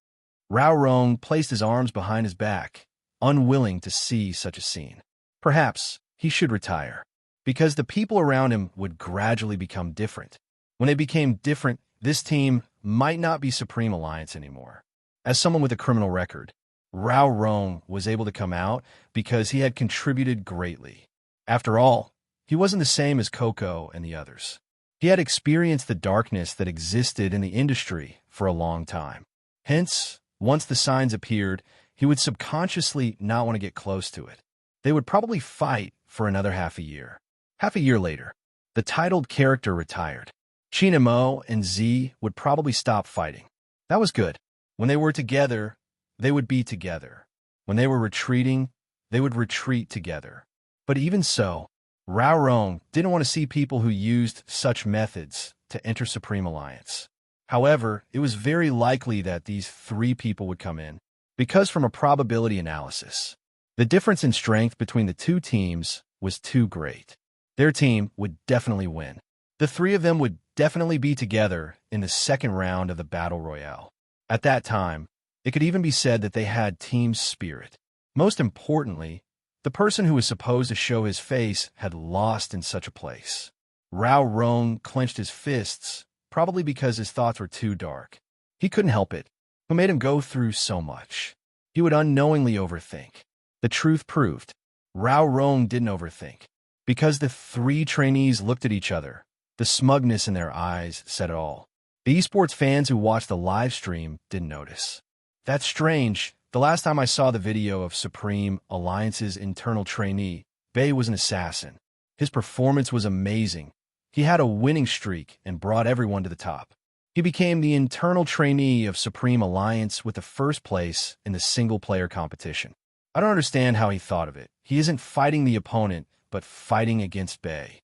A: Rao Rong placed his arms behind his back, unwilling to see such a scene. Perhaps he should retire, because the people around him would gradually become different. When they became different, this team might not be Supreme Alliance anymore. As someone with a criminal record, Rao Rong was able to come out because he had contributed greatly. After all, he wasn't the same as Coco and the others. He had experienced the darkness that existed in the industry for a long time. Hence, once the signs appeared, he would subconsciously not want to get close to it. They would probably fight for another half a year. Half a year later, the titled character retired. Chin Mo and Z would probably stop fighting. That was good. When they were together, they would be together. When they were retreating, they would retreat together. But even so, Rao Rong didn't want to see people who used such methods to enter Supreme Alliance. However, it was very likely that these 3 people would come in, because from a probability analysis, the difference in strength between the 2 teams was too great. Their team would definitely win. The 3 of them would definitely be together in the second round of the Battle Royale. At that time, it could even be said that they had team spirit. Most importantly, the person who was supposed to show his face had lost in such a place. Rao Rong clenched his fists, probably because his thoughts were too dark. He couldn't help it. Who made him go through so much? He would unknowingly overthink. The truth proved, Rao Rong didn't overthink. Because the 3 trainees looked at each other, the smugness in their eyes said it all. The esports fans who watched the live stream didn't notice. That's strange. The last time I saw the video of Supreme Alliance's internal trainee, Bay was an assassin. His performance was amazing, He had a winning streak and brought everyone to the top. He became the internal trainee of Supreme Alliance with the first place in the single-player competition. I don't understand how he thought of it. He isn't fighting the opponent, but fighting against Bay.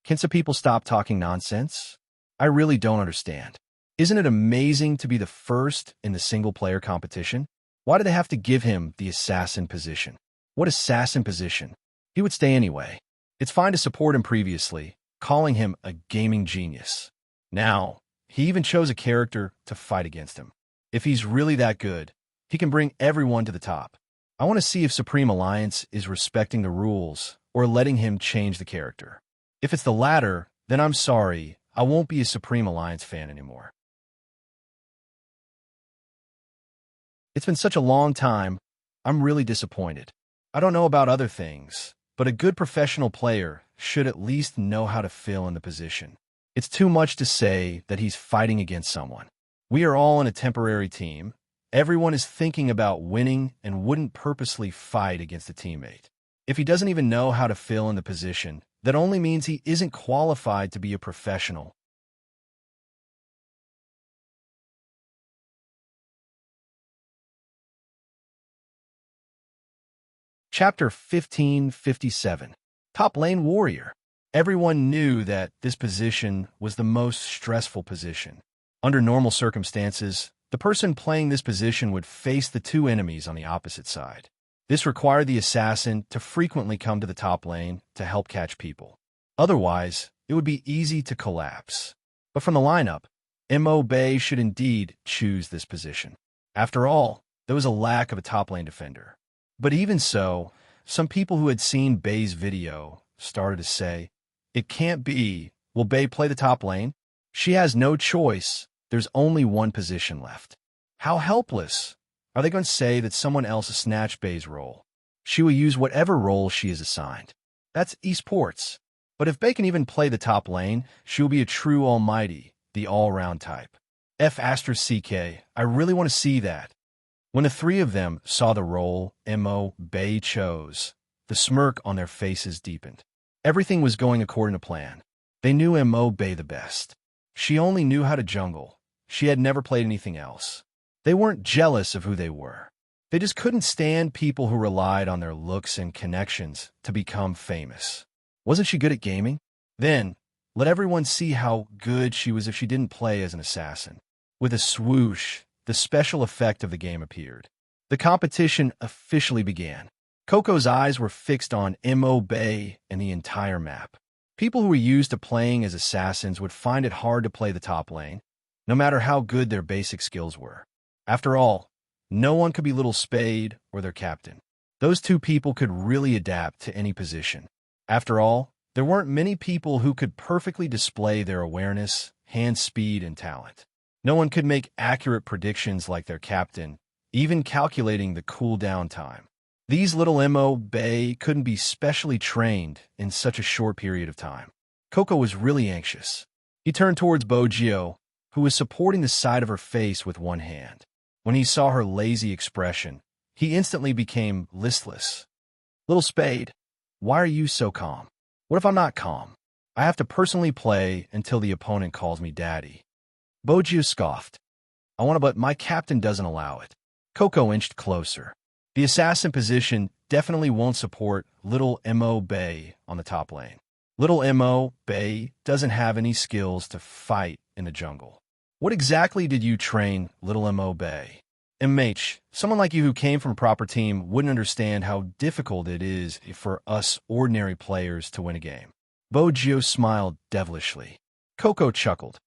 A: Can some people stop talking nonsense? I really don't understand. Isn't it amazing to be the first in the single-player competition? Why did they have to give him the assassin position? What assassin position? He would stay anyway. It's fine to support him previously, calling him a gaming genius. Now, he even chose a character to fight against him. If he's really that good, he can bring everyone to the top. I want to see if Supreme Alliance is respecting the rules or letting him change the character. If it's the latter, then I'm sorry, I won't be a Supreme Alliance fan anymore. It's been such a long time, I'm really disappointed. I don't know about other things, but a good professional player should at least know how to fill in the position. It's too much to say that he's fighting against someone. We are all in a temporary team. Everyone is thinking about winning and wouldn't purposely fight against a teammate. If he doesn't even know how to fill in the position, that only means he isn't qualified to be a professional. Chapter 1557. Top Lane Warrior. Everyone knew that this position was the most stressful position. Under normal circumstances, the person playing this position would face the two enemies on the opposite side. This required the assassin to frequently come to the top lane to help catch people. Otherwise, it would be easy to collapse. But from the lineup, Mo Bay should indeed choose this position. After all, there was a lack of a top lane defender. But even so, some people who had seen Bay's video started to say, "It can't be. Will Bay play the top lane? She has no choice. There's only one position left." How helpless! Are they going to say that someone else has snatched Bay's role? She will use whatever role she is assigned. That's esports. But if Bay can even play the top lane, she will be a true almighty, the all-round type. F***CK, I really want to see that. When the three of them saw the role Mo Bay chose, the smirk on their faces deepened. Everything was going according to plan. They knew Mo Bay the best. She only knew how to jungle. She had never played anything else. They weren't jealous of who they were. They just couldn't stand people who relied on their looks and connections to become famous. Wasn't she good at gaming? Then, let everyone see how good she was if she didn't play as an assassin. With a swoosh, the special effect of the game appeared. The competition officially began. Coco's eyes were fixed on Mo Bay and the entire map. People who were used to playing as assassins would find it hard to play the top lane, no matter how good their basic skills were. After all, no one could be Little Spade or their captain. Those two people could really adapt to any position. After all, there weren't many people who could perfectly display their awareness, hand speed, and talent. No one could make accurate predictions like their captain, even calculating the cooldown time. These little Mo Bay couldn't be specially trained in such a short period of time. Coco was really anxious. He turned towards Bogio, who was supporting the side of her face with one hand. When he saw her lazy expression, he instantly became listless. "Little Spade, why are you so calm?" "What if I'm not calm? I have to personally play until the opponent calls me daddy." Bogio scoffed. "I want to, but my captain doesn't allow it." Coco inched closer. The assassin position definitely won't support little Mo Bay on the top lane. Little Mo Bay doesn't have any skills to fight in the jungle. What exactly did you train little Mo Bay? MH, someone like you who came from a proper team wouldn't understand how difficult it is for us ordinary players to win a game. Bogio smiled devilishly. Coco chuckled.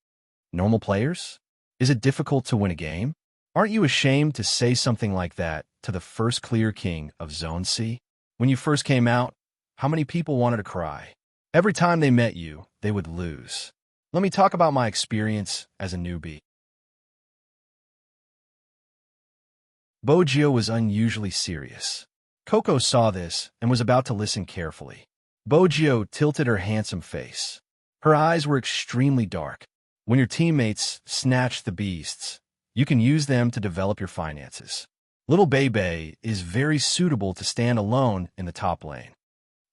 A: Normal players? Is it difficult to win a game? Aren't you ashamed to say something like that to the first clear king of Zone C? When you first came out, how many people wanted to cry? Every time they met you, they would lose. Let me talk about my experience as a newbie. Bogio was unusually serious. Coco saw this and was about to listen carefully. Bogio tilted her handsome face. Her eyes were extremely dark. When your teammates snatch the beasts, you can use them to develop your finances. Little Bebe is very suitable to stand alone in the top lane.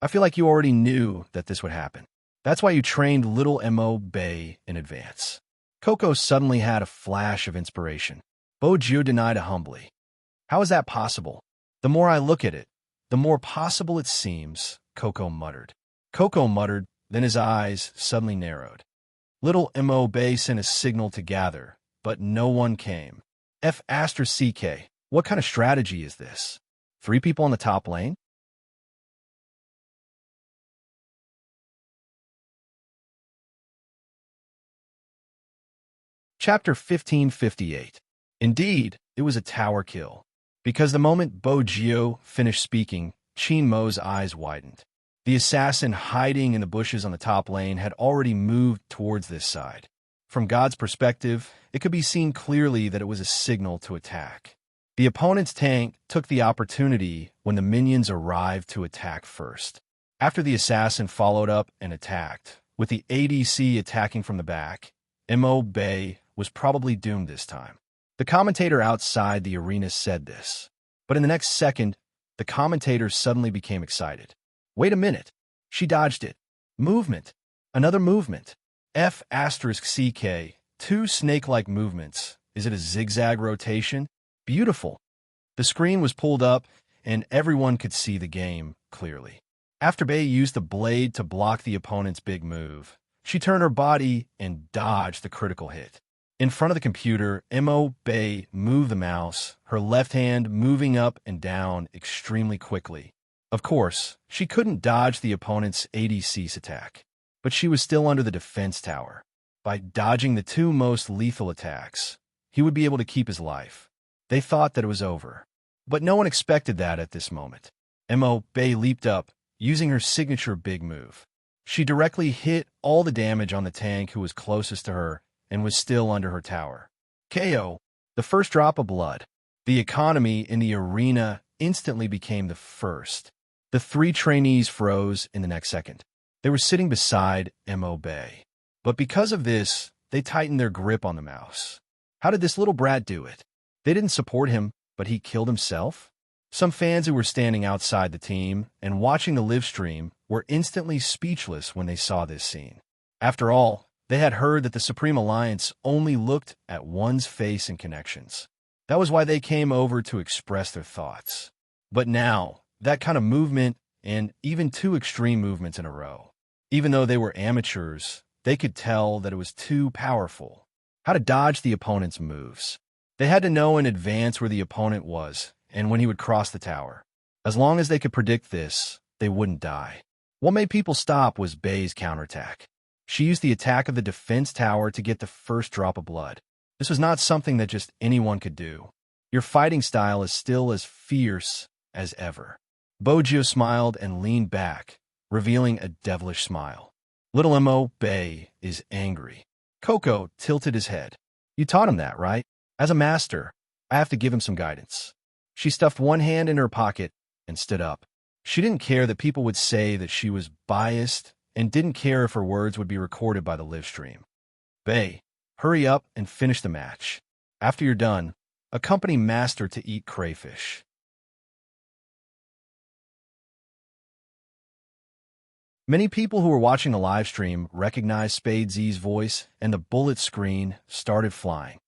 A: I feel like you already knew that this would happen. That's why you trained little Mo Bay in advance. Coco suddenly had a flash of inspiration. Bojiu denied it humbly. How is that possible? The more I look at it, the more possible it seems, Coco muttered. Coco muttered, then his eyes suddenly narrowed. Little Mo Bay sent a signal to gather, but no one came. F***CK, what kind of strategy is this? 3 people on the top lane? Chapter 1558. Indeed, it was a tower kill. Because the moment Bo Jio finished speaking, Qin Mo's eyes widened. The assassin hiding in the bushes on the top lane had already moved towards this side. From God's perspective, it could be seen clearly that it was a signal to attack. The opponent's tank took the opportunity when the minions arrived to attack first. After the assassin followed up and attacked, with the ADC attacking from the back, Mo Bay was probably doomed this time. The commentator outside the arena said this. But in the next second, the commentator suddenly became excited. Wait a minute. She dodged it. Movement. Another movement. F***CK. 2 snake-like movements. Is it a zigzag rotation? Beautiful. The screen was pulled up, and everyone could see the game clearly. After Bay used the blade to block the opponent's big move, she turned her body and dodged the critical hit. In front of the computer, Mo Bay moved the mouse, her left hand moving up and down extremely quickly. Of course, she couldn't dodge the opponent's ADC's attack, but she was still under the defense tower. By dodging the 2 most lethal attacks, he would be able to keep his life. They thought that it was over, but no one expected that at this moment. Mo Bay leaped up, using her signature big move. She directly hit all the damage on the tank who was closest to her and was still under her tower. KO, the first drop of blood. The economy in the arena instantly became the first. The 3 trainees froze in the next second. They were sitting beside Mo Bay. But because of this, they tightened their grip on the mouse. How did this little brat do it? They didn't support him, but he killed himself? Some fans who were standing outside the team and watching the live stream were instantly speechless when they saw this scene. After all, they had heard that the Supreme Alliance only looked at one's face and connections. That was why they came over to express their thoughts. But now, that kind of movement, and even 2 extreme movements in a row, even though they were amateurs, they could tell that it was too powerful. How to dodge the opponent's moves. They had to know in advance where the opponent was and when he would cross the tower. As long as they could predict this, they wouldn't die. What made people stop was Bay's counterattack. She used the attack of the defense tower to get the first drop of blood. This was not something that just anyone could do. Your fighting style is still as fierce as ever. Bojo smiled and leaned back, revealing a devilish smile. Little Mo Bay is angry. Coco tilted his head. You taught him that, right? As a master, I have to give him some guidance. She stuffed one hand in her pocket and stood up. She didn't care that people would say that she was biased and didn't care if her words would be recorded by the live stream. Bay, hurry up and finish the match. After you're done, accompany Master to eat crayfish. Many people who were watching the live stream recognized Spade Z's voice, and the bullet screen started flying.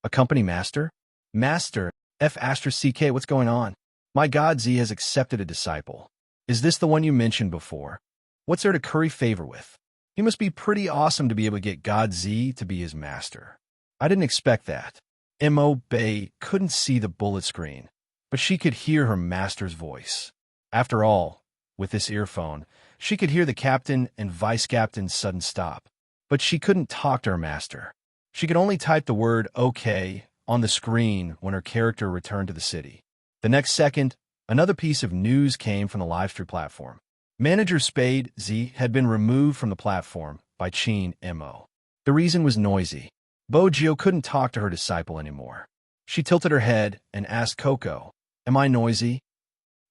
A: Accompany Master? Master, F***CK, what's going on? My God, Z has accepted a disciple. Is this the one you mentioned before? What's there to curry favor with? He must be pretty awesome to be able to get God Z to be his master. I didn't expect that. Mo Bay couldn't see the bullet screen, but she could hear her master's voice. After all, with this earphone, she could hear the captain and vice captain's sudden stop, but she couldn't talk to her master. She could only type the word OK on the screen when her character returned to the city. The next second, another piece of news came from the livestream platform. Manager Spade Z had been removed from the platform by Qin Mo. The reason was noisy. Bojo couldn't talk to her disciple anymore. She tilted her head and asked Coco, "Am I noisy?"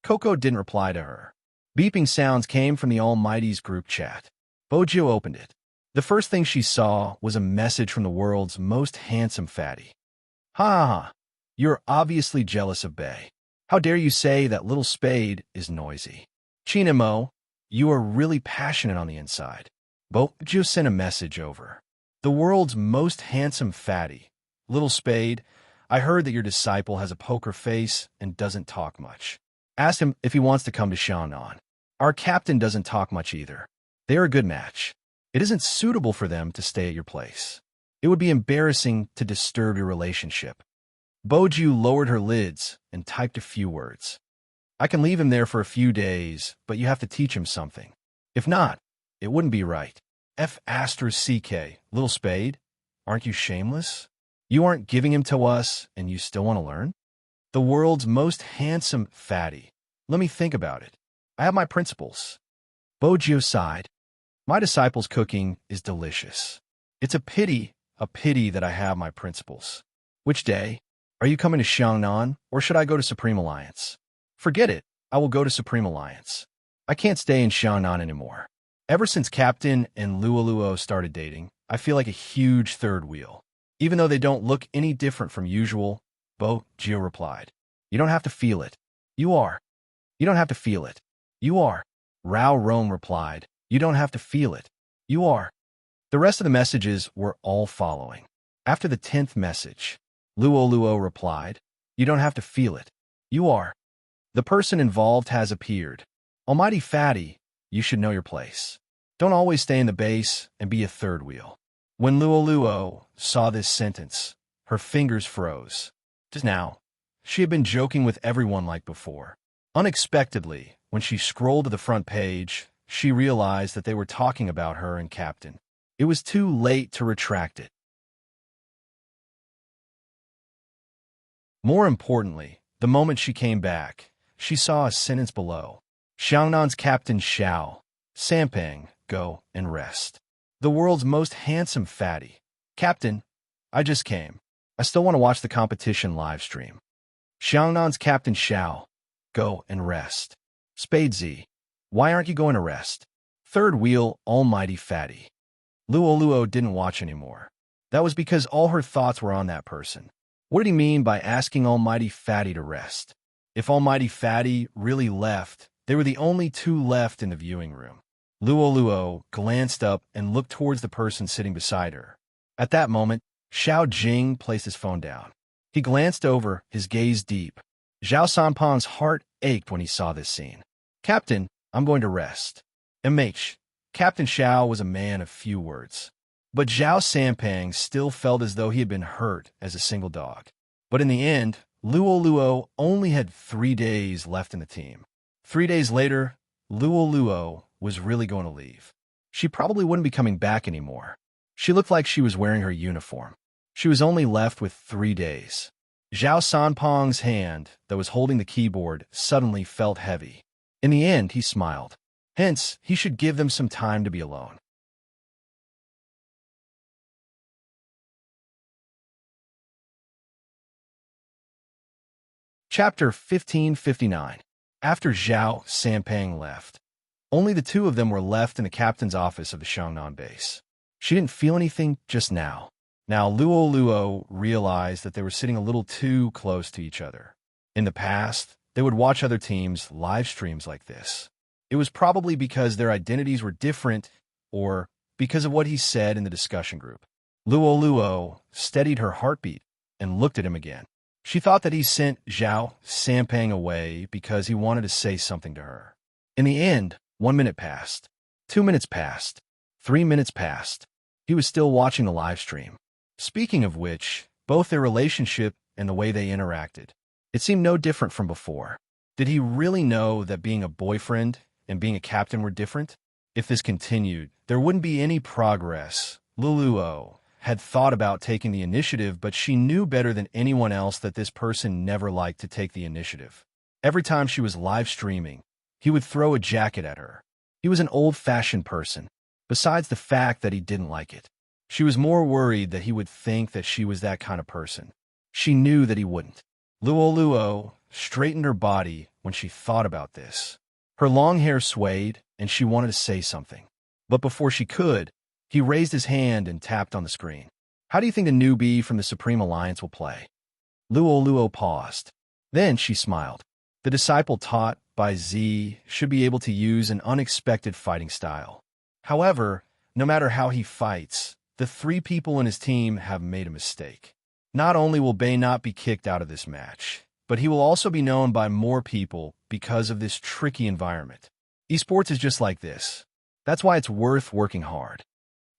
A: Coco didn't reply to her. Beeping sounds came from the Almighty's group chat. Bojo opened it. The first thing she saw was a message from the world's most handsome fatty. Ha ha ha. You're obviously jealous of Bay. How dare you say that little Spade is noisy? Qin Mo, you are really passionate on the inside. Bojo sent a message over. The world's most handsome fatty. Little Spade, I heard that your disciple has a poker face and doesn't talk much. Ask him if he wants to come to Shannon. Our captain doesn't talk much either. They are a good match. It isn't suitable for them to stay at your place. It would be embarrassing to disturb your relationship. Boju lowered her lids and typed a few words. I can leave him there for a few days, but you have to teach him something. If not, it wouldn't be right. F***CK, Little Spade, aren't you shameless? You aren't giving him to us, and you still want to learn? The world's most handsome fatty. Let me think about it. I have my principles. Bojo sighed. My disciple's cooking is delicious. It's a pity that I have my principles. Which day? Are you coming to Xiangnan, or should I go to Supreme Alliance? Forget it. I will go to Supreme Alliance. I can't stay in Xiangnan anymore. Ever since Captain and Luoluo started dating, I feel like a huge third wheel. Even though they don't look any different from usual, Bojo replied. You don't have to feel it. You are. You don't have to feel it. You are. Rao Rome replied. You don't have to feel it. You are. The rest of the messages were all following. After the 10th message, Luoluo replied, You don't have to feel it. You are. The person involved has appeared. Almighty Fatty, you should know your place. Don't always stay in the base and be a third wheel. When Luoluo saw this sentence, her fingers froze. Just now, she had been joking with everyone like before. Unexpectedly, when she scrolled to the front page, she realized that they were talking about her and Captain. It was too late to retract it. More importantly, the moment she came back, she saw a sentence below. Xiangnan's Captain Xiao, Sampang, go and rest. The world's most handsome fatty. Captain, I just came. I still want to watch the competition live stream. Xiangnan's Captain Xiao, go and rest. Spade Z, why aren't you going to rest? Third wheel, almighty fatty. Luoluo didn't watch anymore. That was because all her thoughts were on that person. What did he mean by asking almighty fatty to rest? If almighty fatty really left, they were the only two left in the viewing room. Luoluo glanced up and looked towards the person sitting beside her. At that moment, Xiao Jing placed his phone down. He glanced over, his gaze deep. Zhao Sanpang's heart ached when he saw this scene. Captain, I'm going to rest. MH. Captain Xiao was a man of few words. But Zhao Sampang still felt as though he had been hurt as a single dog. But in the end, Luoluo only had 3 days left in the team. 3 days later, Luoluo was really going to leave. She probably wouldn't be coming back anymore. She looked like she was wearing her uniform. She was only left with 3 days. Zhao Sanpang's hand that was holding the keyboard suddenly felt heavy. In the end, he smiled. Hence, he should give them some time to be alone. Chapter 1559. After Zhao Sampang left, only the two of them were left in the captain's office of the Xiangnan base. She didn't feel anything just now. Now Luoluo realized that they were sitting a little too close to each other. In the past, they would watch other teams' live streams like this. It was probably because their identities were different or because of what he said in the discussion group. Luoluo steadied her heartbeat and looked at him again. She thought that he sent Zhao Sampang away because he wanted to say something to her. In the end, 1 minute passed. 2 minutes passed. 3 minutes passed. He was still watching the live stream. Speaking of which, both their relationship and the way they interacted, it seemed no different from before. Did he really know that being a boyfriend and being a captain were different? If this continued, there wouldn't be any progress. Luoluo had thought about taking the initiative, but she knew better than anyone else that this person never liked to take the initiative. Every time she was live streaming, he would throw a jacket at her. He was an old-fashioned person, besides the fact that he didn't like it. She was more worried that he would think that she was that kind of person. She knew that he wouldn't. Luoluo straightened her body when she thought about this. Her long hair swayed, and she wanted to say something. But before she could, he raised his hand and tapped on the screen. How do you think the newbie from the Supreme Alliance will play? Luoluo paused. Then she smiled. The disciple taught by Z should be able to use an unexpected fighting style. However, no matter how he fights, the three people in his team have made a mistake. Not only will Bei not be kicked out of this match, but he will also be known by more people because of this tricky environment. Esports is just like this. That's why it's worth working hard.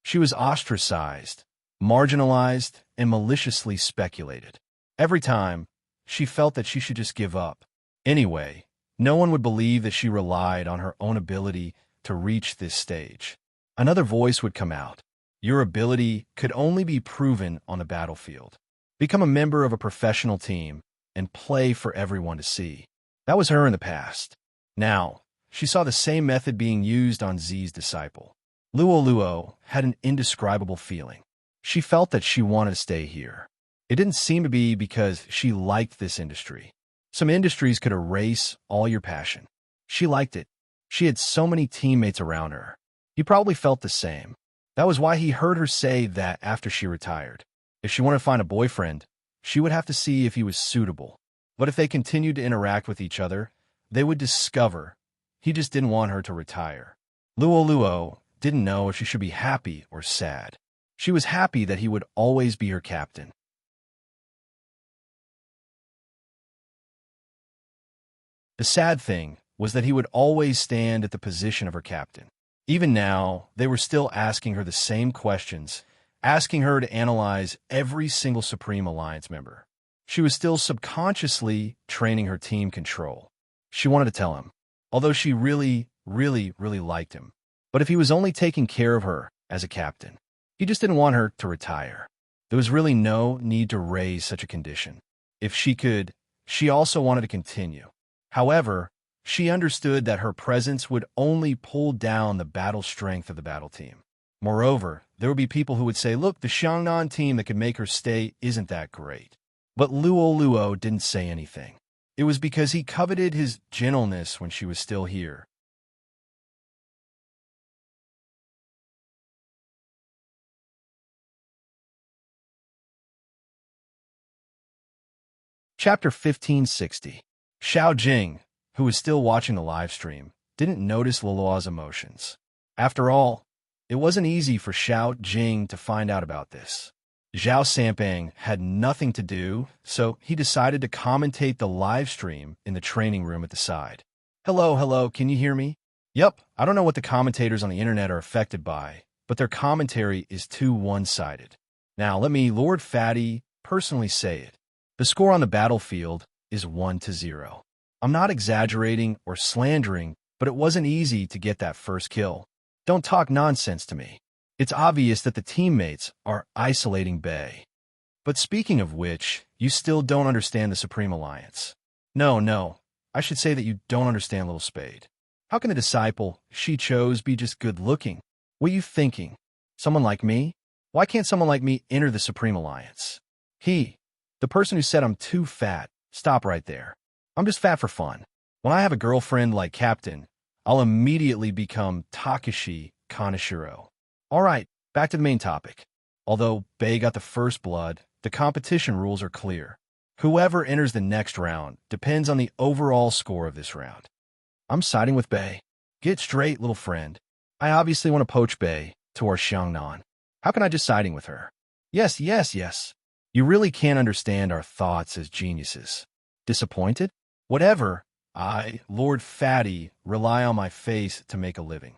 A: She was ostracized, marginalized, and maliciously speculated. Every time, she felt that she should just give up. Anyway, no one would believe that she relied on her own ability to reach this stage. Another voice would come out. Your ability could only be proven on the battlefield. Become a member of a professional team and play for everyone to see. That was her in the past. Now, she saw the same method being used on Z's disciple. Luo had an indescribable feeling. She felt that she wanted to stay here. It didn't seem to be because she liked this industry. Some industries could erase all your passion. She liked it. She had so many teammates around her. He probably felt the same. That was why he heard her say that after she retired. If she wanted to find a boyfriend, she would have to see if he was suitable. But if they continued to interact with each other, they would discover he just didn't want her to retire. Luo didn't know if she should be happy or sad. She was happy that he would always be her captain. The sad thing was that he would always stand at the position of her captain. Even now, they were still asking her the same questions, asking her to analyze every single Supreme Alliance member. She was still subconsciously training her team control. She wanted to tell him, although she really liked him. But if he was only taking care of her as a captain, he just didn't want her to retire. There was really no need to raise such a condition. If she could, she also wanted to continue. However, she understood that her presence would only pull down the battle strength of the battle team. Moreover, there would be people who would say, look, the Xiangnan team that could make her stay isn't that great. But Luo didn't say anything. It was because he coveted his gentleness when she was still here. Chapter 1560. Xiao Jing, who was still watching the live stream, didn't notice Luo's emotions. After all, it wasn't easy for Xiao Jing to find out about this. Zhao Sampang had nothing to do, so he decided to commentate the live stream in the training room at the side. Hello, can you hear me? Yup, I don't know what the commentators on the internet are affected by, but their commentary is too one-sided. Now let me, Lord Fatty, personally say it. The score on the battlefield is 1-0. I'm not exaggerating or slandering, but it wasn't easy to get that first kill. Don't talk nonsense to me. It's obvious that the teammates are isolating Bei. But speaking of which, you still don't understand the Supreme Alliance. No, I should say that you don't understand Little Spade. How can a disciple she chose be just good-looking? What are you thinking? Someone like me? Why can't someone like me enter the Supreme Alliance? The person who said I'm too fat, stop right there. I'm just fat for fun. When I have a girlfriend like Captain, I'll immediately become Takashi Kaneshiro. Alright, back to the main topic. Although Bei got the first blood, the competition rules are clear. Whoever enters the next round depends on the overall score of this round. I'm siding with Bei. Get straight, little friend. I obviously want to poach Bei to our Xiangnan. How can I just siding with her? Yes. You really can't understand our thoughts as geniuses. Disappointed? Whatever. I, Lord Fatty, rely on my face to make a living.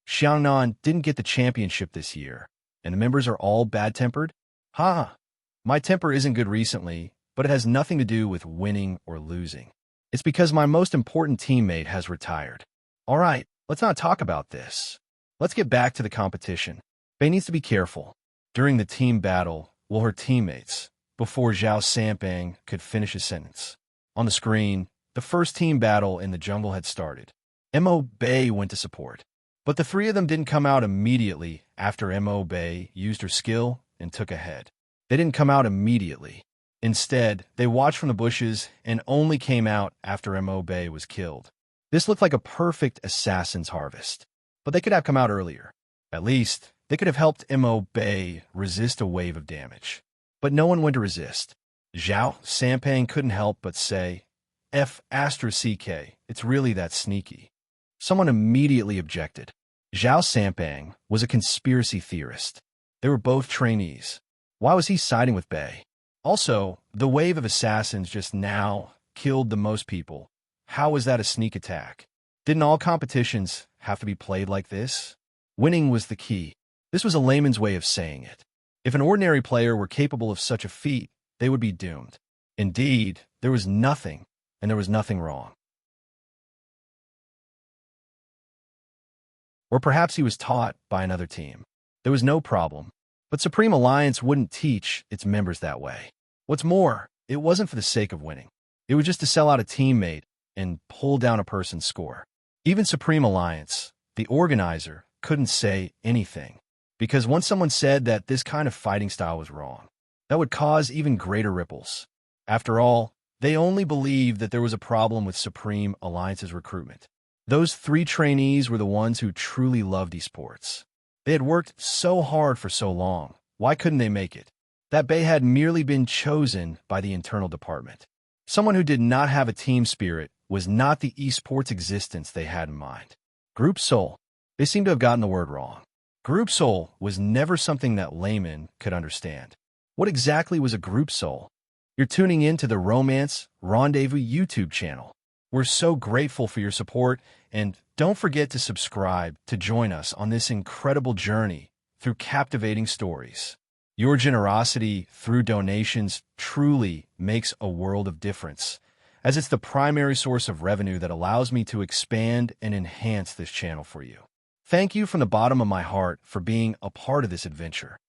A: Xiangnan didn't get the championship this year, and the members are all bad-tempered? My temper isn't good recently, but it has nothing to do with winning or losing. It's because my most important teammate has retired. Alright, let's not talk about this. Let's get back to the competition. Bei needs to be careful. During the team battle, her teammates, before Zhao Sampang could finish his sentence. On the screen, the first team battle in the jungle had started. Mo Bei went to support. But the three of them didn't come out immediately after Mo Bei used her skill and took ahead. They didn't come out immediately. Instead, they watched from the bushes and only came out after Mo Bei was killed. This looked like a perfect assassin's harvest. But they could have come out earlier. At least, they could have helped Mo Bei resist a wave of damage. But no one went to resist. Zhao Sampang couldn't help but say, F***, it's really that sneaky. Someone immediately objected. Zhao Sampang was a conspiracy theorist. They were both trainees. Why was he siding with Bei? Also, the wave of assassins just now killed the most people. How was that a sneak attack? Didn't all competitions have to be played like this? Winning was the key. This was a layman's way of saying it. If an ordinary player were capable of such a feat, they would be doomed. Indeed, there was nothing, and there was nothing wrong. Or perhaps he was taught by another team. There was no problem. But Supreme Alliance wouldn't teach its members that way. What's more, it wasn't for the sake of winning. It was just to sell out a teammate and pull down a person's score. Even Supreme Alliance, the organizer, couldn't say anything. Because once someone said that this kind of fighting style was wrong, that would cause even greater ripples. After all, they only believed that there was a problem with Supreme Alliance's recruitment. Those 3 trainees were the ones who truly loved esports. They had worked so hard for so long. Why couldn't they make it? That Bei had merely been chosen by the internal department. Someone who did not have a team spirit was not the esports existence they had in mind. Group soul. They seem to have gotten the word wrong. Group soul was never something that laymen could understand. What exactly was a group soul? You're tuning in to the Romance Rendezvous YouTube channel. We're so grateful for your support, and don't forget to subscribe to join us on this incredible journey through captivating stories. Your generosity through donations truly makes a world of difference, as it's the primary source of revenue that allows me to expand and enhance this channel for you. Thank you from the bottom of my heart for being a part of this adventure.